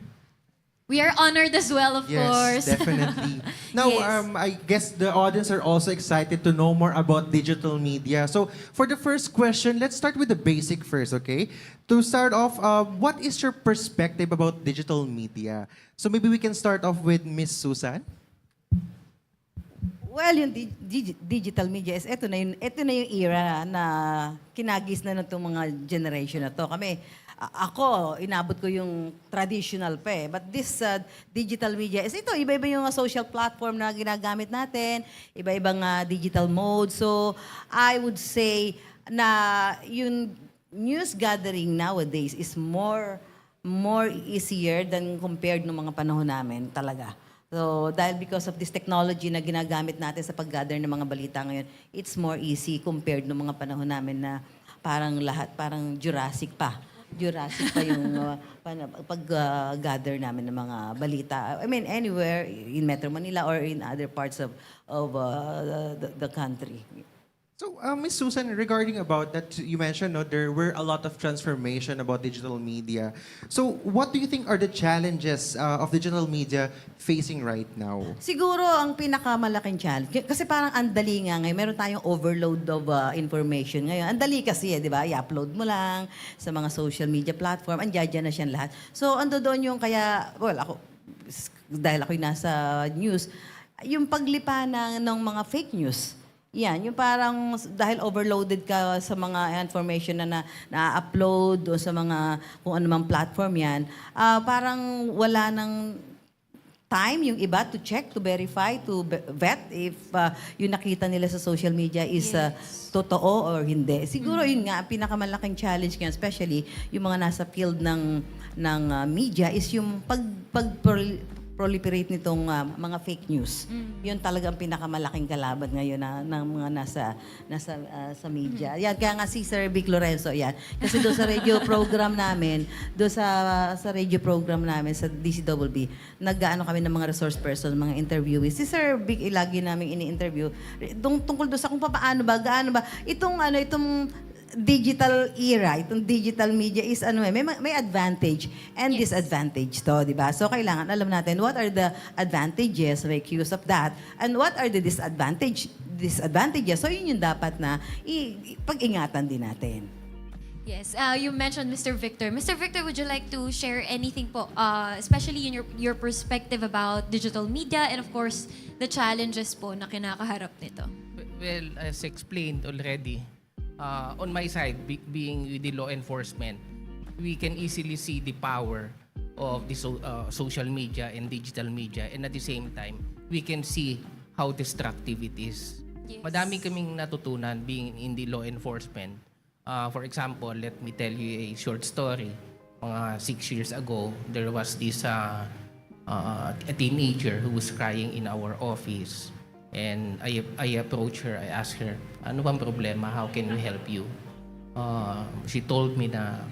We are honored as well, of course. Yes, definitely. Now, Yes. I guess the audience are also excited to know more about digital media. So, for the first question, let's start with the basic first, okay? To start off, what is your perspective about digital media? So, maybe we can start off with Miss Susan. Well, yung digital media is ito na yung era na kinagis na ng mga generation na to. Ako, inabot ko yung traditional pa eh. But this digital media is ito, iba-iba yung social platform na ginagamit natin, iba-ibang digital mode. So, I would say na yung news gathering nowadays is more easier than compared ng mga panahon namin talaga. So, dahil because of this technology na ginagamit natin sa pag-gather ng mga balita ngayon, it's more easy compared ng mga panahon namin na parang Jurassic pa. Jurassic pa yung pag-gather namin ng mga balita. I mean, anywhere in Metro Manila or in other parts of the country. So, Ms. Susan, regarding about that, you mentioned there were a lot of transformation about digital media. So, what do you think are the challenges of digital media facing right now? Siguro ang pinakamalaking challenge, kasi parang andali nga ngayon, meron tayong overload of information ngayon. Andali kasi, di ba? I-upload mo lang sa mga social media platform, andyan na siya lahat. So, ando doon yung kaya, well, ako, dahil ako'y nasa news, yung paglipa ng mga fake news. Yan, yung parang dahil overloaded ka sa mga information na na-upload o sa mga kung ano mang platform yan, parang wala nang time yung iba to check, to verify, to vet if yung nakita nila sa social media is totoo or hindi. Siguro yun nga, pinakamalaking challenge ngayon, especially yung mga nasa field ng media, is yung proliferate nitong mga fake news. Yun talaga ang pinakamalaking kalaban ngayon ng mga sa media. Yan, kaya nga si Sir Vic Lorenzo, yan. Kasi doon sa radio program namin, sa radio program namin sa DCWB, nag-ano kami ng mga resource person, mga interviewees. Si Sir Vic, lagi namin ini-interview. Tungkol doon sa kung gaano ba, itong digital era, itong digital media is may advantage and disadvantage to, di ba? So kailangan alam natin what are the advantages, make use of that, and what are the disadvantages. So yun yung dapat na pag-ingatan din natin. Yes, you mentioned Mr. Victor. Mr. Victor, would you like to share anything po, especially in your perspective about digital media and of course the challenges po na kinakaharap nito? Well, as explained already, on my side, being with the law enforcement, we can easily see the power of the social media and digital media, and at the same time, we can see how destructive it is. Yes. Madami kaming natutunan being in the law enforcement. For example, let me tell you a short story. Mga 6 years ago, there was this a teenager who was crying in our office. And I approached her, I asked her, ano bang problema? How can we help you? She told me na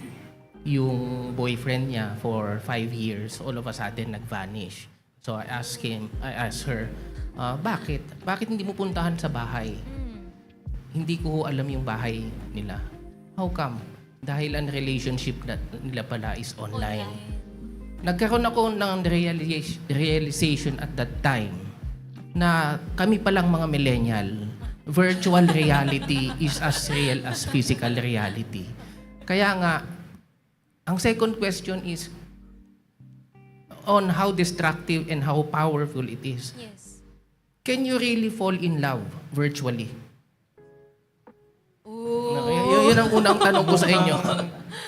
yung boyfriend niya for 5 years, all of a sudden nag-vanish. So I asked her, bakit? Bakit hindi mo puntahan sa bahay? Hindi ko alam yung bahay nila. How come? Dahil ang relationship nila pala is online. Nagkaroon ako ng realization at that time na kami palang mga millennial, virtual reality is as real as physical reality. Kaya nga, ang second question is on how destructive and how powerful it is. Yes. Can you really fall in love virtually? Yun ang unang tanong ko sa inyo.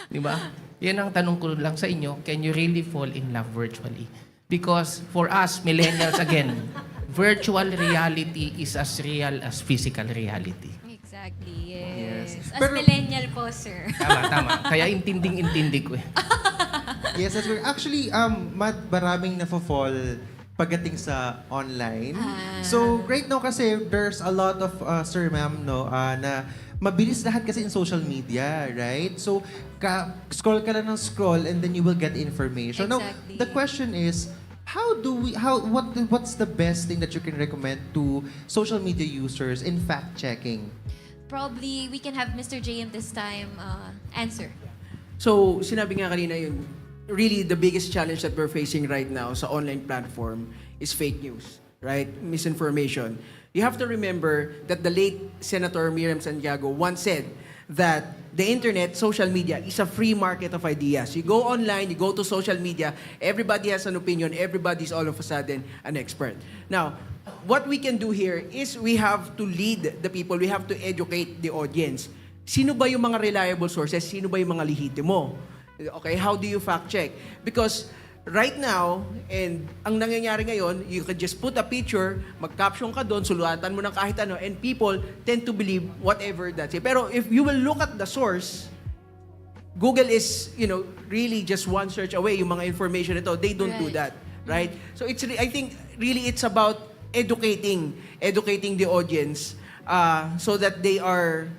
Di ba? Yan ang tanong ko lang sa inyo. Can you really fall in love virtually? Because for us, millennials again, virtual reality is as real as physical reality. Exactly, yes. As Pero, millennial po, sir. Tama. Kaya intinding-intindi ko eh. Yes, that's right. Actually, maraming nafo-fall pagdating sa online. So, right now kasi there's a lot of, sir, ma'am, no, na mabilis lahat kasi in social media, right? So, scroll ka lang ng scroll and then you will get information. Exactly. Now, the question is, what's the best thing that you can recommend to social media users in fact-checking? Probably we can have Mr. JM this time answer. So, sinabi nga kanina yun, really the biggest challenge that we're facing right now sa online platform is fake news, right? Misinformation. You have to remember that the late Senator Miriam Santiago once said that the internet, social media, is a free market of ideas. You go online, you go to social media, everybody has an opinion, everybody's all of a sudden an expert. Now, what we can do here is we have to lead the people, we have to educate the audience. Sino ba yung mga reliable sources? Sino ba yung mga lehitimo? Okay, how do you fact check? Because right now, and ang nangyayari ngayon, you can just put a picture, mag-caption ka doon, sulatan mo ng kahit ano, and people tend to believe whatever that's it. Pero if you will look at the source, Google is, really just one search away, yung mga information ito. They don't do that, right? So I think really it's about educating the audience so that they are,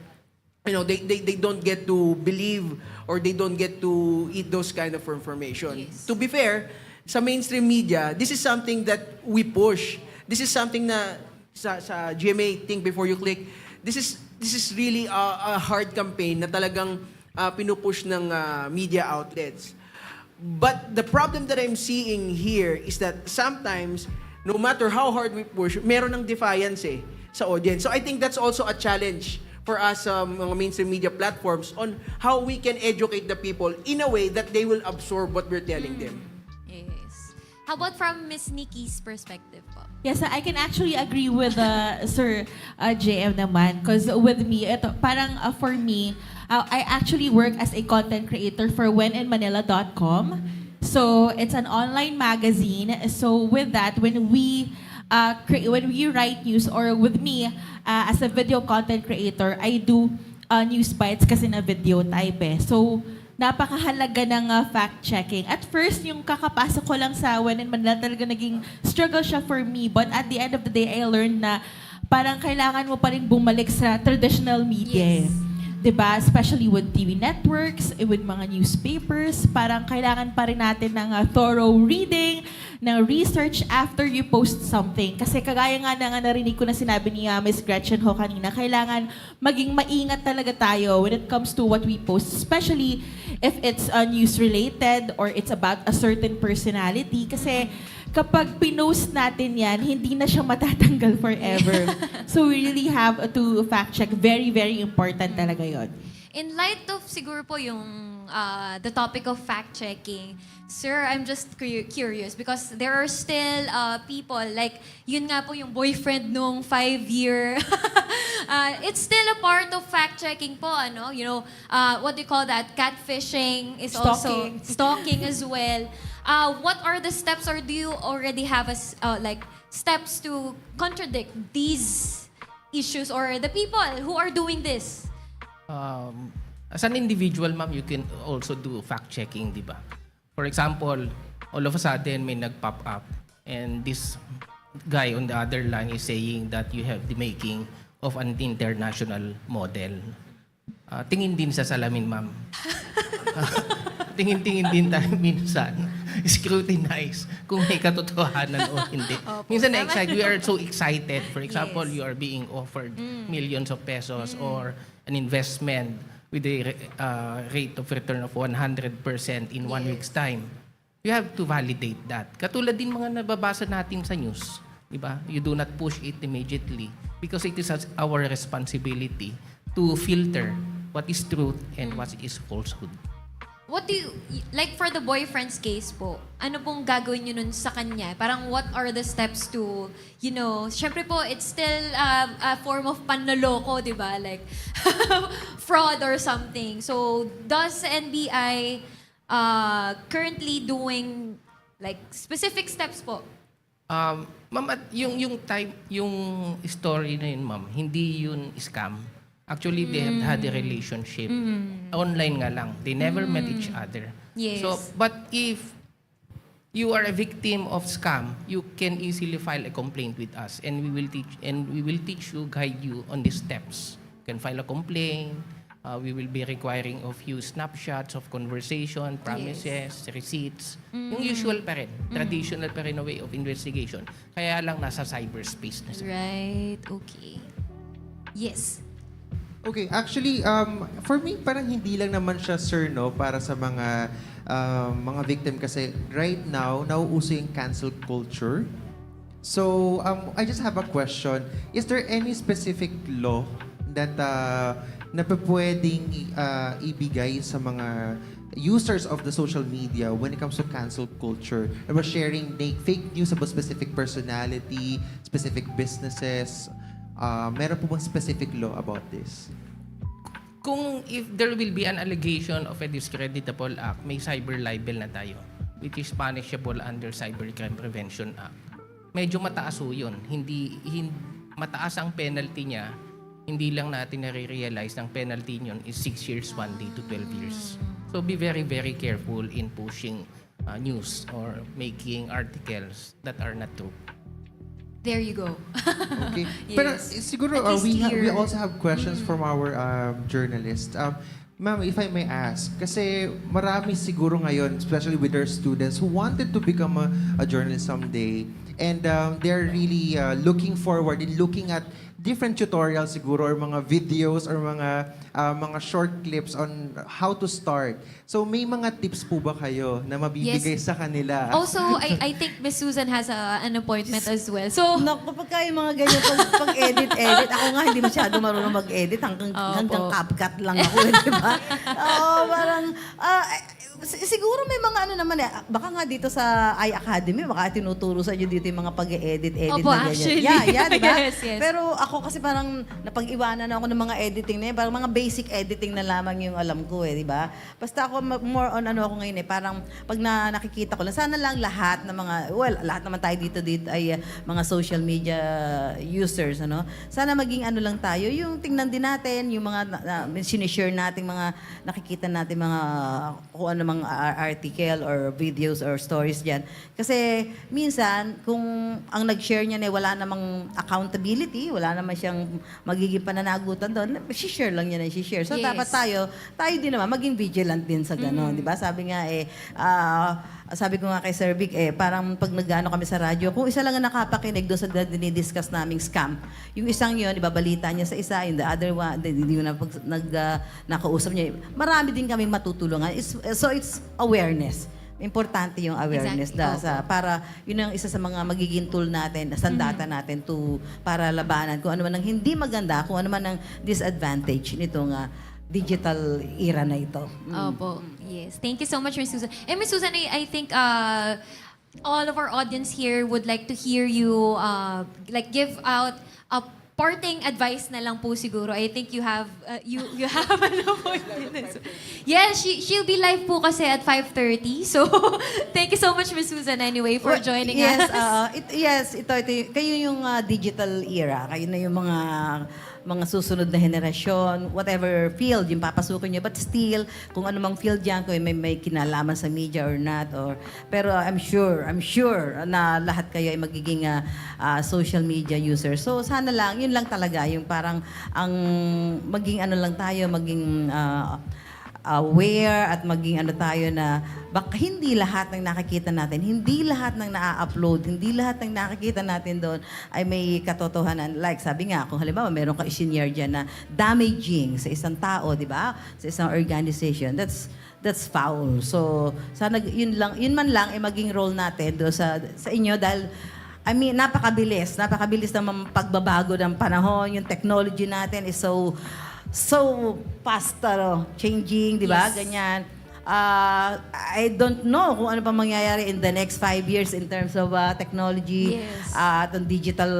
they don't get to believe or they don't get to eat those kind of information. Yes. To be fair, sa mainstream media, this is something that we push. This is something na sa GMA Think Before You Click, this is really a hard campaign na talagang pinupush ng media outlets. But the problem that I'm seeing here is that sometimes, no matter how hard we push, meron ng defiance sa audience. So I think that's also a challenge for us mga mainstream media platforms on how we can educate the people in a way that they will absorb what we're telling them. Yes. How about from Miss Nikki's perspective po? Yes, I can actually agree with Sir JM naman. Because with me, ito, parang for me, I actually work as a content creator for wheninmanila.com. So it's an online magazine. So with that, when we write news, or with me as a video content creator, I do news bites kasi na video type eh. So napakahalaga ng fact-checking. At first, yung kakapasok ko lang sa When in Manila, talaga naging struggle siya for me. But at the end of the day, I learned na parang kailangan mo pa rin bumalik sa traditional media. Yes. Diba? Especially with TV networks, with mga newspapers, parang kailangan pa rin natin ng thorough reading, ng research after you post something. Kasi kagaya nga na narinig ko na sinabi ni Ms. Gretchen Ho kanina, kailangan maging maingat talaga tayo when it comes to what we post, especially if it's news-related or it's about a certain personality. Kasi kapag pinost natin yan, hindi na siya matatanggal forever. So we really have to fact-check. Very, very important talaga yon. In light of siguro po yung the topic of fact-checking, sir, I'm just curious because there are still people like, yun nga po yung boyfriend nung 5-year. It's still a part of fact-checking po, ano? You know, what do you call that? Catfishing is also stalking as well. What are the steps, or do you already have like steps to contradict these issues or the people who are doing this? As an individual, ma'am, you can also do fact-checking, di ba? For example, all of a sudden may nag-pop up and this guy on the other line is saying that you have the making of an international model. Tingin din sa salamin, ma'am. Tingin-tingin din tayo minsan. Scrutinize kung may katotohanan o hindi. Minsan we are so excited. For example, you are being offered millions of pesos or an investment with a rate of return of 100% in 1 week's time. You have to validate that. Katulad din mga nababasa natin sa news. Diba? You do not push it immediately because it is our responsibility to filter what is truth and what is falsehood. What do you, like for the boyfriend's case po, ano pong gagawin nyo nun sa kanya? Parang what are the steps to, you know, syempre po, it's still a form of panloloko, di ba? Like, fraud or something. So, does NBI currently doing, like, specific steps po? Ma'am, at yung story na yun, ma'am, hindi yun scam. Actually, they have had a relationship. Online nga lang. They never met each other. Yes. So, but if you are a victim of scam, you can easily file a complaint with us, and we will teach you, guide you on the steps. You can file a complaint. We will be requiring of you snapshots of conversation, promises, receipts. Yung usual pa rin. Traditional pa rin na way of investigation. Kaya lang nasa cyberspace na siya. Right. Okay. Yes. Okay, actually, for me, parang hindi lang naman siya, sir, no, para sa mga victim kasi right now, nauuso yung cancel culture. So, I just have a question. Is there any specific law that na pwedeng ibigay sa mga users of the social media when it comes to cancel culture? About sharing fake news about specific personality, specific businesses. Meron po bang specific law about this? Kung if there will be an allegation of a discreditable act, may cyber libel na tayo, which is punishable under Cybercrime Prevention Act. Medyo mataas ho yun. Hindi mataas ang penalty niya. Hindi lang natin nare-realize ng penalty niyon is 6 years, 1 day to 12 years. So be very, very careful in pushing news or making articles that are not true. There you go. Okay. Yes. Pero siguro we also have questions from our journalists. Ma'am, if I may ask, kasi marami siguro ngayon, especially with our students who wanted to become a journalist someday, and they're really looking forward in looking at different tutorials siguro or mga videos or mga short clips on how to start. So may mga tips po ba kayo na mabibigay sa kanila? Also, I think Miss Susan has an appointment as well. So, Naku, kapag yung mga ganyan pag-edit, ako nga hindi masyado marunong mag-edit, hanggang CapCut lang ako, di ba? Oo, parang, Siguro may mga ano naman eh. Baka nga dito sa iACADEMY, baka tinuturo sa inyo dito yung mga pag-edit-edit Opo, na ganyan. actually. Yeah, di ba? Yes, yes. Pero ako kasi parang napag-iwanan ako ng mga editing na yun. Parang mga basic editing na lamang yung alam ko eh, di ba? Basta ako more on ano ako ngayon eh. Parang pag nakikita ko lang, sana lang lahat ng mga, lahat naman tayo dito ay mga social media users, ano? Sana maging ano lang tayo, yung tingnan din natin, yung mga sinishare natin, mga nakikita natin, mga kung ano mga article or videos or stories dyan. Kasi minsan, kung ang nag-share niya wala namang accountability, wala naman siyang magiging pananagutan doon, share lang niya na share. So Yes. dapat tayo din naman, maging vigilant din sa gano'n. Di ba? Sabi nga sabi ko nga kay Sir Vic, parang pag nag-ano kami sa radyo, kung isa lang ang nakapakinig doon sa dinidiscuss naming scam, yung isang yun, ibabalita niya sa isa, yung the other one, hindi na nakausap niya. Marami din kaming matutulungan. So it's awareness. Importante yung awareness para yun ang isa sa mga magiging tool natin, sandata natin para labanan kung ano man ang hindi maganda, kung ano man ang disadvantage nitong digital era na ito. Opo. Yes. Thank you so much, Miss Susan. And Miss Susan, I think all of our audience here would like to hear you give out a parting advice na lang po siguro. I think you have you have ano po yun. Yes, she'll be live po kasi at 5:30. So, thank you so much, Miss Susan, anyway, for joining us. Ito, kayo yung digital era. Kayo na yung mga susunod na henerasyon, whatever field yung papasukin nyo. But still, kung anumang field yan, kung may kinalaman sa media or not. Pero I'm sure na lahat kayo ay magiging social media users. So sana lang, yun lang talaga, yung parang ang maging ano lang tayo, maging aware at maging ano tayo na baka hindi lahat ng nakikita natin, hindi lahat ng na-upload, hindi lahat ng nakikita natin doon ay may katotohanan. Like sabi nga, kung halimbawa meron ka i-share dyan na damaging sa isang tao, di ba? Sa isang organization, that's foul. So sana yun man lang ay maging role natin do sa inyo dahil napakabilis ng pagbabago ng panahon, yung technology natin is so fast changing, di ba? Yes. Ganyan. I don't know kung ano pa mangyayari in the next 5 years in terms of technology at digital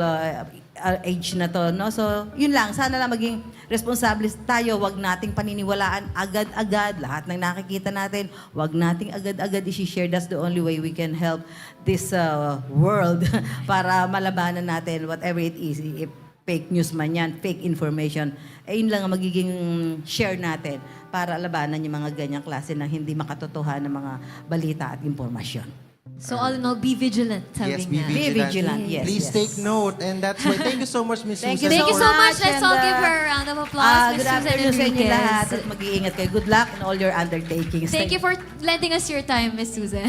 age na to, no? So, yun lang. Sana lang maging responsable tayo. Huwag nating paniniwalaan agad-agad. Lahat ng nakikita natin, huwag nating agad-agad i-share. That's the only way we can help this world para malabanan natin whatever it is. If fake news man yan, fake information, yun lang ang magiging share natin para labanan yung mga ganyang klase ng hindi makatotohan ng mga balita at impormasyon. So all in all, be vigilant. Yes, Be vigilant. Yes, Please take note. And that's why, thank you so much, Miss Susan. Thank you so much. Let's all give her a round of applause, Miss Good Susan afternoon sa inyo lahat Enriquez. at mag-iingat kayo. Good luck in all your undertakings. Thank you for lending us your time, Miss Susan.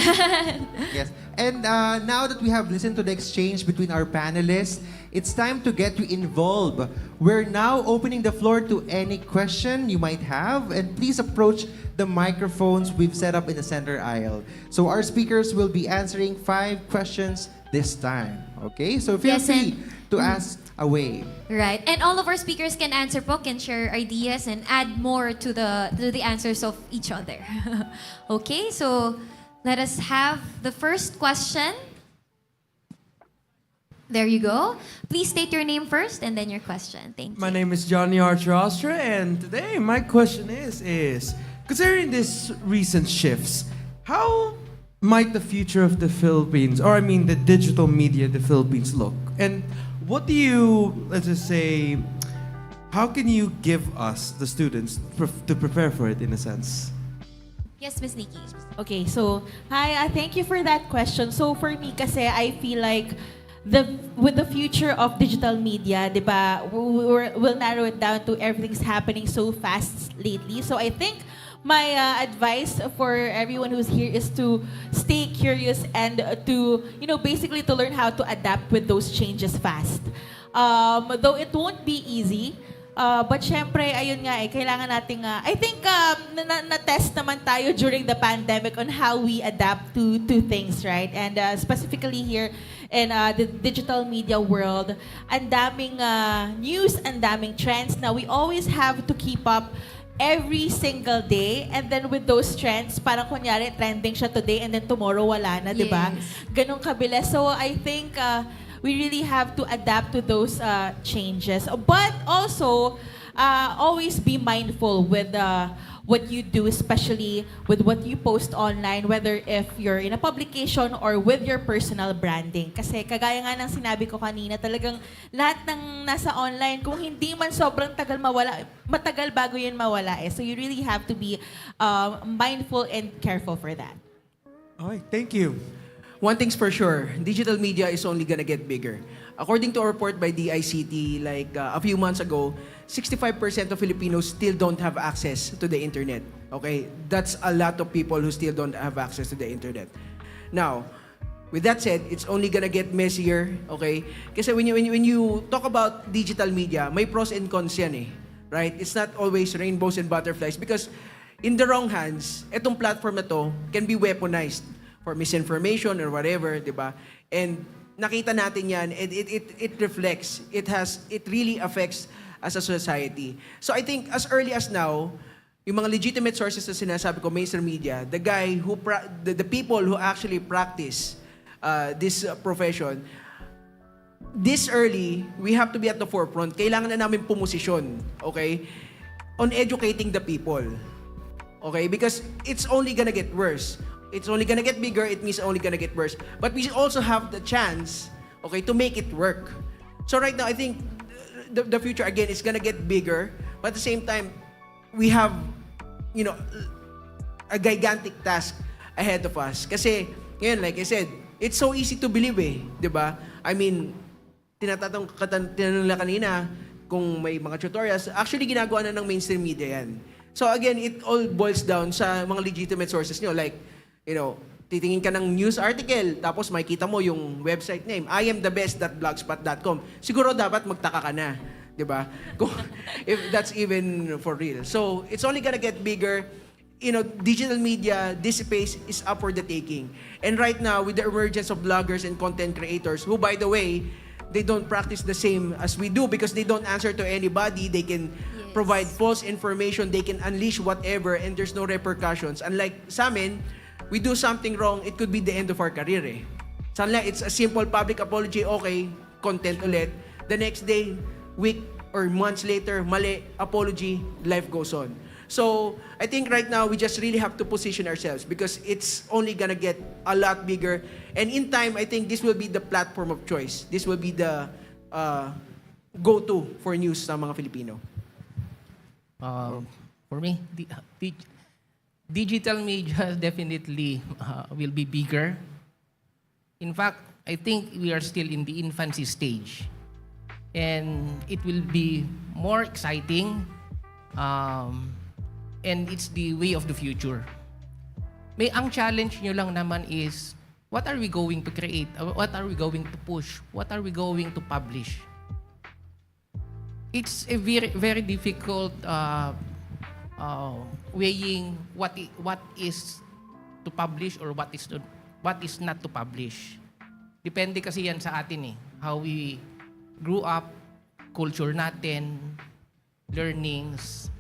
Yes. And now that we have listened to the exchange between our panelists, it's time to get you involved. We're now opening the floor to any question you might have, and please approach the microphones we've set up in the center aisle. So our speakers will be answering 5 questions this time. Okay? So feel free to ask away. Right. And all of our speakers can answer po, can share ideas and add more to the answers of each other. Okay? So let us have the first question. There you go. Please state your name first and then your question. Thank you. My name is Johnny Archer Austria, and today my question is considering these recent shifts, how might the future of the Philippines, or I mean the digital media of the Philippines look? And what do you, let's just say, how can you give us, the students, to prepare for it in a sense? Yes, Miss Nikki. Okay, so hi, thank you for that question. So for me kasi I feel like with the future of digital media, di ba, we'll narrow it down to everything's happening so fast lately. So I think my advice for everyone who's here is to stay curious and to, basically to learn how to adapt with those changes fast. Though it won't be easy, but syempre, ayun nga kailangan nating, I think, na-test naman tayo during the pandemic on how we adapt to things, right? And specifically here in the digital media world, ang daming news, ang daming trends na we always have to keep up every single day, and then with those trends, parang kunyari trending siya today and then tomorrow wala na, di ba? Ganun kabilis. So I think we really have to adapt to those changes. But also, always be mindful with what you do, especially with what you post online, whether if you're in a publication or with your personal branding. Kasi kagaya nga ng sinabi ko kanina, talagang lahat ng nasa online, kung hindi man sobrang tagal mawala, matagal bago yun mawala eh. So you really have to be mindful and careful for that. Okay, thank you. One thing's for sure, digital media is only gonna get bigger. According to a report by the ICT, like a few months ago, 65% of Filipinos still don't have access to the internet. Okay? That's a lot of people who still don't have access to the internet. Now, with that said, it's only gonna get messier, okay? Kasi when you talk about digital media, may pros and cons yan eh. Right? It's not always rainbows and butterflies because in the wrong hands, etong platform na to can be weaponized for misinformation or whatever, di ba? And nakita natin yan, and it reflects, it really affects as a society. So I think as early as now, yung mga legitimate sources na sinasabi ko, mainstream media, the guy who, the people who actually practice this profession, this early, we have to be at the forefront. Kailangan na namin pumosisyon, okay? On educating the people. Okay? Because it's only gonna get worse. It's only gonna get bigger, it means only gonna get worse. But we also have the chance, okay, to make it work. So right now, I think the future, again, is gonna get bigger, but at the same time, we have, you know, a gigantic task ahead of us. Kasi, ngayon, like I said, it's so easy to believe eh, di ba? I mean, tinanong nila kanina kung may mga tutorials, actually ginagawa na ng mainstream media yan. So again, it all boils down sa mga legitimate sources nyo, like, you know, titingin ka ng news article, tapos makikita mo yung website name, iambthebest.blogspot.com. Siguro dapat magtaka ka na, di ba? If that's even for real. So, it's only gonna get bigger. You know, digital media, this space is up for the taking. And right now, with the emergence of bloggers and content creators, who, by the way, they don't practice the same as we do because they don't answer to anybody. They can provide false information. They can unleash whatever and there's no repercussions. Unlike sa amin, we do something wrong, it could be the end of our career eh. Sana it's a simple public apology, okay, content ulit. The next day, week or months later, mali, apology, life goes on. So, I think right now, we just really have to position ourselves because it's only gonna get a lot bigger. And in time, I think this will be the platform of choice. This will be the go-to for news sa mga Filipino. For me, digital media definitely will be bigger. In fact, I think we are still in the infancy stage. And it will be more exciting. And it's the way of the future. Ang challenge nyo lang naman is, what are we going to create? What are we going to push? What are we going to publish? It's a very, very difficult weighing what is to publish or what is not to publish. Depende kasi yan sa atin eh. How we grew up, culture natin, learnings.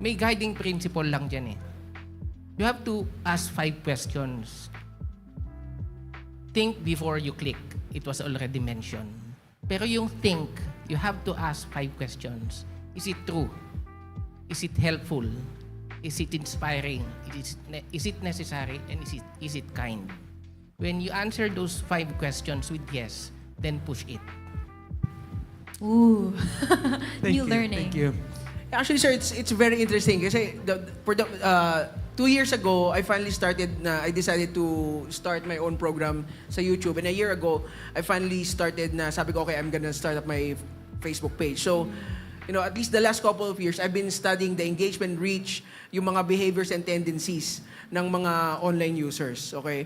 May guiding principle lang dyan eh. You have to ask 5 questions. Think before you click. It was already mentioned. Pero yung think, you have to ask 5 questions. Is it true? Is it helpful? Is it inspiring? Is it necessary? And is it kind? When you answer those 5 questions with yes, then push it. Ooh, new Thank learning. you. Actually, sir, it's very interesting kasi 2 years ago, I decided to start my own program sa YouTube. And a year ago, I finally started sabi ko, okay, I'm gonna start up my Facebook page. So, you know, at least the last couple of years, I've been studying the engagement reach, yung mga behaviors and tendencies ng mga online users, okay?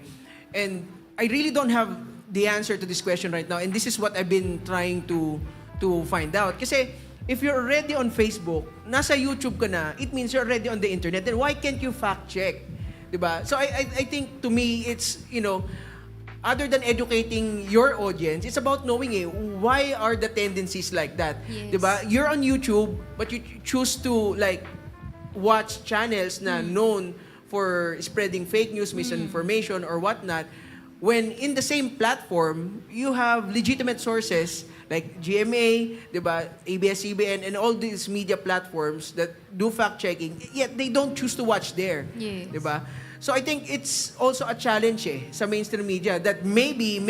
And I really don't have the answer to this question right now, and this is what I've been trying to find out. Kasi if you're already on Facebook, nasa YouTube ka na, it means you're already on the internet, then why can't you fact check? Diba? So I think to me, it's, you know, other than educating your audience, it's about knowing why are the tendencies like that. Yes. Diba? You're on YouTube, but you choose to like watch channels na known for spreading fake news, misinformation, or whatnot, when in the same platform, you have legitimate sources like GMA, diba, ABS-CBN, and all these media platforms that do fact-checking, yet they don't choose to watch there. Yes. Diba? So I think it's also a challenge sa mainstream media that maybe,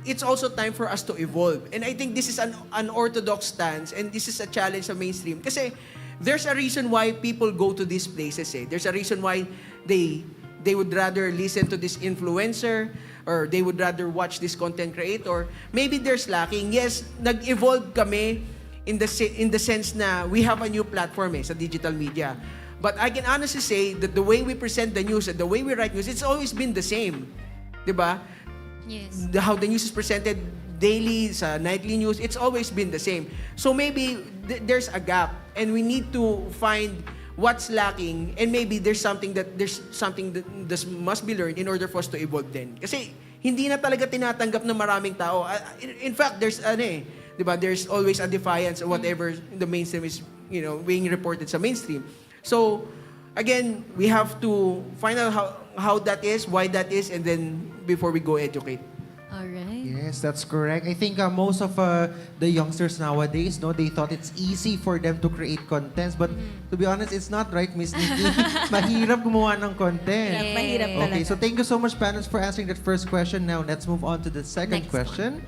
it's also time for us to evolve. And I think this is an unorthodox stance, and this is a challenge sa mainstream. Kasi there's a reason why people go to these places. There's a reason why they would rather listen to this influencer, or they would rather watch this content creator. Maybe there's lacking. Yes, nag-evolve kami in the sense na we have a new platform sa digital media. But I can honestly say that the way we present the news and the way we write news, it's always been the same. Diba? Yes. How the news is presented daily, sa nightly news, it's always been the same. So maybe there's a gap, and we need to find what's lacking, and maybe there's something that must be learned in order for us to evolve din. Kasi hindi na talaga tinatanggap ng maraming tao. In fact, there's diba, there's always a defiance of whatever the mainstream is, being reported sa mainstream. So again, we have to find out how that is, why that is, and then before we go educate. All right. Yes, that's correct. I think most of the youngsters nowadays, they thought it's easy for them to create contents. But to be honest, it's not, right, Miss Nikki? Mahirap gumawa ng content. Yes. Mahirap Okay, talaga. so thank you so much, panelists, for answering that first question. Now, let's move on to the second question.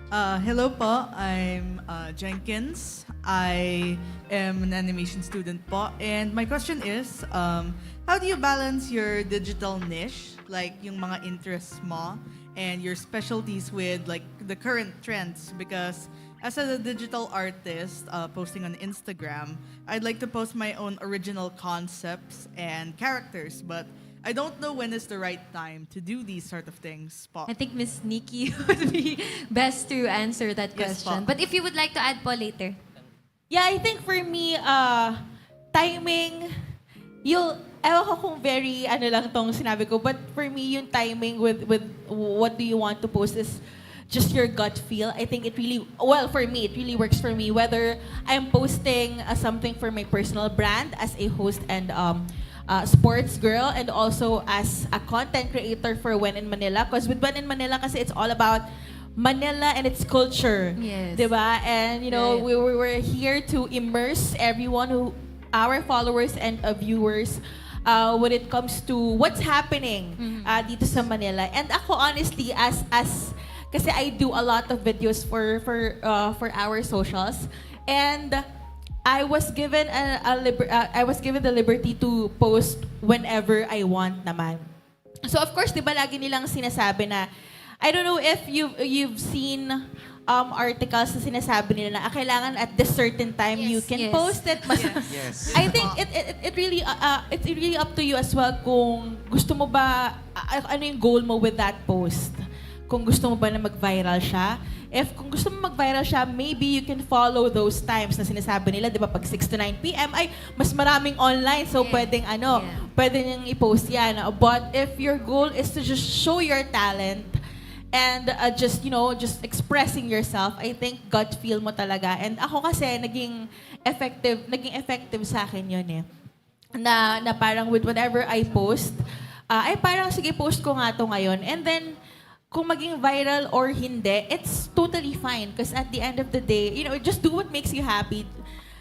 Hello po, I'm Jenkins. I am an animation student po. And my question is, how do you balance your digital niche, like yung mga interests mo, and your specialties with like the current trends? Because as a digital artist posting on Instagram, I'd like to post my own original concepts and characters, but I don't know when is the right time to do these sort of things po. I think Miss Nikki would be best to answer that Yes, question. po. But if you would like to add po later. Yeah, I think for me, timing, ewan ko kung very, lang tong sinabi ko, but for me, yung timing with what do you want to post is just your gut feel. I think it really, for me, it really works for me. Whether I'm posting something for my personal brand as a host and sports girl, and also as a content creator for When in Manila. Because with When in Manila, kasi it's all about Manila and its culture. Yes. Diba? And, Right. we were here to immerse everyone our followers and viewers when it comes to what's happening dito sa Manila. And ako, honestly, as kasi I do a lot of videos for our socials, and I was given the liberty to post whenever I want naman. So of course, 'di ba lagi nilang sinasabi na, I don't know if you've seen articles na sinasabi nila na kailangan at this certain time you can post it. Yes. I think it really it's really up to you as well kung gusto mo ba ano yung goal mo with that post. Kung gusto mo ba na mag-viral siya. Kung gusto mo mag-viral siya, maybe you can follow those times na sinasabi nila, 'di ba, pag 6 to 9 PM ay mas maraming online, so pwedeng pwede niyang i-post 'yan. But if your goal is to just show your talent and just expressing yourself, I think gut feel mo talaga. And ako kasi naging effective sa akin 'yun Na parang with whatever I post, ay parang sige, post ko nga 'to ngayon. And then kung maging viral or hindi, it's totally fine. Because at the end of the day, just do what makes you happy.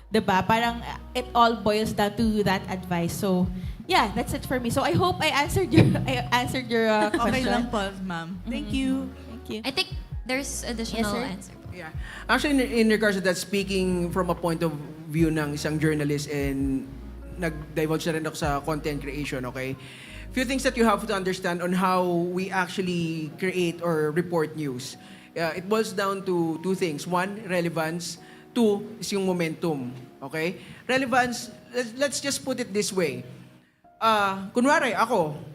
Diba? Parang it all boils down to that advice. So, yeah, that's it for me. So I hope I answered your question. Okay lang po, ma'am. Thank you. Thank you. I think there's additional answer. Yeah. Actually, in regards to that, speaking from a point of view ng isang journalist, and nag-divulge na rin ako sa content creation, okay? Few things that you have to understand on how we actually create or report news. It boils down to two things. One, relevance. Two, is yung momentum. Okay? Relevance, let's just put it this way. Kunwari,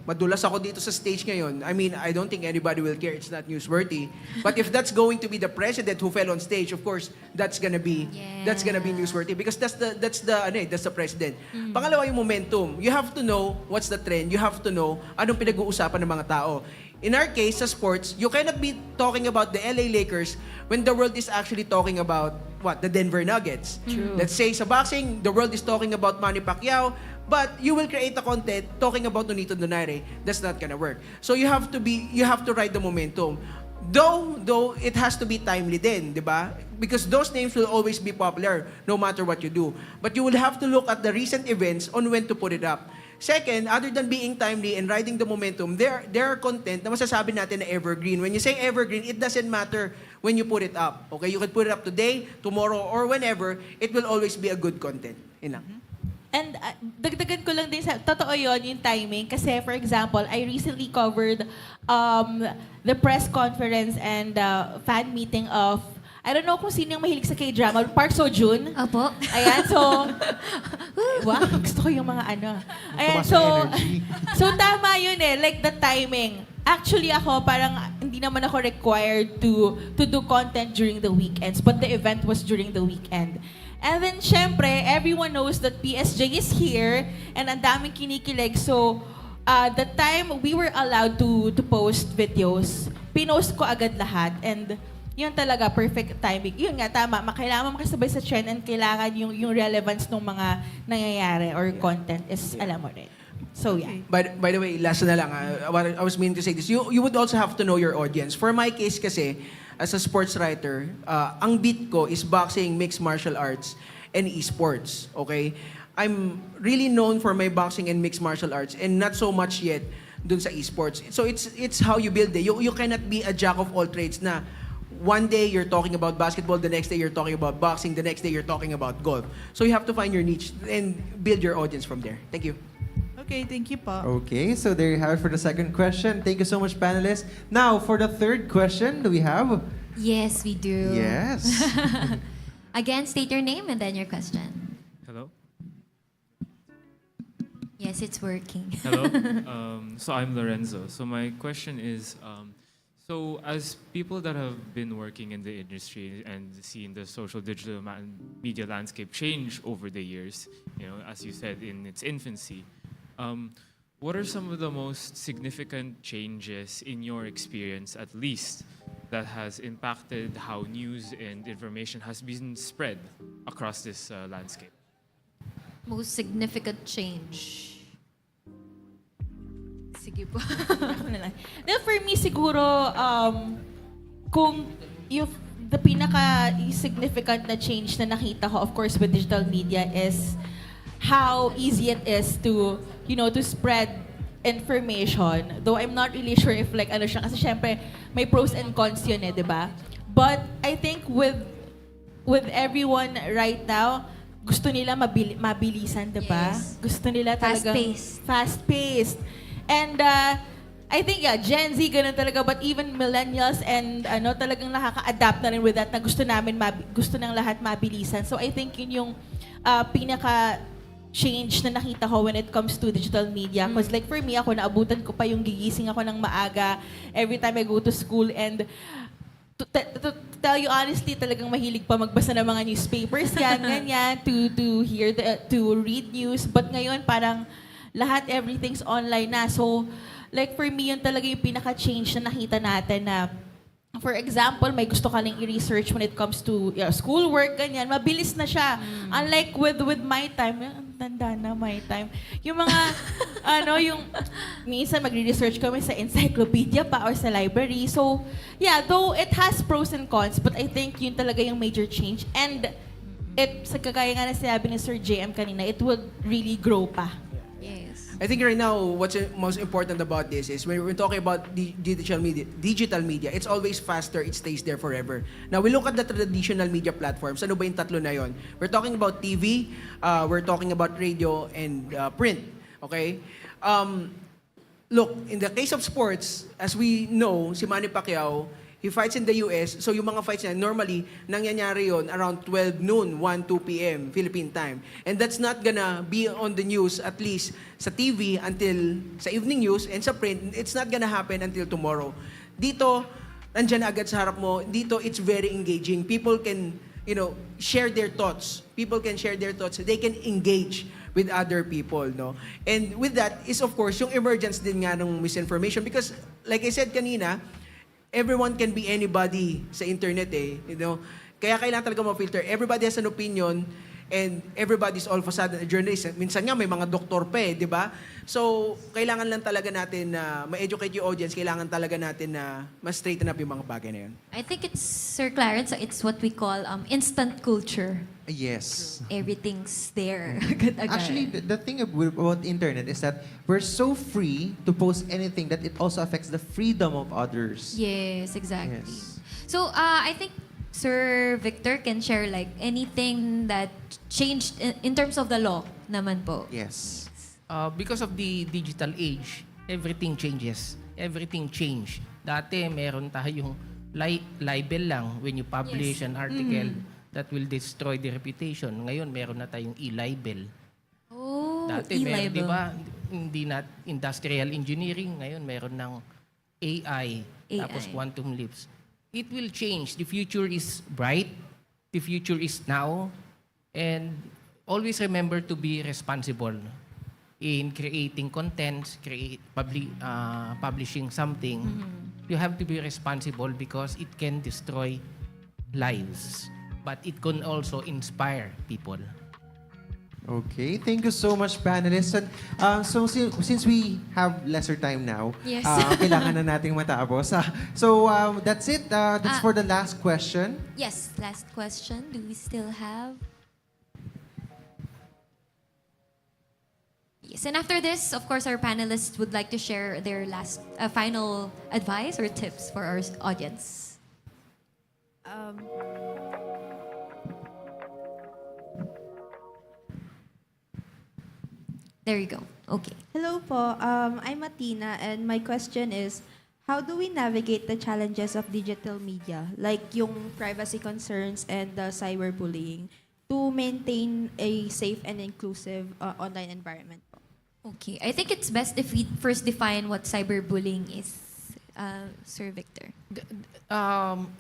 madulas ako dito sa stage ngayon. I mean, I don't think anybody will care. It's not newsworthy. But if that's going to be the president who fell on stage, of course, that's gonna be newsworthy because that's the president. Pangalawa, yung momentum. You have to know what's the trend. You have to know anong pinag-uusapan ng mga tao. in our case, sa sports, you cannot be talking about the LA Lakers when the world is actually talking about, what, the Denver Nuggets. True. Let's say sa boxing, the world is talking about Manny Pacquiao, but you will create a content talking about Nonito Donaire. That's not gonna work. So you have to ride the momentum. Though it has to be timely din, di ba? Because those names will always be popular no matter what you do. But you will have to look at the recent events on when to put it up. Second, other than being timely and riding the momentum, there are content na masasabi natin na evergreen. When you say evergreen, it doesn't matter when you put it up. Okay? You can put it up today, tomorrow, or whenever. It will always be a good content. Yun lang. And dagdagan ko lang din sa, totoo yun, yung timing. Kasi for example, I recently covered the press conference and fan meeting of, I don't know kung sino yung mahilig sa K-drama, Park Seo-joon. Opo. Ayan, so, wow, gusto ko yung mga ano. Ayan, so tama yun eh, like the timing. Actually ako, parang hindi naman ako required to do content during the weekends, but the event was during the weekend. And then, syempre, everyone knows that PSJ is here and ang daming kinikilig. So, the time we were allowed to post videos, pinost ko agad lahat. And yun talaga, perfect timing. Yun nga, tama. Kailangan makasabay sa trend and kailangan yung relevance ng mga nangyayari or content is, alam mo rin. So, yeah. By the way, last na lang. I was meaning to say this. You would also have to know your audience. For my case kasi, as a sports writer, ang beat ko is boxing, mixed martial arts, and esports. Okay? I'm really known for my boxing and mixed martial arts and not so much yet dun sa esports. So it's how you build it. You cannot be a jack of all trades na one day you're talking about basketball, the next day you're talking about boxing, the next day you're talking about golf. So you have to find your niche and build your audience from there. Thank you. Okay, thank you pa. Okay, so there you have it for the second question. Thank you so much, panelists. Now, for the third question, do we have? Yes, we do. Yes. Again, state your name and then your question. Hello? Yes, it's working. Hello? So I'm Lorenzo. So my question is, so as people that have been working in the industry and seen the social digital media landscape change over the years, you know, as you said, in its infancy, what are some of the most significant changes in your experience, at least, that has impacted how news and information has been spread across this landscape? Most significant change. Sige po. Then for me, siguro, kung the pinaka-significant na change na nakita ko, of course, with digital media is how easy it is to, to spread information. Though I'm not really sure if like ano siya, kasi syempre may pros and cons yun eh, di ba? But I think with everyone right now, gusto nila mabilisan, di ba? Yes. Gusto nila talagang fast-paced. And I think, yeah, Gen Z, ganun talaga, but even millennials and talagang nakaka-adapt na rin with that na gusto ng lahat mabilisan. So I think yun yung pinaka-change na nakita ko when it comes to digital media. Because like for me, ako, naabutan ko pa yung gigising ako ng maaga every time I go to school. And to tell you honestly, talagang mahilig pa magbasa ng mga newspapers yan, ganyan, to read news. But ngayon, parang lahat, everything's online na. So, like for me, yun talaga yung pinaka-change na nakita natin na, for example, may gusto ka lang i-research when it comes to schoolwork, ganyan, mabilis na siya. Unlike with my time, tanda na my time. Yung mga, yung minsan magre-research kami sa encyclopedia pa or sa library. So, yeah, though it has pros and cons, but I think yun talaga yung major change. And sa kagaya nga na sinabi ni Sir JM kanina, it would really grow pa. I think right now, what's most important about this is when we're talking about digital media, it's always faster, it stays there forever. Now, we look at the traditional media platforms. Ano ba yung tatlo na yon? We're talking about TV, we're talking about radio, and print. Okay? Look, in the case of sports, as we know, si Manny Pacquiao, he fights in the US, so yung mga fights niya, normally, nangyayari yon around 12 noon, 1, 2 p.m. Philippine time. And that's not gonna be on the news, at least sa TV, until sa evening news, and sa print, it's not gonna happen until tomorrow. Dito, nandyan agad sa harap mo. Dito, it's very engaging. People can share their thoughts. People can share their thoughts. They can engage with other people, no? And with that is, of course, yung emergence din nga ng misinformation. Because, like I said kanina, everyone can be anybody sa internet, Kaya kailangan talaga ma-filter. Everybody has an opinion, and everybody's all of a sudden a journalist. Minsan nga may mga doktor pa di ba? So, kailangan lang talaga natin na ma-educate yung audience, kailangan talaga natin na ma-straighten up yung mga bagay na yun. I think it's, Sir Clarence, it's what we call instant culture. Yes. Everything's there. Agad-agad. Actually, the thing about internet is that we're so free to post anything that it also affects the freedom of others. Yes, exactly. Yes. So, I think Sir Victor can share like anything that changed in terms of the law naman po. Yes. Because of the digital age, everything changes. Everything changed. Dati, meron tayong libel lang when you publish an article that will destroy the reputation. Ngayon, meron na tayong e-libel. Oh, Dati, meron, e-libel. di ba, hindi na industrial engineering. Ngayon, meron ng AI. Tapos quantum leaps. It will change. The future is bright. The future is now. And always remember to be responsible in creating contents, publishing something. You have to be responsible because it can destroy lives. But it can also inspire people. Okay, thank you so much, panelists. And so since we have lesser time now, Yes. kailangan na nating matapos. So that's it. That's for the last question. Yes, last question. Do we still have? Yes, and after this, of course, our panelists would like to share their last final advice or tips for our audience. There you go. Okay. Hello po. I'm Atina, and my question is, how do we navigate the challenges of digital media, like yung privacy concerns and the cyberbullying, to maintain a safe and inclusive online environment po? Okay. I think it's best if we first define what cyberbullying is, Sir Victor.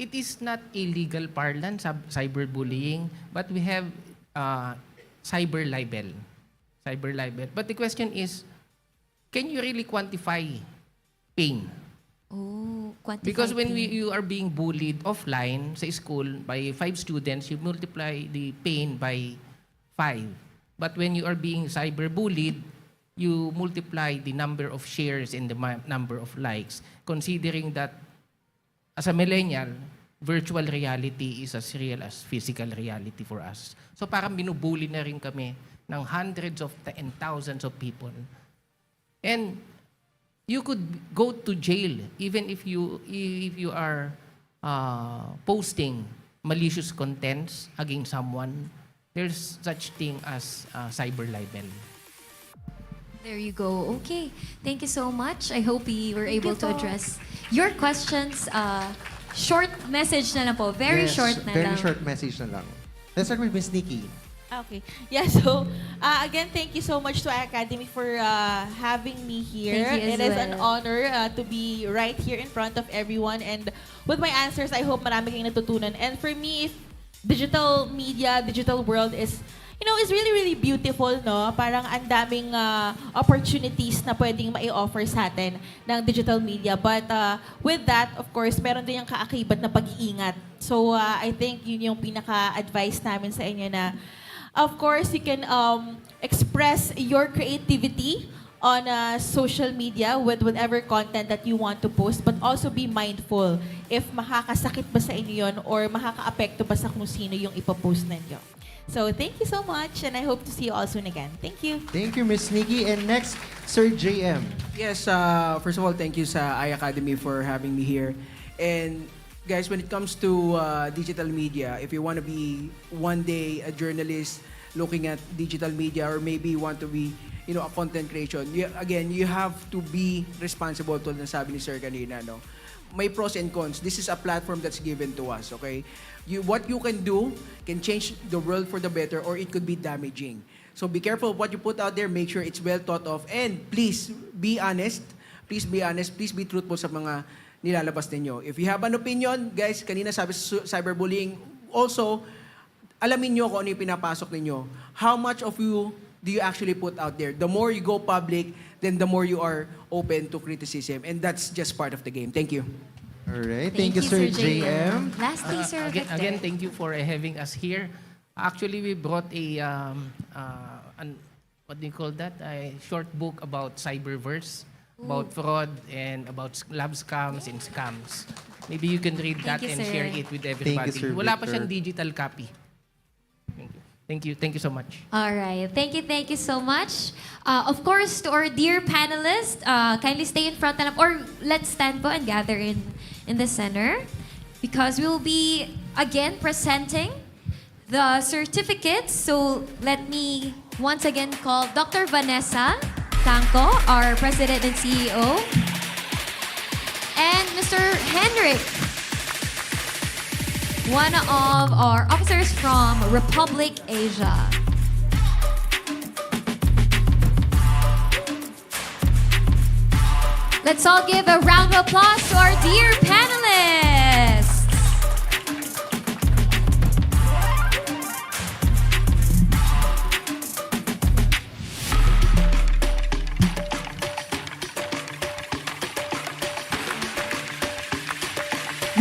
It is not illegal parlance, cyberbullying, but we have cyber libel. Cyber libel. But the question is, can you really quantify pain? Oh, quantify Because when pain. you are being bullied offline sa school by 5 students, you multiply the pain by 5. But when you are being cyberbullied, you multiply the number of shares and the number of likes, considering that as a millennial, virtual reality is as real as physical reality for us. So parang binubully na rin kami ng hundreds of and thousands of people. And you could go to jail even if you are posting malicious contents against someone. There's such thing as cyber libel. There you go. Okay. Thank you so much. I hope we were able to po. address your questions. Short message na lang po. Very Yes, short na very lang. short message na lang. Let's start with Miss Nikki. Okay. Yeah, so again, thank you so much to iACADEMY for having me here. Thank you as It is an well. honor to be right here in front of everyone. And with my answers, I hope marami kayong natutunan. And for me, if digital media, digital world is, is really, really beautiful, no? Parang ang daming opportunities na pwedeng mai-offer sa atin ng digital media. But with that, of course, meron din yung kaakibat na pag-iingat. So I think yun yung pinaka-advice namin sa inyo na, of course, you can express your creativity on social media with whatever content that you want to post, but also be mindful if makakasakit ba sa inyo yun or makaka-apekto ba sa kung sino yung ipopost ninyo. So, thank you so much, and I hope to see you all soon again. Thank you. Thank you, Miss Nikki. And next, Sir JM. Yes, first of all, thank you sa iACADEMY for having me here. And guys, when it comes to digital media, if you want to be one day a journalist looking at digital media, or maybe you want to be a content creation, you have to be responsible, tulad ng sabi ni Sir kanina, no? May pros and cons. This is a platform that's given to us, okay? What you can do can change the world for the better, or it could be damaging. So be careful of what you put out there. Make sure it's well thought of. And please be honest. Please be honest. Please be truthful sa mga nilalabas ninyo. If you have an opinion, guys, kanina sabi cyberbullying, also, alamin nyo kung ano yung pinapasok ninyo. How much of you do you actually put out there? The more you go public, then the more you are open to criticism. And that's just part of the game. Thank you. All right. Thank you, Sir JM. Lastly, Sir Again, Victor. thank you for having us here. Actually, we brought what do you call that? A short book about cyberverse, about fraud and about lab scams and scams. Maybe you can read that Thank you, and sir. share it with everybody. Sir Wala pa Victor. siyang digital copy. Thank you. Thank you so much. All right. Thank you so much. Of course, to our dear panelists, kindly stay in front na lang, or let's stand po and gather in the center because we will be again presenting the certificates. So let me once again call Dr. Vanessa Tanco, our President and CEO, and Mr. Henrik, one of our officers from Republic Asia. Let's all give a round of applause to our dear panelists.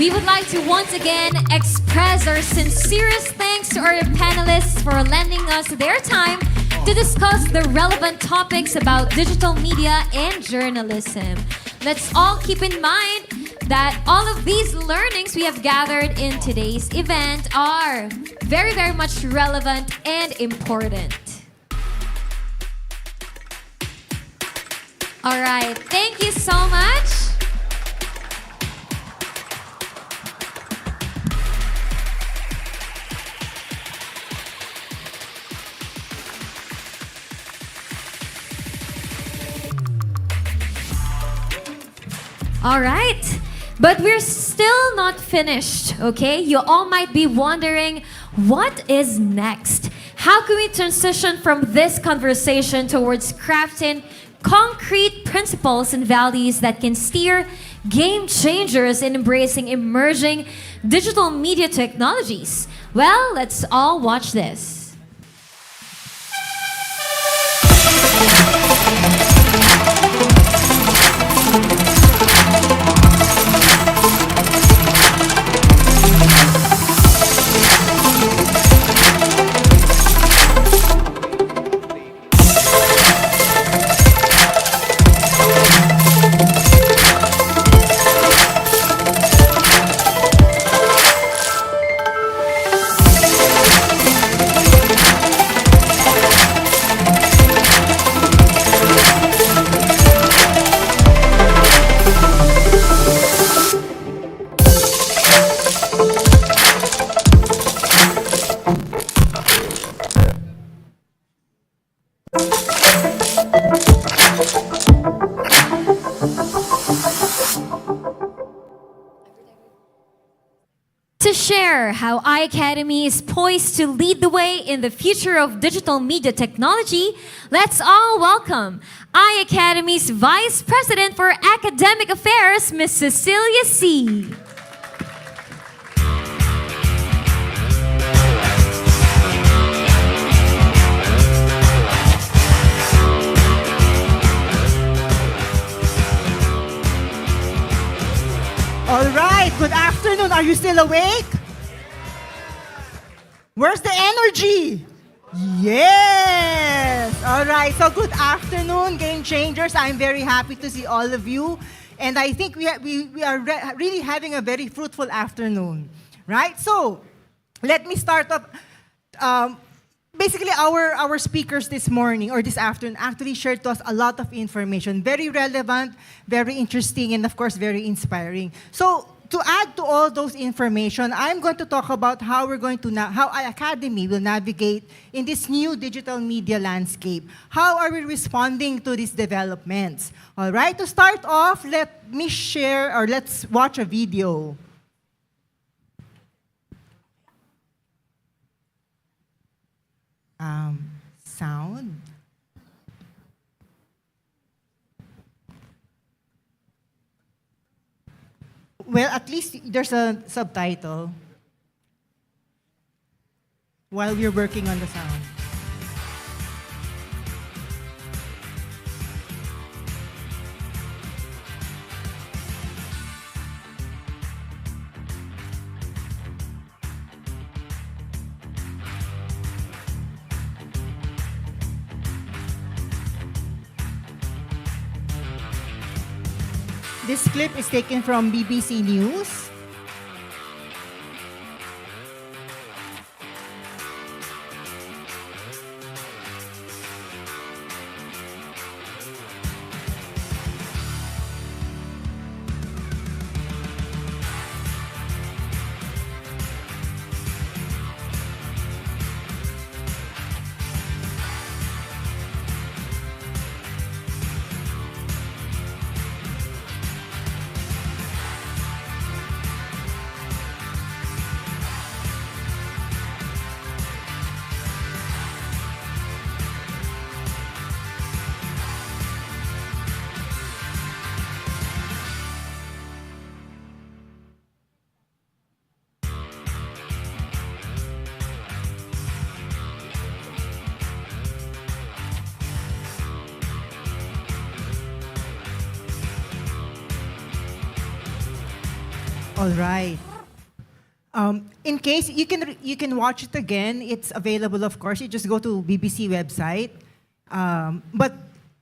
We would like to once again express our sincerest thanks to our panelists for lending us their time to discuss the relevant topics about digital media and journalism. Let's all keep in mind that all of these learnings we have gathered in today's event are very, very much relevant and important. All right, thank you so much. All right, but we're still not finished, okay? You all might be wondering, what is next? How can we transition from this conversation towards crafting concrete principles and values that can steer game changers in embracing emerging digital media technologies? Well, let's all watch this. To share how iACADEMY is poised to lead the way in the future of digital media technology, let's all welcome iACADEMY's Vice President for Academic Affairs, Ms. Cecilia C. All right, good afternoon. Are you still awake? Where's the energy? Yes! All right, so good afternoon, Game Changers. I'm very happy to see all of you. And I think we are really having a very fruitful afternoon, right? So, let me start up. Basically, our speakers this morning or this afternoon actually shared to us a lot of information. Very relevant, very interesting, and of course, very inspiring. So, to add to all those information, I'm going to talk about how we're going to how iACADEMY will navigate in this new digital media landscape. How are we responding to these developments? All right, to start off, let me share or let's watch a video. Sound. Well, at least there's a subtitle. while we're working on the sound. This clip is taken from BBC News. All right. In case you can watch it again, it's available. Of course, you just go to BBC website. But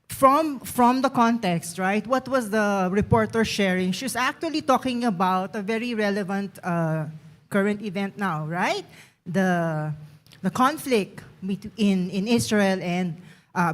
from the context, right? What was the reporter sharing? She's actually talking about a very relevant current event now, right? The conflict in Israel and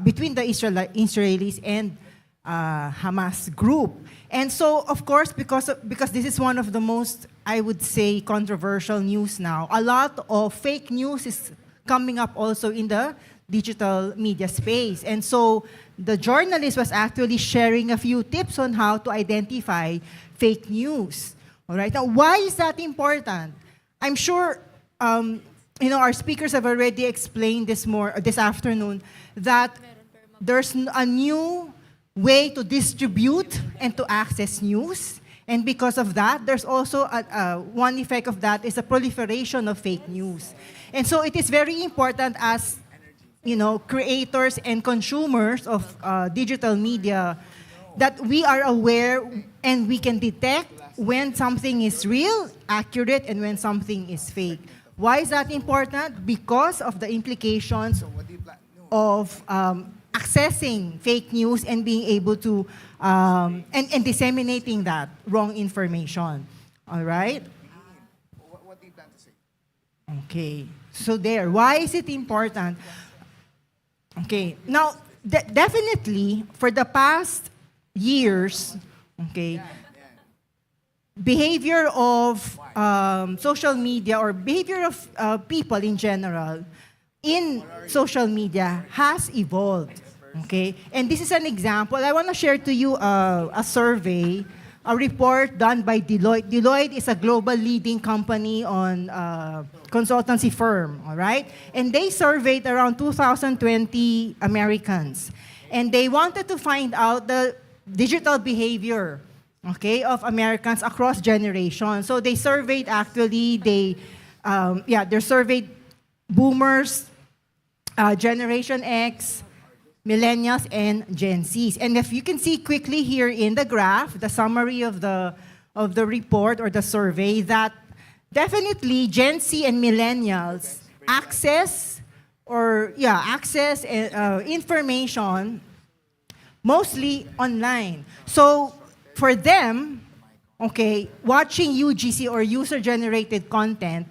between the Israelis and Hamas group. And so, of course, because this is one of the most, I would say, controversial news now, a lot of fake news is coming up also in the digital media space. And so the journalist was actually sharing a few tips on how to identify fake news. All right. Now, why is that important? I'm sure our speakers have already explained this afternoon that there's a new way to distribute and to access news. And because of that, there's also one effect of that is the proliferation of fake news. And so it is very important as creators and consumers of digital media that we are aware and we can detect when something is real, accurate, and when something is fake. Why is that important? Because of the implications of accessing fake news and being able to, and disseminating that wrong information. All right? What do you plan to say? Okay. So there. Why is it important? Okay. Now, definitely, for the past years, okay, behavior of social media or behavior of people in general in social media has evolved. Okay? And this is an example. I want to share to you a survey, a report done by Deloitte. Deloitte is a global leading company on consultancy firm, all right? And they surveyed around 2,020 Americans. And they wanted to find out the digital behavior, okay, of Americans across generations. So they surveyed they surveyed boomers, Generation X, millennials, and Gen Zs. And if you can see quickly here in the graph, the summary of the report or the survey, that definitely Gen Z and millennials access information mostly online. So for them, okay, watching UGC or user-generated content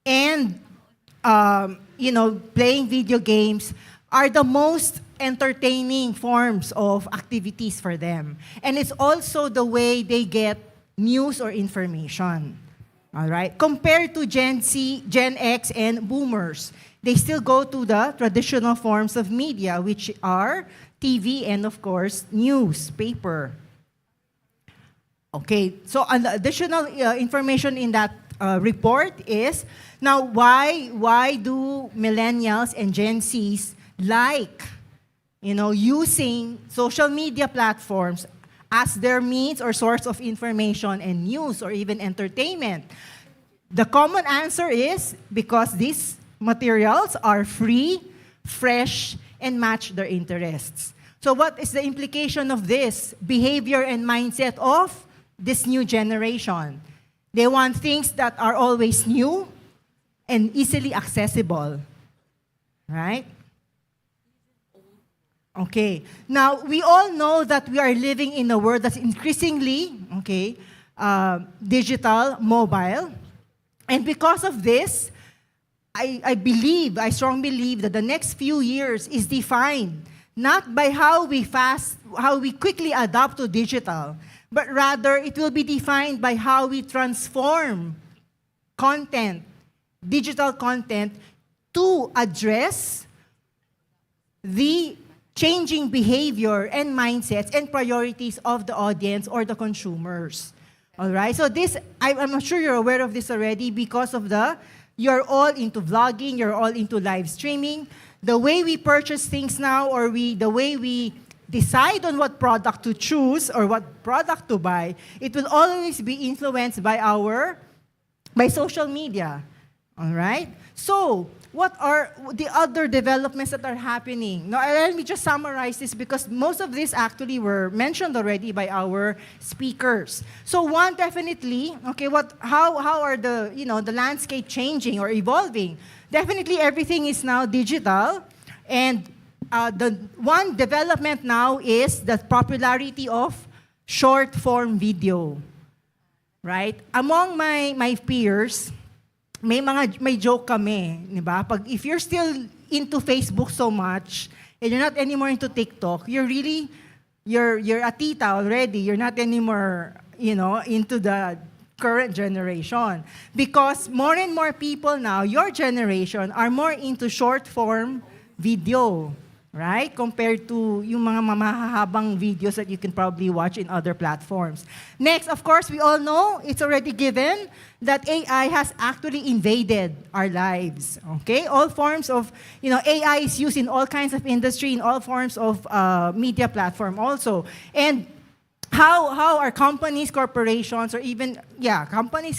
and playing video games are the most entertaining forms of activities for them. And it's also the way they get news or information. All right? Compared to Gen Z, Gen X, and boomers, they still go to the traditional forms of media, which are TV and, of course, newspaper. Okay, so an additional information in that report is, now why do millennials and Gen Zs using social media platforms as their means or source of information and news or even entertainment? The common answer is because these materials are free, fresh, and match their interests. So what is the implication of this behavior and mindset of this new generation? They want things that are always new and easily accessible, right? Okay. Now, we all know that we are living in a world that's increasingly, digital, mobile. And because of this, I strongly believe that the next few years is defined not by how we quickly adapt to digital, but rather it will be defined by how we transform content, digital content, to address the changing behavior and mindsets and priorities of the audience or the consumers. All right? So this, I'm sure you're aware of this already because of you're all into vlogging, you're all into live streaming. The way we purchase things now, or the way we decide on what product to choose or what product to buy, it will always be influenced by social media. All right? So, what are the other developments that are happening? Now, let me just summarize this because most of these actually were mentioned already by our speakers. So one, definitely, how are the landscape changing or evolving? Definitely everything is now digital, and the one development now is the popularity of short form video. Right? Among my peers, may joke kami, di ba? If you're still into Facebook so much and you're not anymore into TikTok, you're a tita already. You're not anymore, into the current generation. Because more and more people now, your generation, are more into short form video. Right? Compared to yung mga mamahahabang videos that you can probably watch in other platforms. Next, of course, we all know, it's already given, that AI has actually invaded our lives. Okay? All forms of, AI is used in all kinds of industry, in all forms of media platform also. And how are companies, corporations, or even,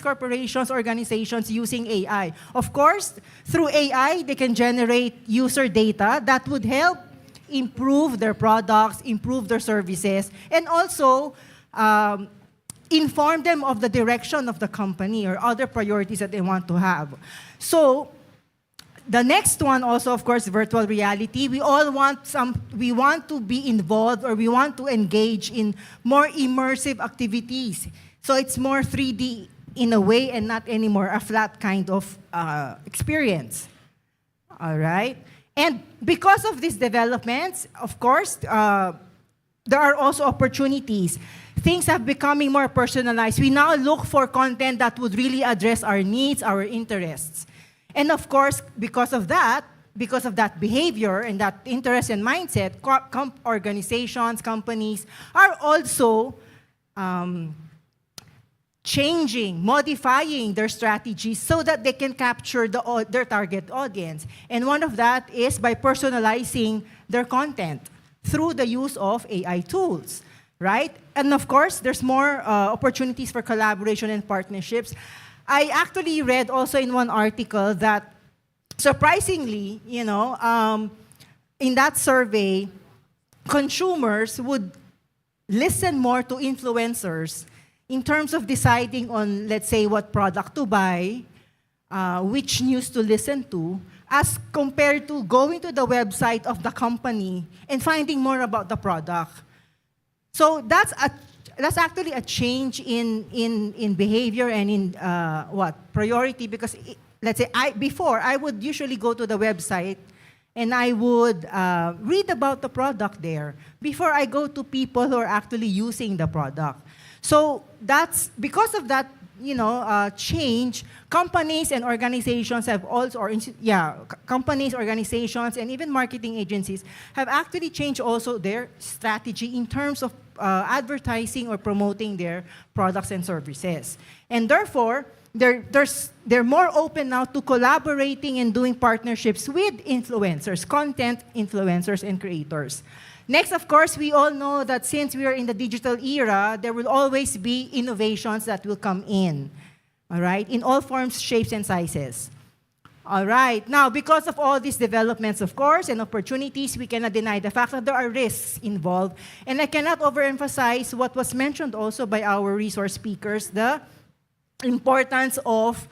corporations, organizations using AI? Of course, through AI, they can generate user data that would help improve their products, improve their services, and also inform them of the direction of the company or other priorities that they want to have. So, the next one also, of course, virtual reality. We want to be involved, or we want to engage in more immersive activities. So it's more 3D in a way and not anymore a flat kind of experience. All right? And because of these developments, of course, there are also opportunities. Things have becoming more personalized. We now look for content that would really address our needs, our interests. And of course, because of that behavior and that interest and mindset, organizations, companies are also changing, modifying their strategies so that they can capture their target audience. And one of that is by personalizing their content through the use of AI tools, right? And of course, there's more opportunities for collaboration and partnerships. I actually read also in one article that surprisingly, in that survey, consumers would listen more to influencers in terms of deciding on, let's say, what product to buy, which news to listen to, as compared to going to the website of the company and finding more about the product. So that's actually a change in behavior and in priority, because let's say before I would usually go to the website and I would read about the product there before I go to people who are actually using the product. So that's because of that, change. Companies and organizations have also, companies, organizations, and even marketing agencies have actually changed also their strategy in terms of advertising or promoting their products and services. And therefore, they're more open now to collaborating and doing partnerships with influencers, content influencers and creators. Next, of course, we all know that since we are in the digital era, there will always be innovations that will come in, all right, in all forms, shapes, and sizes. All right. Now, because of all these developments, of course, and opportunities, we cannot deny the fact that there are risks involved. And I cannot overemphasize what was mentioned also by our resource speakers, the importance of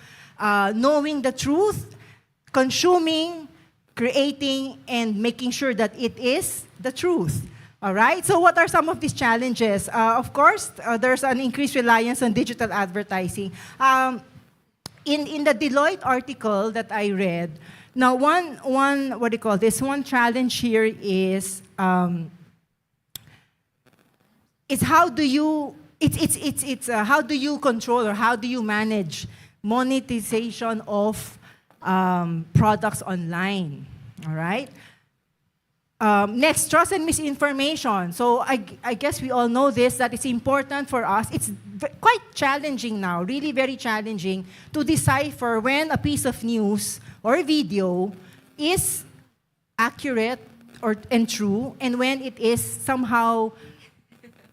knowing the truth, consuming, creating, and making sure that it is the truth. All right, so what are some of these challenges? Of course, there's an increased reliance on digital advertising. In the Deloitte article that I read, now one challenge here is how do you how do you control or how do you manage monetization of products online? All right. Next, trust and misinformation. So I guess we all know this, that it's important for us. It's quite challenging now, really very challenging, to decipher when a piece of news or video is accurate and true, and when it is somehow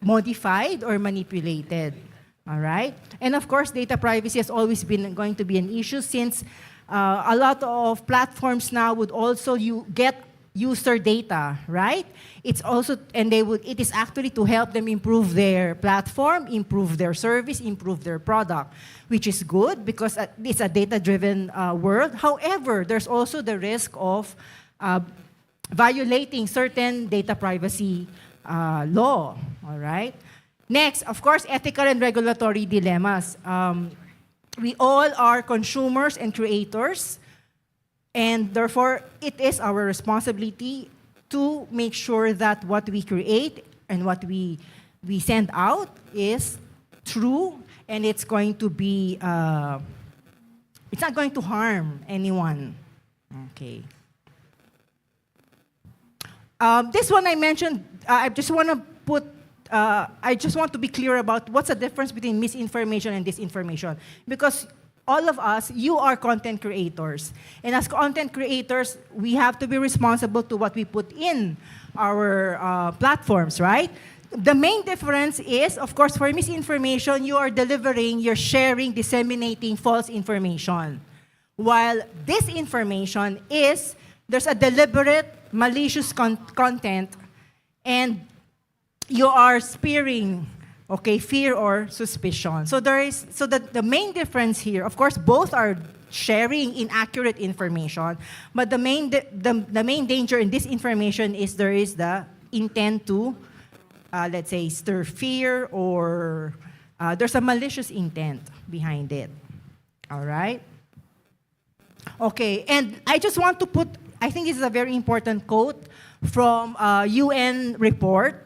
modified or manipulated. All right? And of course, data privacy has always been going to be an issue, since a lot of platforms now would also get user data, right? It's also, and it is actually to help them improve their platform, improve their service, improve their product, which is good because it's a data-driven world. However, there's also the risk of violating certain data privacy law, all right? Next, of course, ethical and regulatory dilemmas. We all are consumers and creators, and therefore, it is our responsibility to make sure that what we create and what we send out is true, and it's going to be, it's not going to harm anyone. Okay. This one I mentioned, I just want to be clear about what's the difference between misinformation and disinformation. Because all of us, you are content creators. And as content creators, we have to be responsible to what we put in our platforms, right? The main difference is, of course, for misinformation, you are delivering, you're sharing, disseminating false information. While disinformation is, there's a deliberate, malicious content, and you are spearing fear or suspicion. So the main difference here, of course, both are sharing inaccurate information, but the main danger in this information is there is the intent to, let's say, stir fear, or there's a malicious intent behind it. All right? Okay, and I just want to put, I think this is a very important quote from a UN report.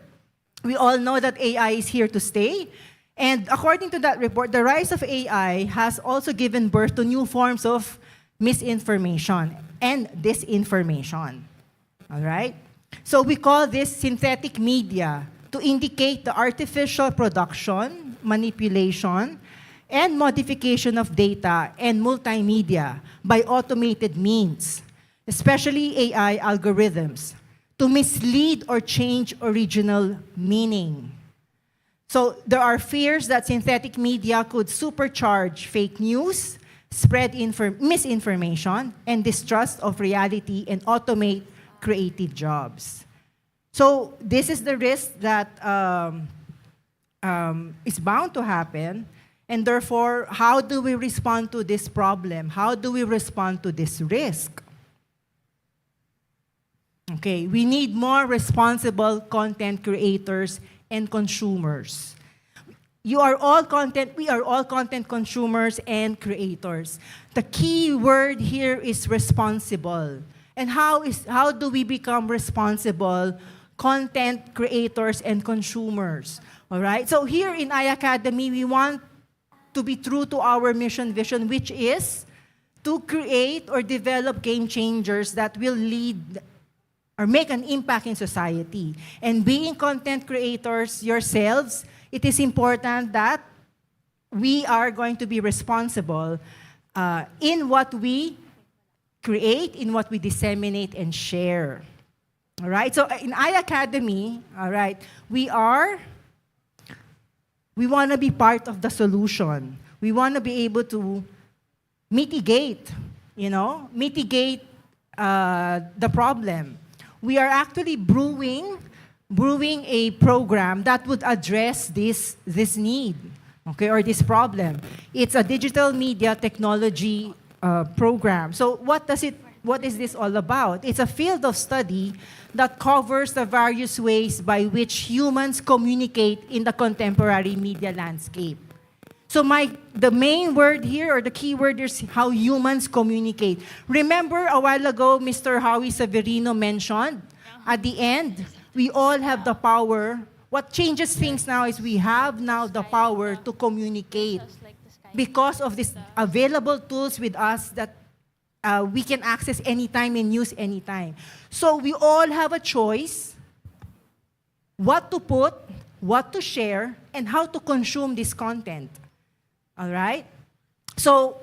We all know that AI is here to stay. And according to that report, the rise of AI has also given birth to new forms of misinformation and disinformation. All right? So we call this synthetic media to indicate the artificial production, manipulation, and modification of data and multimedia by automated means, especially AI algorithms, to mislead or change original meaning. So there are fears that synthetic media could supercharge fake news, spread misinformation, and distrust of reality, and automate creative jobs. So this is the risk that is bound to happen, and therefore, how do we respond to this problem? How do we respond to this risk? Okay, we need more responsible content creators and consumers. We are all content consumers and creators. The key word here is responsible. And how do we become responsible content creators and consumers? All right? So here in iACADEMY, we want to be true to our mission vision, which is to create or develop game changers that will lead or make an impact in society. And being content creators yourselves, it is important that we are going to be responsible in what we create, in what we disseminate and share. All right? So in iACADEMY, all right, we want to be part of the solution. We want to be able to mitigate, mitigate the problem. We are actually brewing a program that would address this need, okay, or this problem. It's a digital media technology program. So what is this all about? It's a field of study that covers the various ways by which humans communicate in the contemporary media landscape. So the main word here, or the key word, is how humans communicate. Remember a while ago, Mr. Howie Severino mentioned, at the end, we all have the power. What changes things now is we have now the power to communicate because of these available tools with us that we can access anytime and use anytime. So we all have a choice what to put, what to share, and how to consume this content. All right? So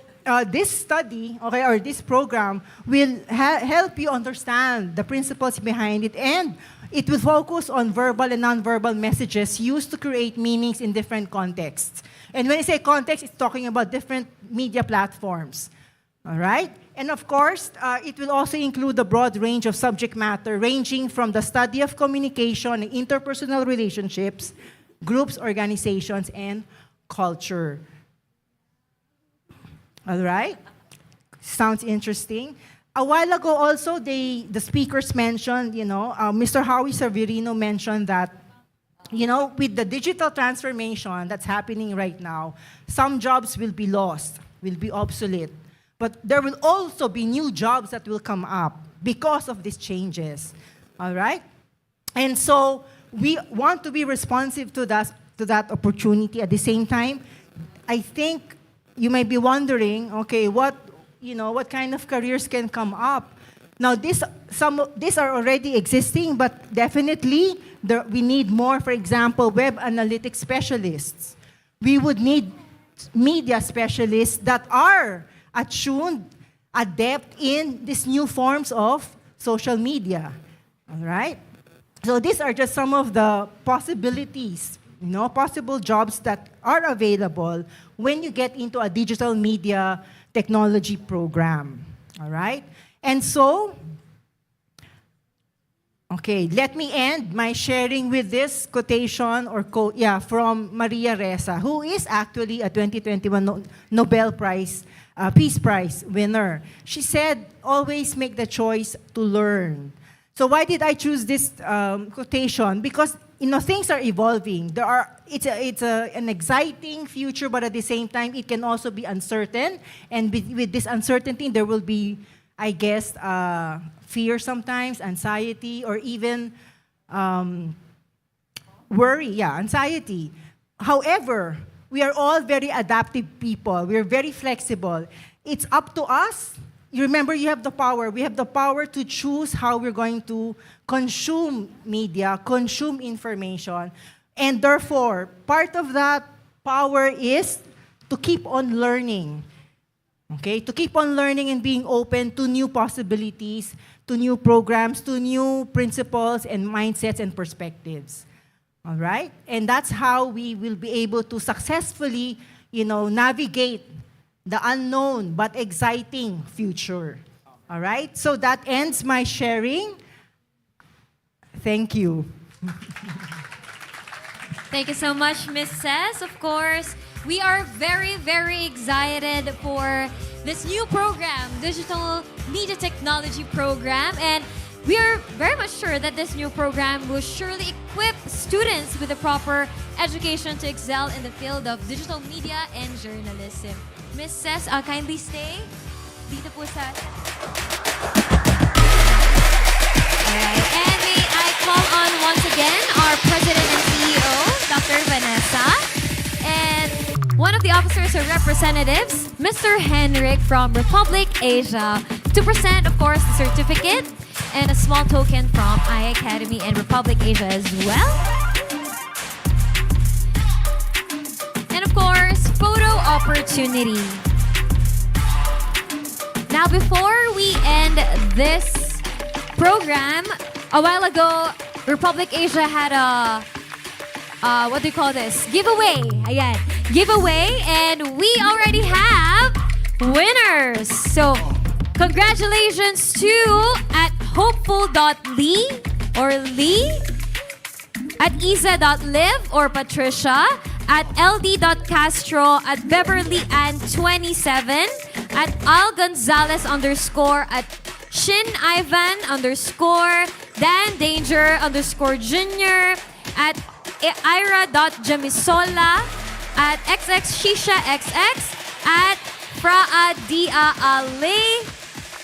this study, okay, or this program will help you understand the principles behind it, and it will focus on verbal and nonverbal messages used to create meanings in different contexts. And when I say context, it's talking about different media platforms. All right? And of course, it will also include a broad range of subject matter, ranging from the study of communication and interpersonal relationships, groups, organizations, and culture. All right? Sounds interesting. A while ago also, the speakers mentioned, Mr. Howie Severino mentioned that, with the digital transformation that's happening right now, some jobs will be lost, will be obsolete. But there will also be new jobs that will come up because of these changes. All right? And so we want to be responsive to that opportunity. At the same time, I think you may be wondering, okay, what kind of careers can come up? Now, some of these are already existing, but definitely we need more. For example, web analytics specialists. We would need media specialists that are attuned, adept in these new forms of social media. All right? So these are just some of the possibilities, possible jobs that are available when you get into a digital media technology program. All right? And so, okay, let me end my sharing with this quotation or quote, from Maria Ressa, who is actually a 2021 Nobel Prize, Peace Prize winner. She said, always make the choice to learn. So why did I choose this quotation? Because things are evolving. It's an exciting future, but at the same time, it can also be uncertain. And with this uncertainty, there will be, I guess, fear sometimes, anxiety, or even worry, anxiety. However, we are all very adaptive people. We are very flexible. It's up to us. You remember, you have the power. We have the power to choose how we're going to consume media, consume information. And therefore, part of that power is to keep on learning. Okay? To keep on learning and being open to new possibilities, to new programs, to new principles and mindsets and perspectives. All right? And that's how we will be able to successfully, navigate the unknown but exciting future. All right? So that ends my sharing. Thank you. Thank you so much, Ms. Cess. Of course, we are very, very excited for this new program, Digital Media Technology Program. And we are very much sure that this new program will surely equip students with the proper education to excel in the field of digital media and journalism. Ms. Cess, kindly stay. Dito po sa... Alright, and may I call on once again our President and CEO, Dr. Vanessa, and one of the officers or representatives, Mr. Henrik from Republic Asia, to present, of course, the certificate and a small token from iACADEMY and Republic Asia as well. And of course, photo opportunity. Now, before we end this program, a while ago, Republic Asia had a, what do you call this? Giveaway. Ayan. giveaway, and we already have winners. So, congratulations to at hopeful.lee or Lee, at isa.live or Patricia, at ld.castro, at Beverly Ann 27, at Al Gonzalez _, at Shin Ivan _, Dan Danger _Junior, at Ira.Jamisola, at XX Shisha XX, at Fraa Dia Ali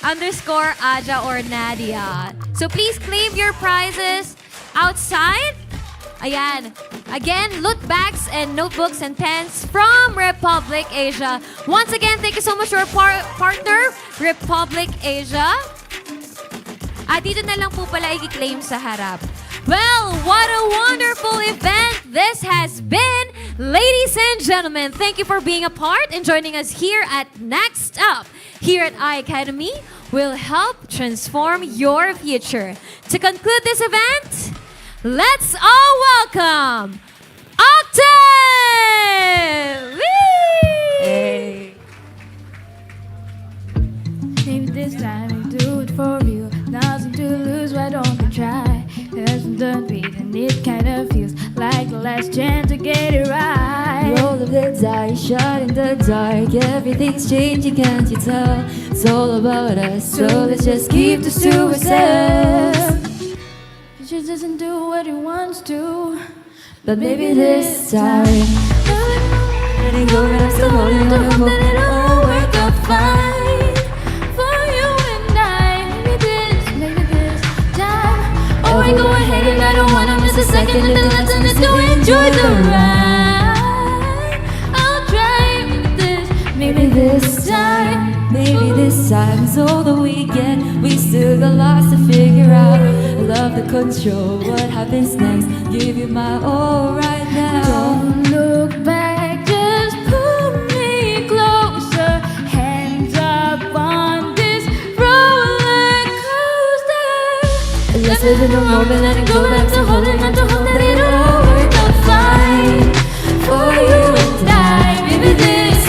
_Aja or Nadia. So please claim your prizes outside. Ayan. Again, loot bags and notebooks and pens from Republic Asia. Once again, thank you so much to our partner, Republic Asia. At dito na lang po pala i-claim sa harap. Well, what a wonderful event this has been. Ladies and gentlemen, thank you for being a part and joining us here at Next Up. Here at iACADEMY, will help transform your future. To conclude this event, let's all welcome Octave! Hey. Maybe this time I do it for you. Nothing to lose, why don't we try? Hasn't done beating, it kind of feels like the last chance to get it right. Roll of the dice, shot in the dark. Everything's changing, can't you tell? It's all about us, so let's just keep this to ourselves. He just doesn't do what he wants to. But maybe this time, letting go, and I'm still holding on to hope that it'll work out fine. For you and I, maybe this time. Oh, I go ahead and I don't wanna miss a second of the lesson is to enjoy the ride. I'll try Maybe this time, maybe this time is all that we get. We still got lots to figure out. I love the control, what happens next? Give you my all right now. Don't look back, just pull me closer. Hands up on this roller coaster. Let's live in the moment, letting go back to holding on to hope that it'll work out fine. For you and I, maybe this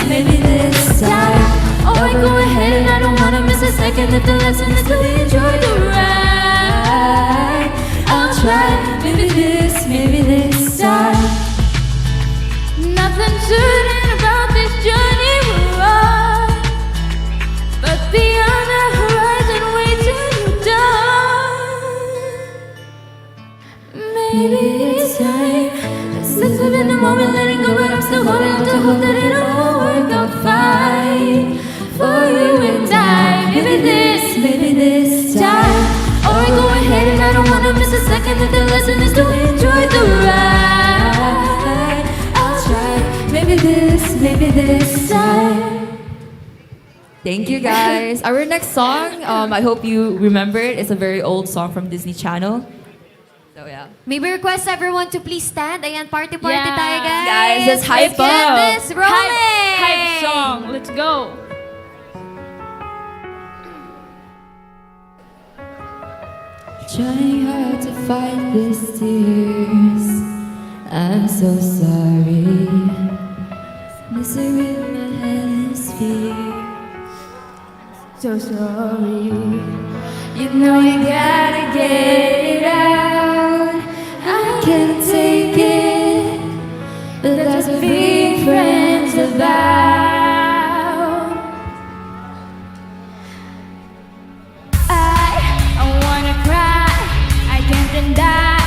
time. Oh, I go ahead and I don't wanna miss a second if the lesson is to enjoy the ride. I'll try, maybe this time. Nothing certain about this journey we're on, but beyond the horizon, wait till you're done. Maybe it's time. Let's live in the moment, letting go, but I'm still holding on to hope that it'll all work out fine. For you and I, maybe this time. Or I go ahead and I don't wanna miss a second if the lesson is to enjoy the ride. I'll try, maybe this time. Thank you, guys. Our next song, I hope you remember it. It's a very old song from Disney Channel. So yeah. Maybe request everyone to please stand. Ayan, party tayo, guys. Guys, let's hype Get up. this rolling. Hype song, let's go. Trying hard to fight these tears. I'm so sorry. Messing with my head is fear. So sorry. You know you gotta get it out. I can't take it, but that's what being friends about. I wanna cry, I can't deny.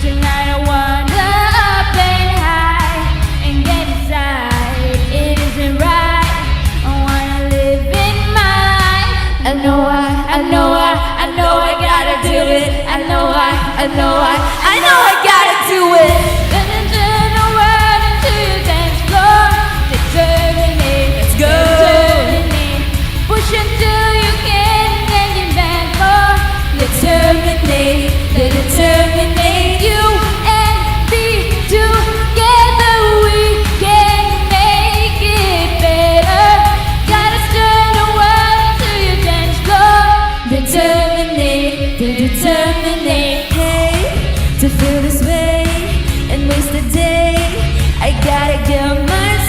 Tonight I wanna up and high and get inside. It isn't right. I wanna live in mine. I know I gotta do it. I know I gotta do it. Listen to the word into your dance floor. Determinate, Let's go. determinate. Push until you can and you bend more. Determinate, You and me together we can make it better. Gotta stir the world into your dance floor. determinate, hey, to feel this way and waste the day. I gotta get myself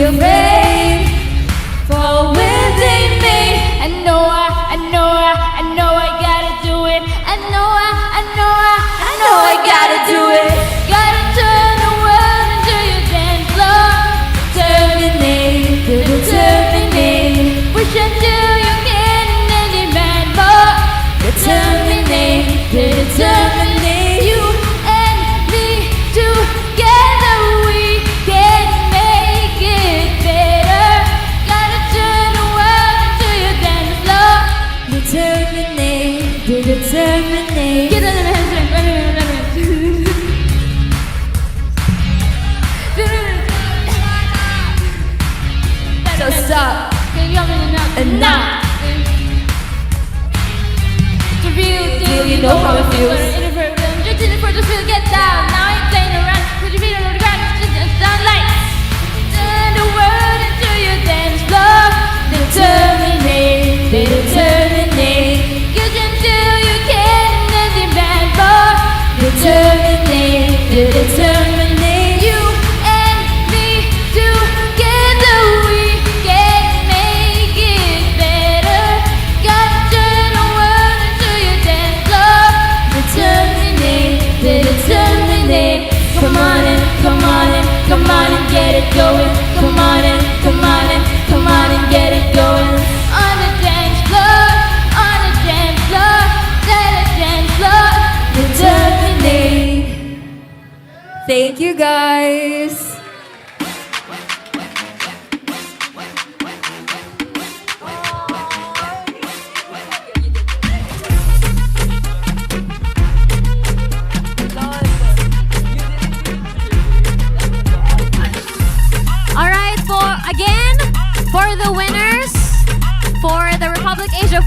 be afraid for within me. I know I gotta do it. I know I gotta do it. Gotta turn the world into your dance floor. Terminate, terminate. Push until you can't demand more. Terminate, terminate. You and me together, we can make it better. Gotta turn the world into your dance floor. Determinate, determinate. Get on the hands. So stop and now. To feel, you know how it feels. Just in the front, just feel, get down. Now I ain't playing around. Put your feet on the ground, just sound like. Turn the world into your dance floor. Determinate, determinate. Get until you can and demand more. Determinate, determinate. You and me together, we can make it better. Gotta turn the world into your dance floor. Determinate, determinate. Come on and come on and come on and get it going. Come on and come on and come on and get it going. On the dance floor, on the dance floor, let the dance floor. Determinate. Thank you, guys. All right, for the winners for the Republic Asia